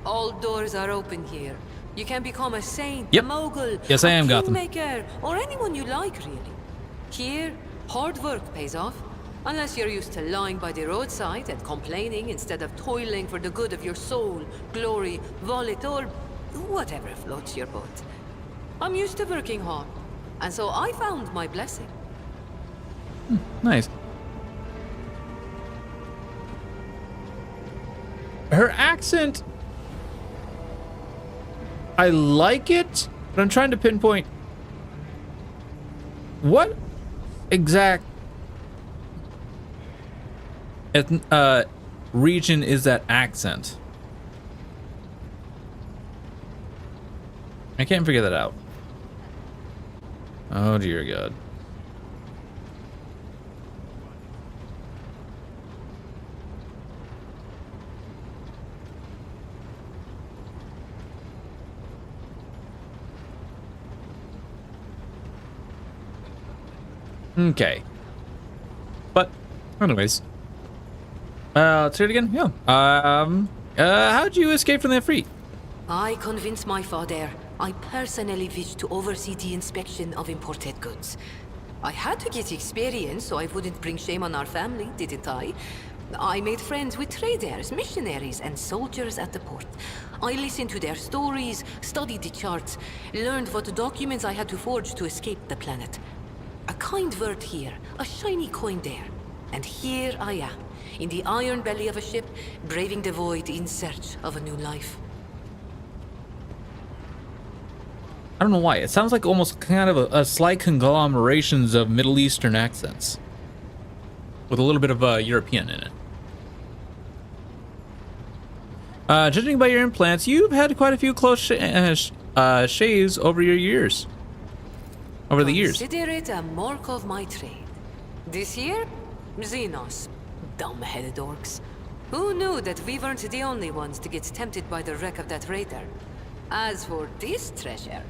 All doors are open here. You can become a saint, Yep. a mogul, Yes, I am, a Gotham. kingmaker, or anyone you like, really. Here, hard work pays off. Unless you're used to lying by the roadside and complaining instead of toiling for the good of your soul, glory, wallet, or whatever floats your boat. I'm used to working hard, and so I found my blessing. Nice. Her accent, I like it, but I'm trying to pinpoint what exact region is that accent? I can't figure that out. Oh dear God. Okay. But, anyways. Let's hear it again. Yeah. How'd you escape from the Efreet? I convinced my father I personally wished to oversee the inspection of imported goods. I had to get experience so I wouldn't bring shame on our family, didn't I? I made friends with traders, missionaries, and soldiers at the port. I listened to their stories, studied the charts, learned what documents I had to forge to escape the planet. A kind word here, a shiny coin there. And here I am, in the iron belly of a ship, braving the void in search of a new life. I don't know why. It sounds like almost kind of a slight conglomerations of Middle Eastern accents. With a little bit of European in it. Judging by your implants, you've had quite a few close shaves over your years. Over the years. Consider it a mark of my trade. This year, Xenos. Dumb-headed orcs. Who knew that we weren't the only ones to get tempted by the wreck of that raider? As for this treasure,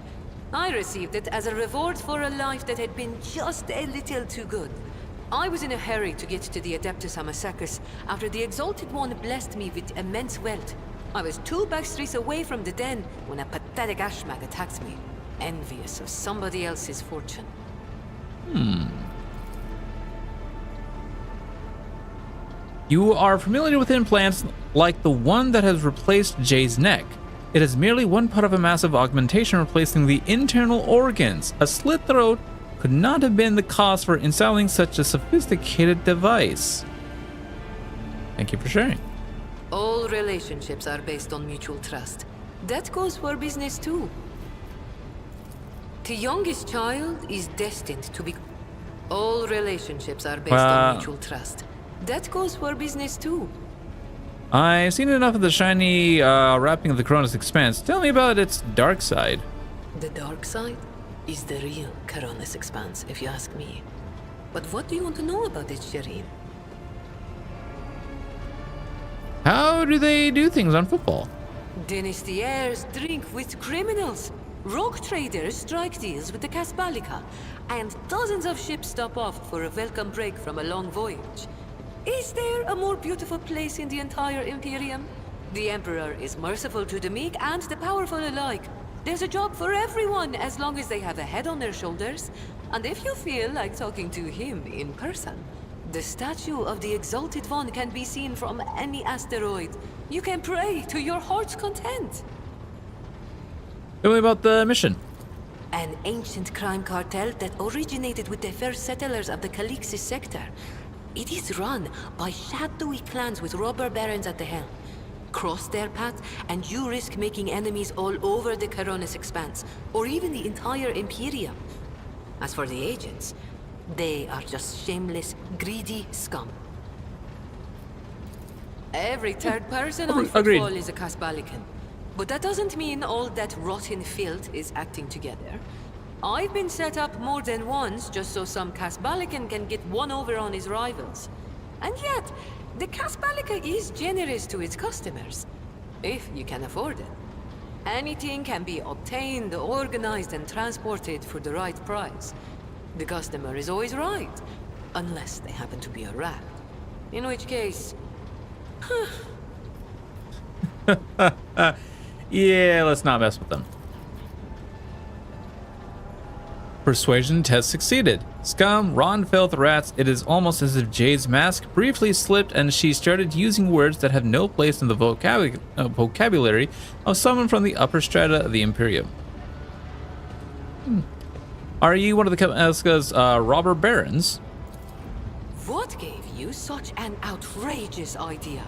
I received it as a reward for a life that had been just a little too good. I was in a hurry to get to the Adeptus Amasacus after the Exalted One blessed me with immense wealth. I was 2 backstreets away from the den when a pathetic Ashmag attacked me, envious of somebody else's fortune. You are familiar with implants like the one that has replaced Jay's neck. It is merely one part of a massive augmentation replacing the internal organs. A slit throat could not have been the cause for installing such a sophisticated device. Thank you for sharing. All relationships are based on mutual trust. That goes for business too. The youngest child is destined to be... All relationships are based on mutual trust. That goes for business too. I've seen enough of the shiny wrapping of the Coronis Expanse. Tell me about its dark side. The dark side is the real Coronis Expanse, if you ask me. But what do you want to know about it, Shireen? How do they do things on football? Dynasty-heirs drink with criminals. Rogue traders strike deals with the Casbalica. And dozens of ships stop off for a welcome break from a long voyage. Is there a more beautiful place in the entire Imperium? The Emperor is merciful to the meek and the powerful alike. There's a job for everyone as long as they have a head on their shoulders. And if you feel like talking to him in person, the statue of the Exalted One can be seen from any asteroid. You can pray to your heart's content. Tell me about the mission. An ancient crime cartel that originated with the first settlers of the Calixis sector. It is run by shadowy clans with robber barons at the helm. Cross their path, and you risk making enemies all over the Coronis Expanse, or even the entire Imperium. As for the agents, they are just shameless, greedy scum. Every third person on football is a Casbalican. But that doesn't mean all that rotten filth is acting together. I've been set up more than once just so some Casbalican can get one over on his rivals. And yet, the Casbalica is generous to its customers, if you can afford it. Anything can be obtained, organized, and transported for the right price. The customer is always right, unless they happen to be a rat. In which case... Yeah, let's not mess with them. Persuasion test succeeded. Scum, rotten filth, rats. It is almost as if Jade's mask briefly slipped and she started using words that have no place in the vocabulary of someone from the upper strata of the Imperium. Are you one of the Casbalica's robber barons? What gave you such an outrageous idea?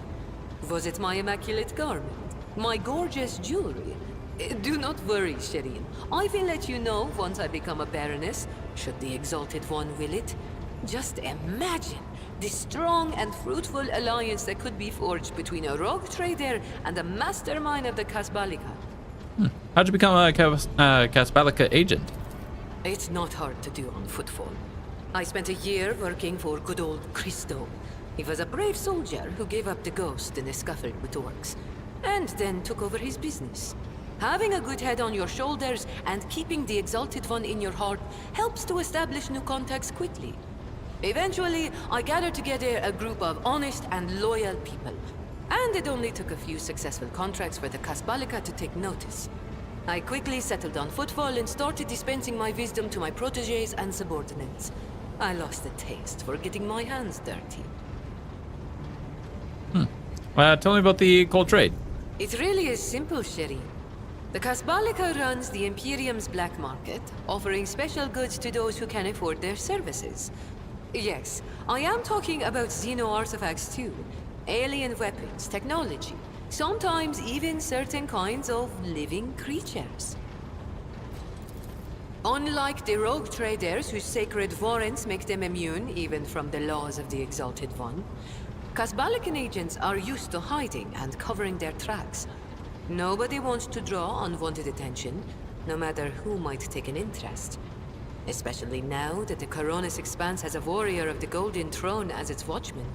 Was it my immaculate garment? My gorgeous jewelry? Do not worry, Shireen. I will let you know once I become a baroness, should the Exalted One will it. Just imagine the strong and fruitful alliance that could be forged between a rogue trader and the mastermind of the Casbalica. How'd you become a Kasbalika agent? It's not hard to do on Footfall. I spent a year working for good old Christo. He was a brave soldier who gave up the ghost in a scuffle with orcs, and then took over his business. Having a good head on your shoulders and keeping the Exalted One in your heart helps to establish new contacts quickly. Eventually, I gathered together a group of honest and loyal people, and it only took a few successful contracts for the Kasbalika to take notice. I quickly settled on Footfall and started dispensing my wisdom to my protégés and subordinates. I lost the taste for getting my hands dirty. Tell me about the cold trade. It really is simple, Sherry. The Kasbalika runs the Imperium's black market, offering special goods to those who can afford their services. Yes, I am talking about Xeno artifacts too. Alien weapons, technology, sometimes even certain kinds of living creatures. Unlike the rogue traders whose sacred warrants make them immune even from the laws of the Exalted One, Kasbalikan agents are used to hiding and covering their tracks. Nobody wants to draw unwanted attention, no matter who might take an interest. Especially now that the Coronis Expanse has a warrior of the Golden Throne as its watchman.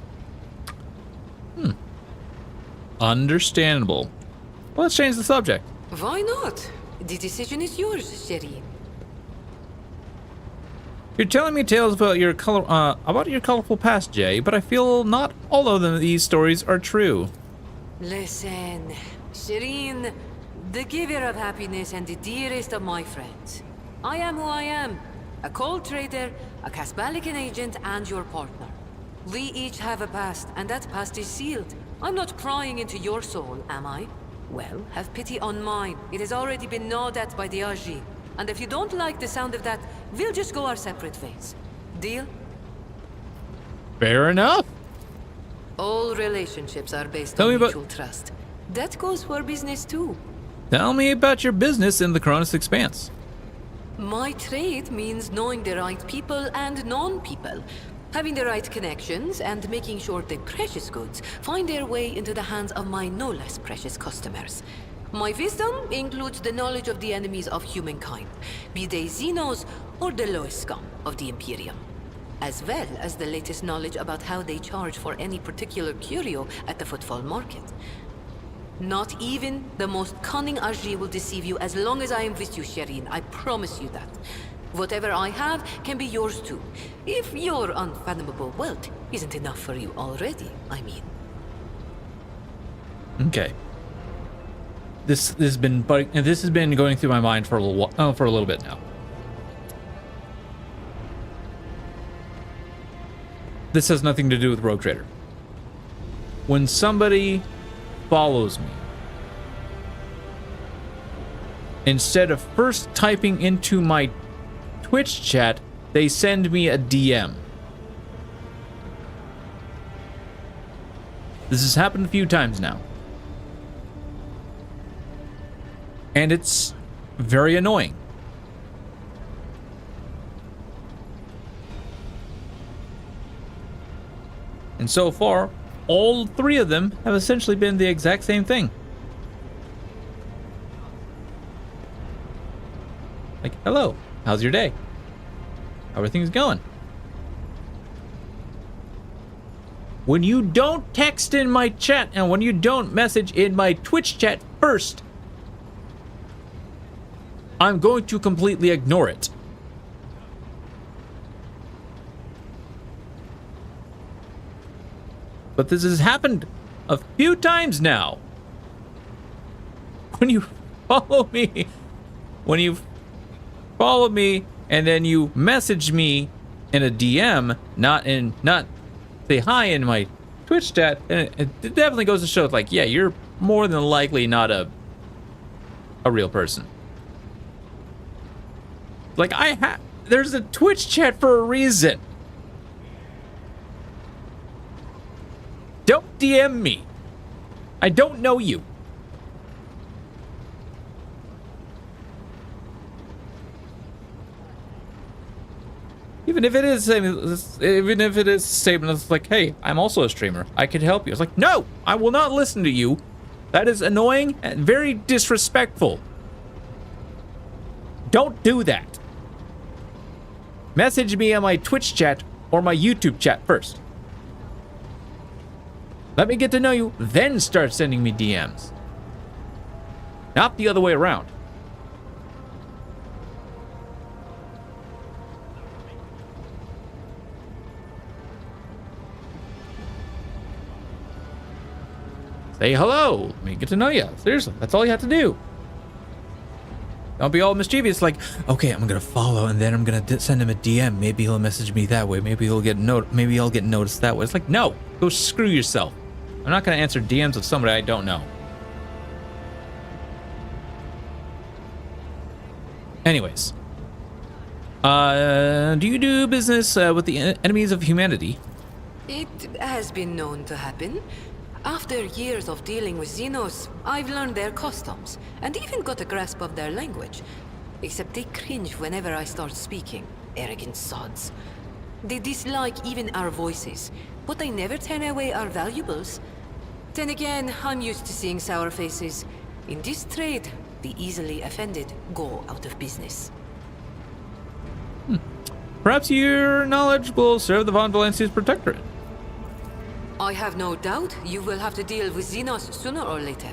Understandable. Well, let's change the subject. Why not? The decision is yours, Sherry. You're telling me tales about your colorful past, Jay, but I feel not all of these stories are true. Listen, Shireen, the giver of happiness and the dearest of my friends. I am who I am. A cold trader, a Kasbalikan agent, and your partner. We each have a past, and that past is sealed. I'm not prying into your soul, am I? Well, have pity on mine. It has already been gnawed at by the Aji. And if you don't like the sound of that, we'll just go our separate ways. Deal? Fair enough. All relationships are based Tell on me about- mutual trust. That goes for business too. Tell me about your business in the Coronis Expanse. My trade means knowing the right people and non-people. Having the right connections and making sure the precious goods find their way into the hands of my no less precious customers. My wisdom includes the knowledge of the enemies of humankind, be they Xenos or the lowest scum of the Imperium, as well as the latest knowledge about how they charge for any particular curio at the Footfall Market. Not even the most cunning Aji will deceive you as long as I am with you, Shireen. I promise you that. Whatever I have can be yours too, if your unfathomable wealth isn't enough for you already, I mean. Okay. This has been going through my mind for a little bit now. This has nothing to do with Rogue Trader. When somebody follows me, instead of first typing into my Twitch chat, they send me a DM. This has happened a few times now. And it's very annoying. And so far, all three of them have essentially been the exact same thing. Like, hello, how's your day? How are things going? When you don't text in my chat and when you don't message in my Twitch chat first, I'm going to completely ignore it. But this has happened a few times now. When you follow me, and then you message me in a DM, not say hi in my Twitch chat, and it definitely goes to show, like, yeah, you're more than likely not a real person. Like, there's a Twitch chat for a reason. Don't DM me. I don't know you. Even if it is a statement that's like, hey, I'm also a streamer, I could help you. It's like, no, I will not listen to you. That is annoying and very disrespectful. Don't do that. Message me on my Twitch chat or my YouTube chat first. Let me get to know you, then start sending me DMs. Not the other way around. Say hello. Let me get to know you. Seriously, that's all you have to do. Don't be all mischievous like, okay, I'm gonna follow and then I'm gonna send him a DM. Maybe he'll message me that way. Maybe I'll get noticed that way. It's like, no, go screw yourself. I'm not gonna answer DMs of somebody I don't know. Anyways, do you do business with the enemies of humanity? It has been known to happen. After years of dealing with Xenos, I've learned their customs, and even got a grasp of their language. Except they cringe whenever I start speaking. Arrogant sods. They dislike even our voices, but they never turn away our valuables. Then again, I'm used to seeing sour faces. In this trade, the easily offended go out of business. Perhaps your knowledge will serve the Von Valencia's protectorate. I have no doubt you will have to deal with Xenos sooner or later.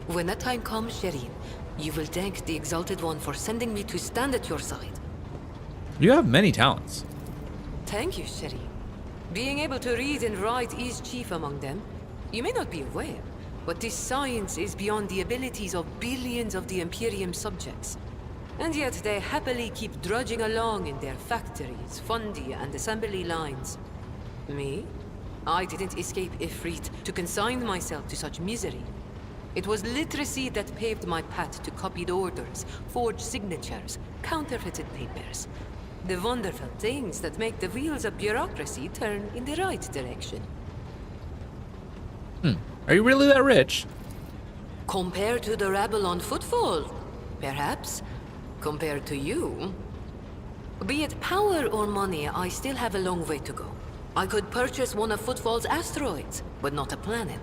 When that time comes, Shireen, you will thank the Exalted One for sending me to stand at your side. You have many talents. Thank you, Shireen. Being able to read and write is chief among them. You may not be aware, but this science is beyond the abilities of billions of the Imperium subjects. And yet they happily keep drudging along in their factories, fundy, and assembly lines. Me? I didn't escape Ifrit to consign myself to such misery. It was literacy that paved my path to copied orders, forged signatures, counterfeited papers. The wonderful things that make the wheels of bureaucracy turn in the right direction. Are you really that rich? Compared to the rabble on Footfall, perhaps. Compared to you. Be it power or money, I still have a long way to go. I could purchase one of Footfall's asteroids, but not a planet.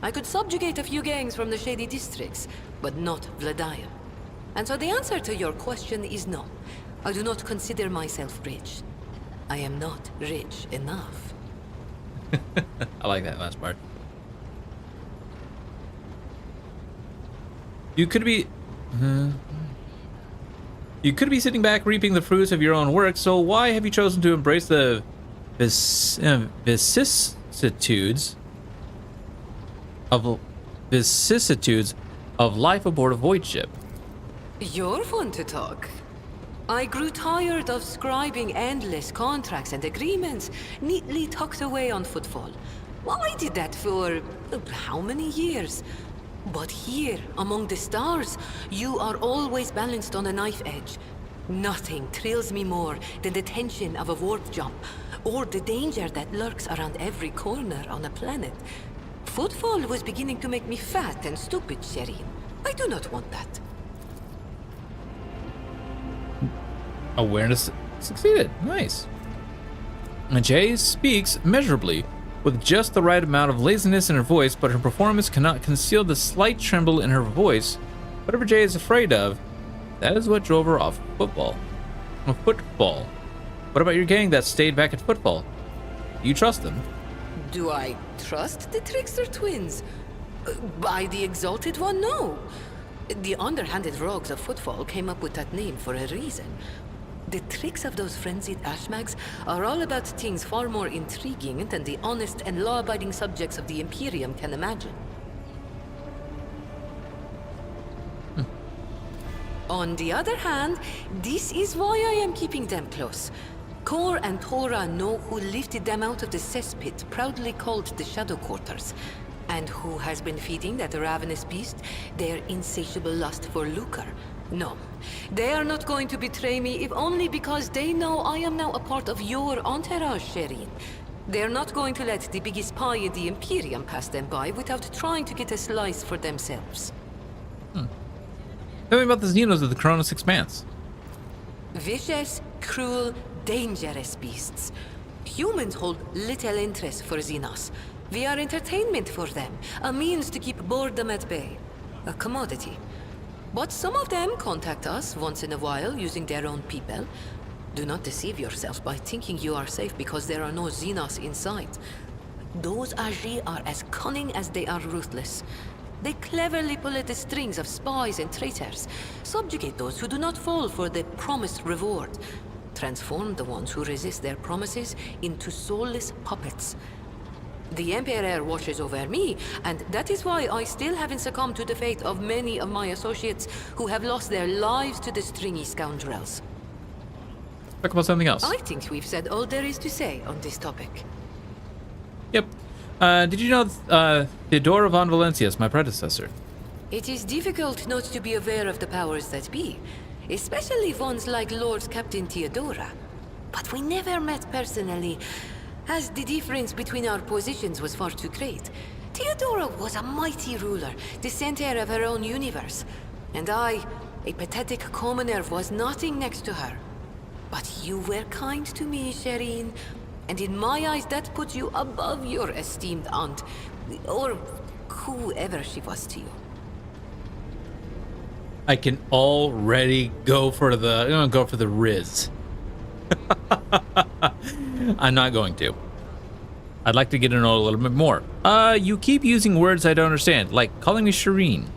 I could subjugate a few gangs from the shady districts, but not Vladium. And so the answer to your question is no. I do not consider myself rich. I am not rich enough. I like that last part. You could be sitting back reaping the fruits of your own work, so why have you chosen to embrace the vicissitudes of life aboard a void ship? You're fun to talk. I grew tired of scribing endless contracts and agreements neatly tucked away on Footfall. Well, I did that for how many years? But here, among the stars, you are always balanced on a knife edge. Nothing thrills me more than the tension of a warp jump, or the danger that lurks around every corner on a planet. Footfall was beginning to make me fat and stupid, Shireen. I do not want that. Awareness succeeded. Nice. Jay speaks measurably, with just the right amount of laziness in her voice, but her performance cannot conceal the slight tremble in her voice. Whatever Jay is afraid of, that is what drove her off Footfall. Footfall. What about your gang that stayed back at Footfall? Do you trust them? Do I trust the Trickster twins? By the Exalted One, no. The underhanded rogues of Footfall came up with that name for a reason. The tricks of those frenzied Ashmags are all about things far more intriguing than the honest and law-abiding subjects of the Imperium can imagine. On the other hand, this is why I am keeping them close. Kor and Tora know who lifted them out of the cesspit proudly called the Shadow Quarters, and who has been feeding that ravenous beast their insatiable lust for lucre. No, they are not going to betray me if only because they know I am now a part of your entourage, Shireen. They're not going to let the biggest pie in the Imperium pass them by without trying to get a slice for themselves. Tell me about the Xenos of the Cronus Expanse. Vicious, cruel, dangerous beasts. Humans hold little interest for Xenos. We are entertainment for them, a means to keep boredom at bay. A commodity. But some of them contact us once in a while using their own people. Do not deceive yourself by thinking you are safe because there are no Xenos inside. Those Agi are as cunning as they are ruthless. They cleverly pull at the strings of spies and traitors, subjugate those who do not fall for the promised reward, transform the ones who resist their promises into soulless puppets. The Emperor watches over me, and that is why I still haven't succumbed to the fate of many of my associates who have lost their lives to the stringy scoundrels. Talk about something else. I think we've said all there is to say on this topic. Yep. Did you know Theodora von Valencia is my predecessor? It is difficult not to be aware of the powers that be, especially ones like Lord Captain Theodora. But we never met personally, as the difference between our positions was far too great. Theodora was a mighty ruler, the center of her own universe, and I, a pathetic commoner, was nothing next to her. But you were kind to me, Shireen, and in my eyes that puts you above your esteemed aunt, or whoever she was to you. I can already go for the. I'm gonna go for the Riz. I'm not going to. I'd like to get to know a little bit more. You keep using words I don't understand, like calling me Shireen.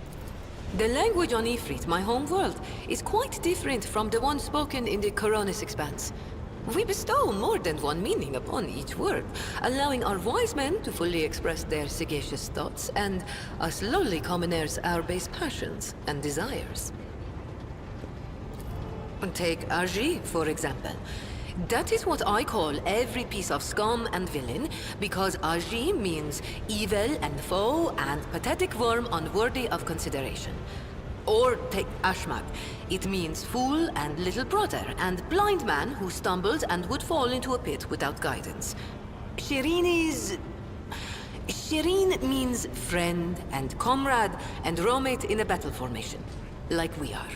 The language on Ifrit, my home world, is quite different from the one spoken in the Coronis Expanse. We bestow more than one meaning upon each word, allowing our wise men to fully express their sagacious thoughts, and us lowly commoners our base passions and desires. Take Agi, for example. That is what I call every piece of scum and villain, because Agi means evil and foe and pathetic worm unworthy of consideration. Or take Ashmag. It means fool and little brother, and blind man who stumbled and would fall into a pit without guidance. Shireen means friend and comrade and roommate in a battle formation, like we are.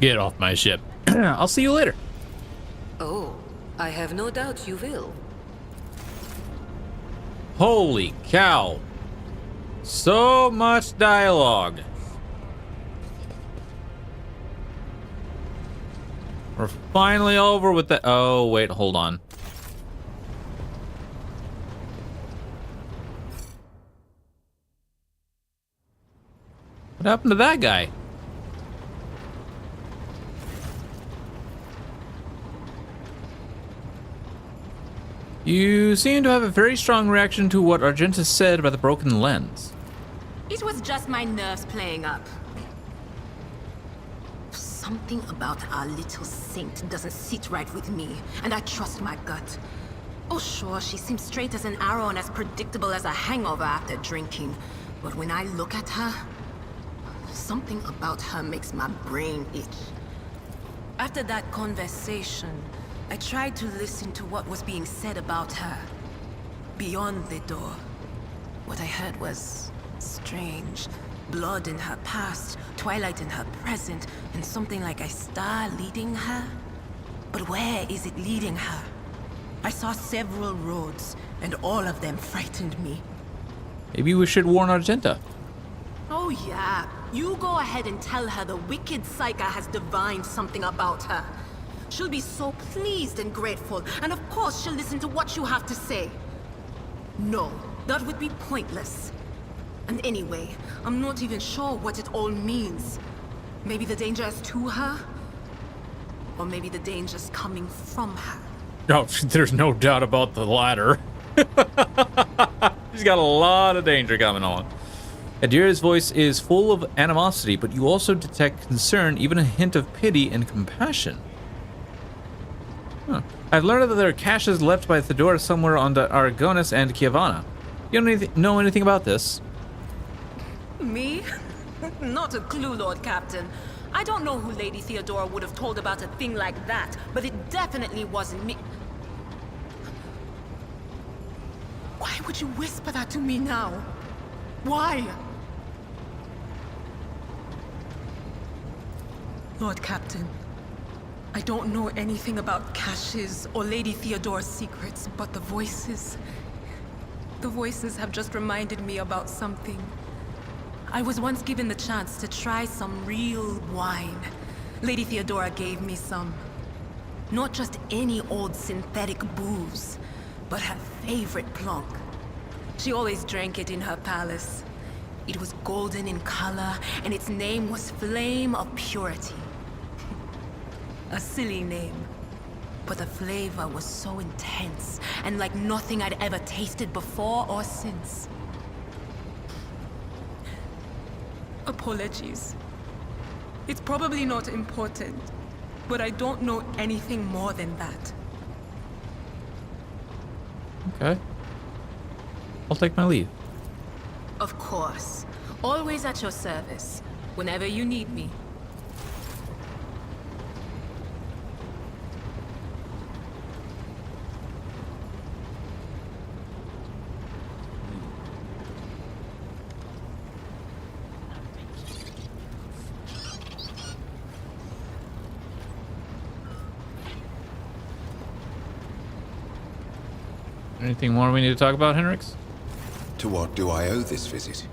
Get off my ship. I'll see you later. Oh, I have no doubt you will. Holy cow. So much dialogue. We're finally over with the. Oh, wait, hold on. What happened to that guy? You seem to have a very strong reaction to what Argenta said about the broken lens. It was just my nerves playing up. Something about our little saint doesn't sit right with me, and I trust my gut. Oh sure, she seems straight as an arrow and as predictable as a hangover after drinking. But when I look at her, something about her makes my brain itch. After that conversation, I tried to listen to what was being said about her. Beyond the door, what I heard was strange. Blood in her past, twilight in her present, and something like a star leading her. But where is it leading her? I saw several roads, and all of them frightened me. Maybe we should warn Argenta. Oh yeah, you go ahead and tell her the wicked Psyker has divined something about her. She'll be so pleased and grateful, and of course she'll listen to what you have to say. No, that would be pointless. And anyway, I'm not even sure what it all means. Maybe the danger is to her? Or maybe the danger's coming from her. Oh, there's no doubt about the latter. She's got a lot of danger coming on. Adira's voice is full of animosity, but you also detect concern, even a hint of pity and compassion. Huh. I've learned that there are caches left by Theodora somewhere on the Aragonis and Kiavana. You don't know anything about this? Me? Not a clue, Lord Captain. I don't know who Lady Theodora would have told about a thing like that, but it definitely wasn't me. Why would you whisper that to me now? Why? Lord Captain, I don't know anything about caches or Lady Theodora's secrets, but the voices have just reminded me about something. I was once given the chance to try some real wine. Lady Theodora gave me some. Not just any old synthetic booze, but her favorite plonk. She always drank it in her palace. It was golden in color, and its name was Flame of Purity. A silly name, but the flavor was so intense, and like nothing I'd ever tasted before or since. Apologies. It's probably not important, but I don't know anything more than that. Okay. I'll take my leave. Of course. Always at your service, whenever you need me. Anything more we need to talk about, Henrix? To what do I owe this visit?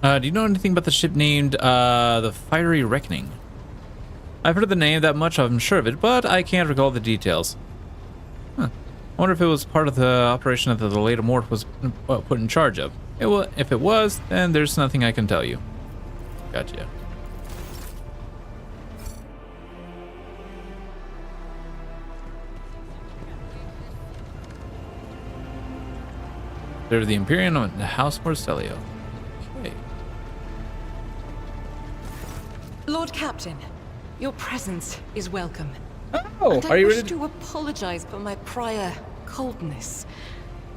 Do you know anything about the ship named the Fiery Reckoning? I've heard of the name that much, I'm sure of it, but I can't recall the details. Huh. I wonder if it was part of the operation that the Lady Mort was put in charge of. If it was, then there's nothing I can tell you. Gotcha. They're the Imperium and the House Morcelio. Okay. Lord Captain, your presence is welcome. Oh, and are you I ready wish to apologize for my prior coldness.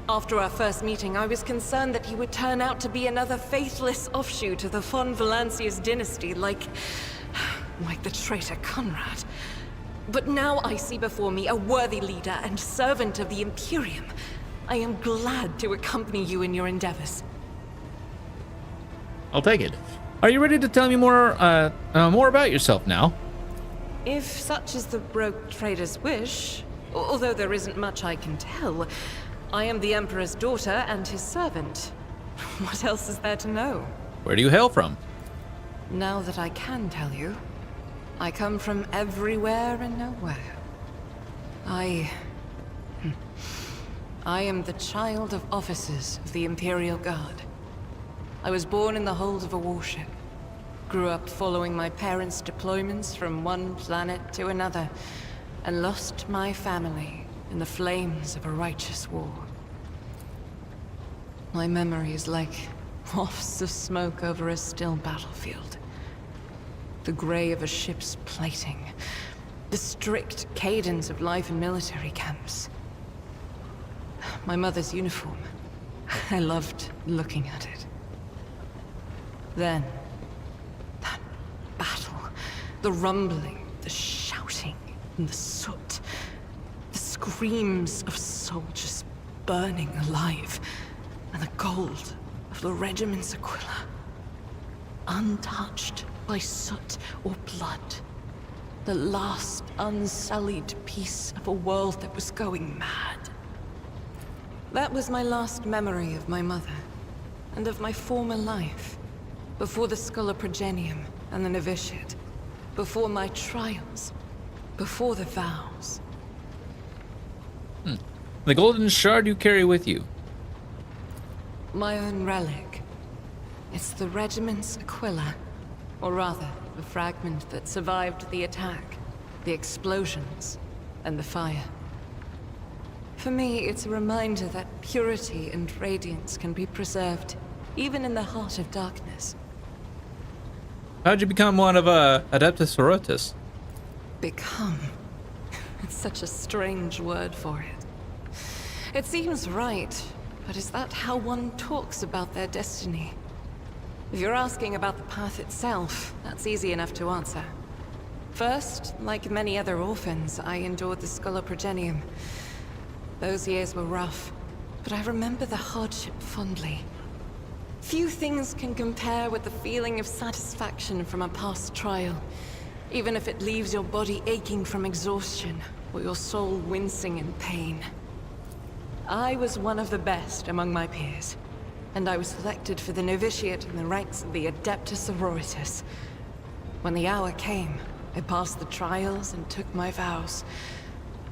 After our first meeting, I was concerned that you would turn out to be another faithless offshoot of the von Valancius dynasty, like the traitor Conrad. But now I see before me a worthy leader and servant of the Imperium. I am glad to accompany you in your endeavors. I'll take it. Are you ready to tell me more about yourself now? If such is the rogue trader's wish, although there isn't much I can tell, I am the Emperor's daughter and his servant. What else is there to know? Where do you hail from? Now that I can tell you, I come from everywhere and nowhere. I am the child of officers of the Imperial Guard. I was born in the hold of a warship. Grew up following my parents' deployments from one planet to another, and lost my family in the flames of a righteous war. My memory is like wafts of smoke over a still battlefield. The gray of a ship's plating, the strict cadence of life in military camps. My mother's uniform, I loved looking at it. Then, that battle, the rumbling, the shouting, and the soot, the screams of soldiers burning alive, and the gold of the regiment's Aquila, untouched by soot or blood, the last unsullied piece of a world that was going mad. That was my last memory of my mother, and of my former life. Before the Schola Progenium and the novitiate. Before my trials. Before the vows. The golden shard you carry with you. My own relic. It's the regiment's Aquila. Or rather, the fragment that survived the attack, the explosions, and the fire. For me, it's a reminder that purity and radiance can be preserved, even in the heart of darkness. How'd you become one of Adeptus Sororitas? Become. It's such a strange word for it. It seems right, but is that how one talks about their destiny? If you're asking about the path itself, that's easy enough to answer. First, like many other orphans, I endured the Sculoprogenium. Those years were rough, but I remember the hardship fondly. Few things can compare with the feeling of satisfaction from a past trial, even if it leaves your body aching from exhaustion, or your soul wincing in pain. I was one of the best among my peers, and I was selected for the novitiate in the ranks of the Adeptus Sororitas. When the hour came, I passed the trials and took my vows.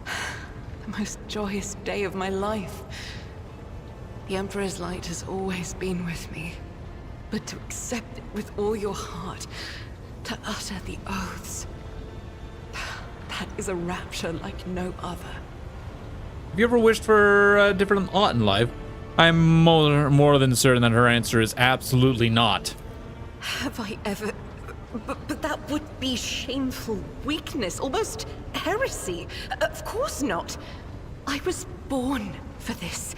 The most joyous day of my life. The Emperor's light has always been with me, but to accept it with all your heart, to utter the oaths, that is a rapture like no other. Have you ever wished for a different lot in life? I'm more than certain that her answer is absolutely not. Have I ever... But that would be shameful weakness, almost heresy. Of course not. I was born for this.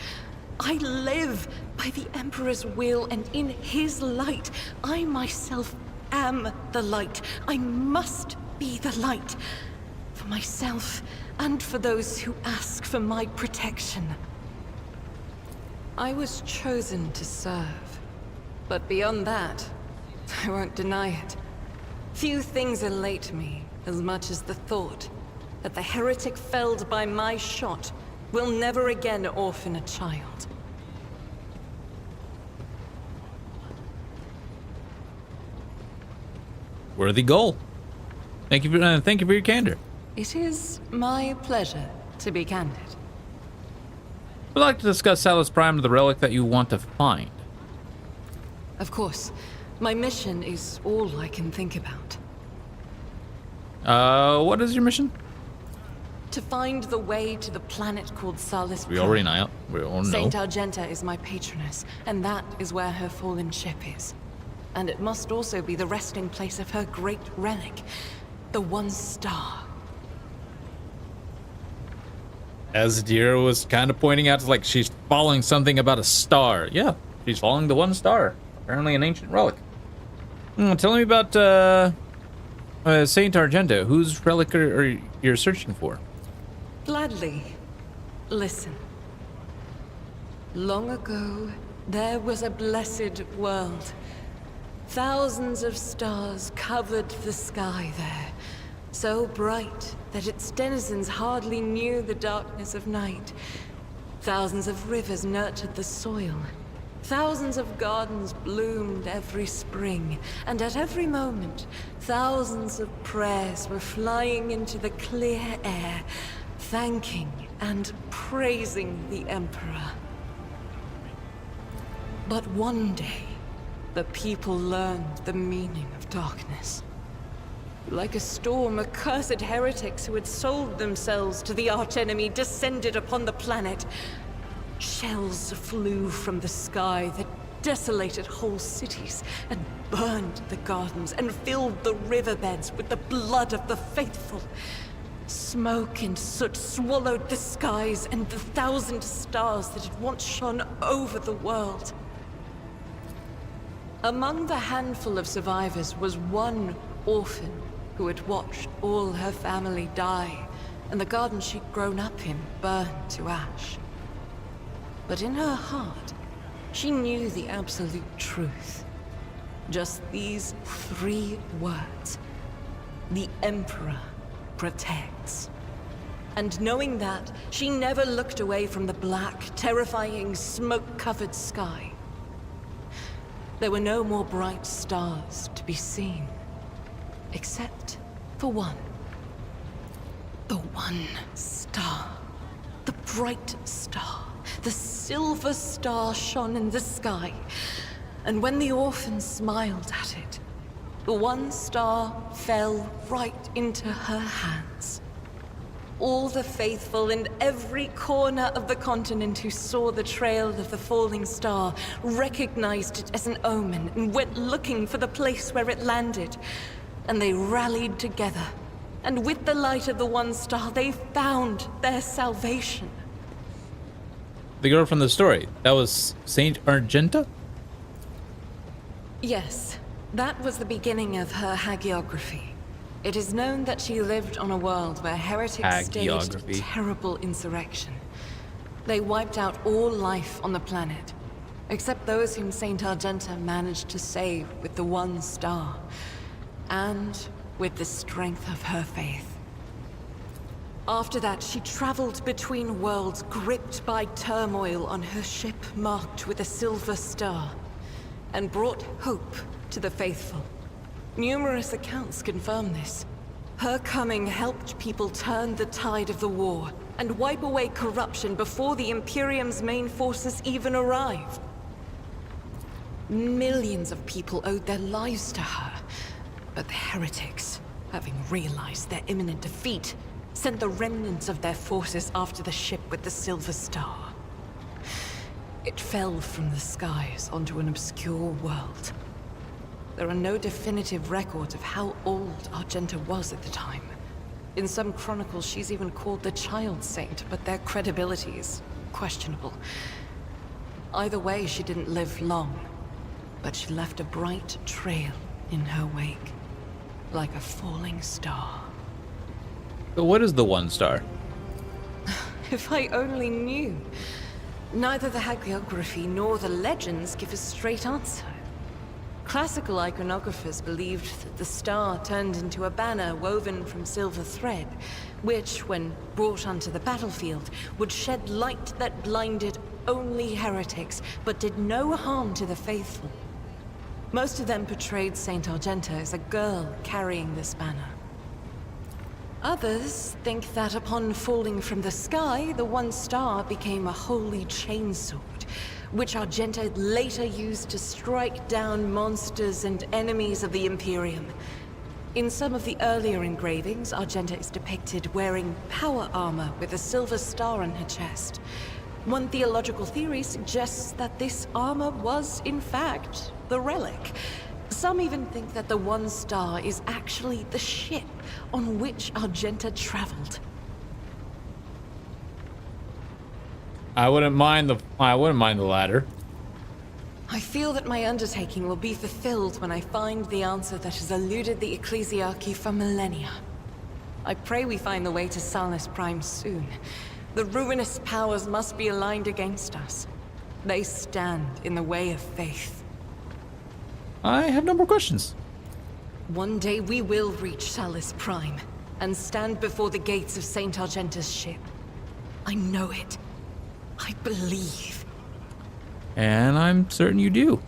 I live by the Emperor's will, and in his light, I myself am the light. I must be the light. For myself, and for those who ask for my protection. I was chosen to serve. But beyond that, I won't deny it. Few things elate me as much as the thought that the heretic felled by my shot will never again orphan a child. Worthy goal. Thank you for your candor. It is my pleasure to be candid. We'd like to discuss Salus Prime, the relic that you want to find. Of course. My mission is all I can think about. What is your mission? To find the way to the planet called Salus Prime. We already know. Saint Argenta is my patroness, and that is where her fallen ship is. And it must also be the resting place of her great relic, the One Star. As Dira was kind of pointing out, it's like she's following something about a star. Yeah, she's following the One Star. Apparently an ancient relic. Tell me about Saint Argenta. Whose relic are you searching for? Gladly. Listen. Long ago, there was a blessed world. Thousands of stars covered the sky there, so bright that its denizens hardly knew the darkness of night. Thousands of rivers nurtured the soil. Thousands of gardens bloomed every spring, and at every moment, thousands of prayers were flying into the clear air, thanking and praising the Emperor. But one day, the people learned the meaning of darkness. Like a storm, accursed heretics who had sold themselves to the archenemy descended upon the planet. Shells flew from the sky that desolated whole cities and burned the gardens and filled the riverbeds with the blood of the faithful. Smoke and soot swallowed the skies and the 1,000 stars that had once shone over the world. Among the handful of survivors was one orphan who had watched all her family die, and the garden she'd grown up in burned to ash. But in her heart, she knew the absolute truth. Just these 3 words. The Emperor protects. And knowing that, she never looked away from the black, terrifying, smoke-covered sky. There were no more bright stars to be seen. Except for one. The One Star. The bright star. The silver star shone in the sky. And when the orphan smiled at it, the One Star fell right into her hands. All the faithful in every corner of the continent who saw the trail of the falling star recognized it as an omen and went looking for the place where it landed. And they rallied together. And with the light of the One Star, they found their salvation. The girl from the story. That was Saint Argenta? Yes, that was the beginning of her hagiography. It is known that she lived on a world where heretics staged a terrible insurrection. They wiped out all life on the planet, except those whom Saint Argenta managed to save with the one star, and with the strength of her faith. After that, she traveled between worlds, gripped by turmoil on her ship marked with a silver star, and brought hope to the faithful. Numerous accounts confirm this. Her coming helped people turn the tide of the war and wipe away corruption before the Imperium's main forces even arrived. Millions of people owed their lives to her, but the heretics, having realized their imminent defeat, sent the remnants of their forces after the ship with the Silver Star. It fell from the skies onto an obscure world. There are no definitive records of how old Argenta was at the time. In some chronicles, she's even called the Child Saint, but their credibility is questionable. Either way, she didn't live long, but she left a bright trail in her wake, like a falling star. But what is the one star? If I only knew. Neither the hagiography nor the legends give a straight answer. Classical iconographers believed that the star turned into a banner woven from silver thread, which, when brought onto the battlefield, would shed light that blinded only heretics, but did no harm to the faithful. Most of them portrayed Saint Argenta as a girl carrying this banner. Others think that upon falling from the sky, the one star became a holy chainsword, which Argenta later used to strike down monsters and enemies of the Imperium. In some of the earlier engravings, Argenta is depicted wearing power armor with a silver star on her chest. One theological theory suggests that this armor was, in fact, the relic. Some even think that the one star is actually the ship on which Argenta traveled. I wouldn't mind the latter. I feel that my undertaking will be fulfilled when I find the answer that has eluded the Ecclesiarchy for millennia. I pray we find the way to Salus Prime soon. The ruinous powers must be aligned against us. They stand in the way of faith. I have no more questions. One day we will reach Salus Prime and stand before the gates of Saint Argenta's ship. I know it. I believe. And I'm certain you do.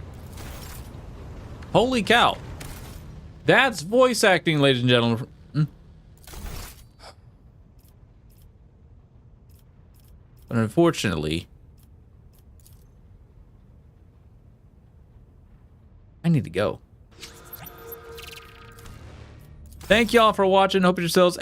Holy cow. That's voice acting, ladies and gentlemen. But unfortunately, I need to go. Thank y'all for watching. Hope yourselves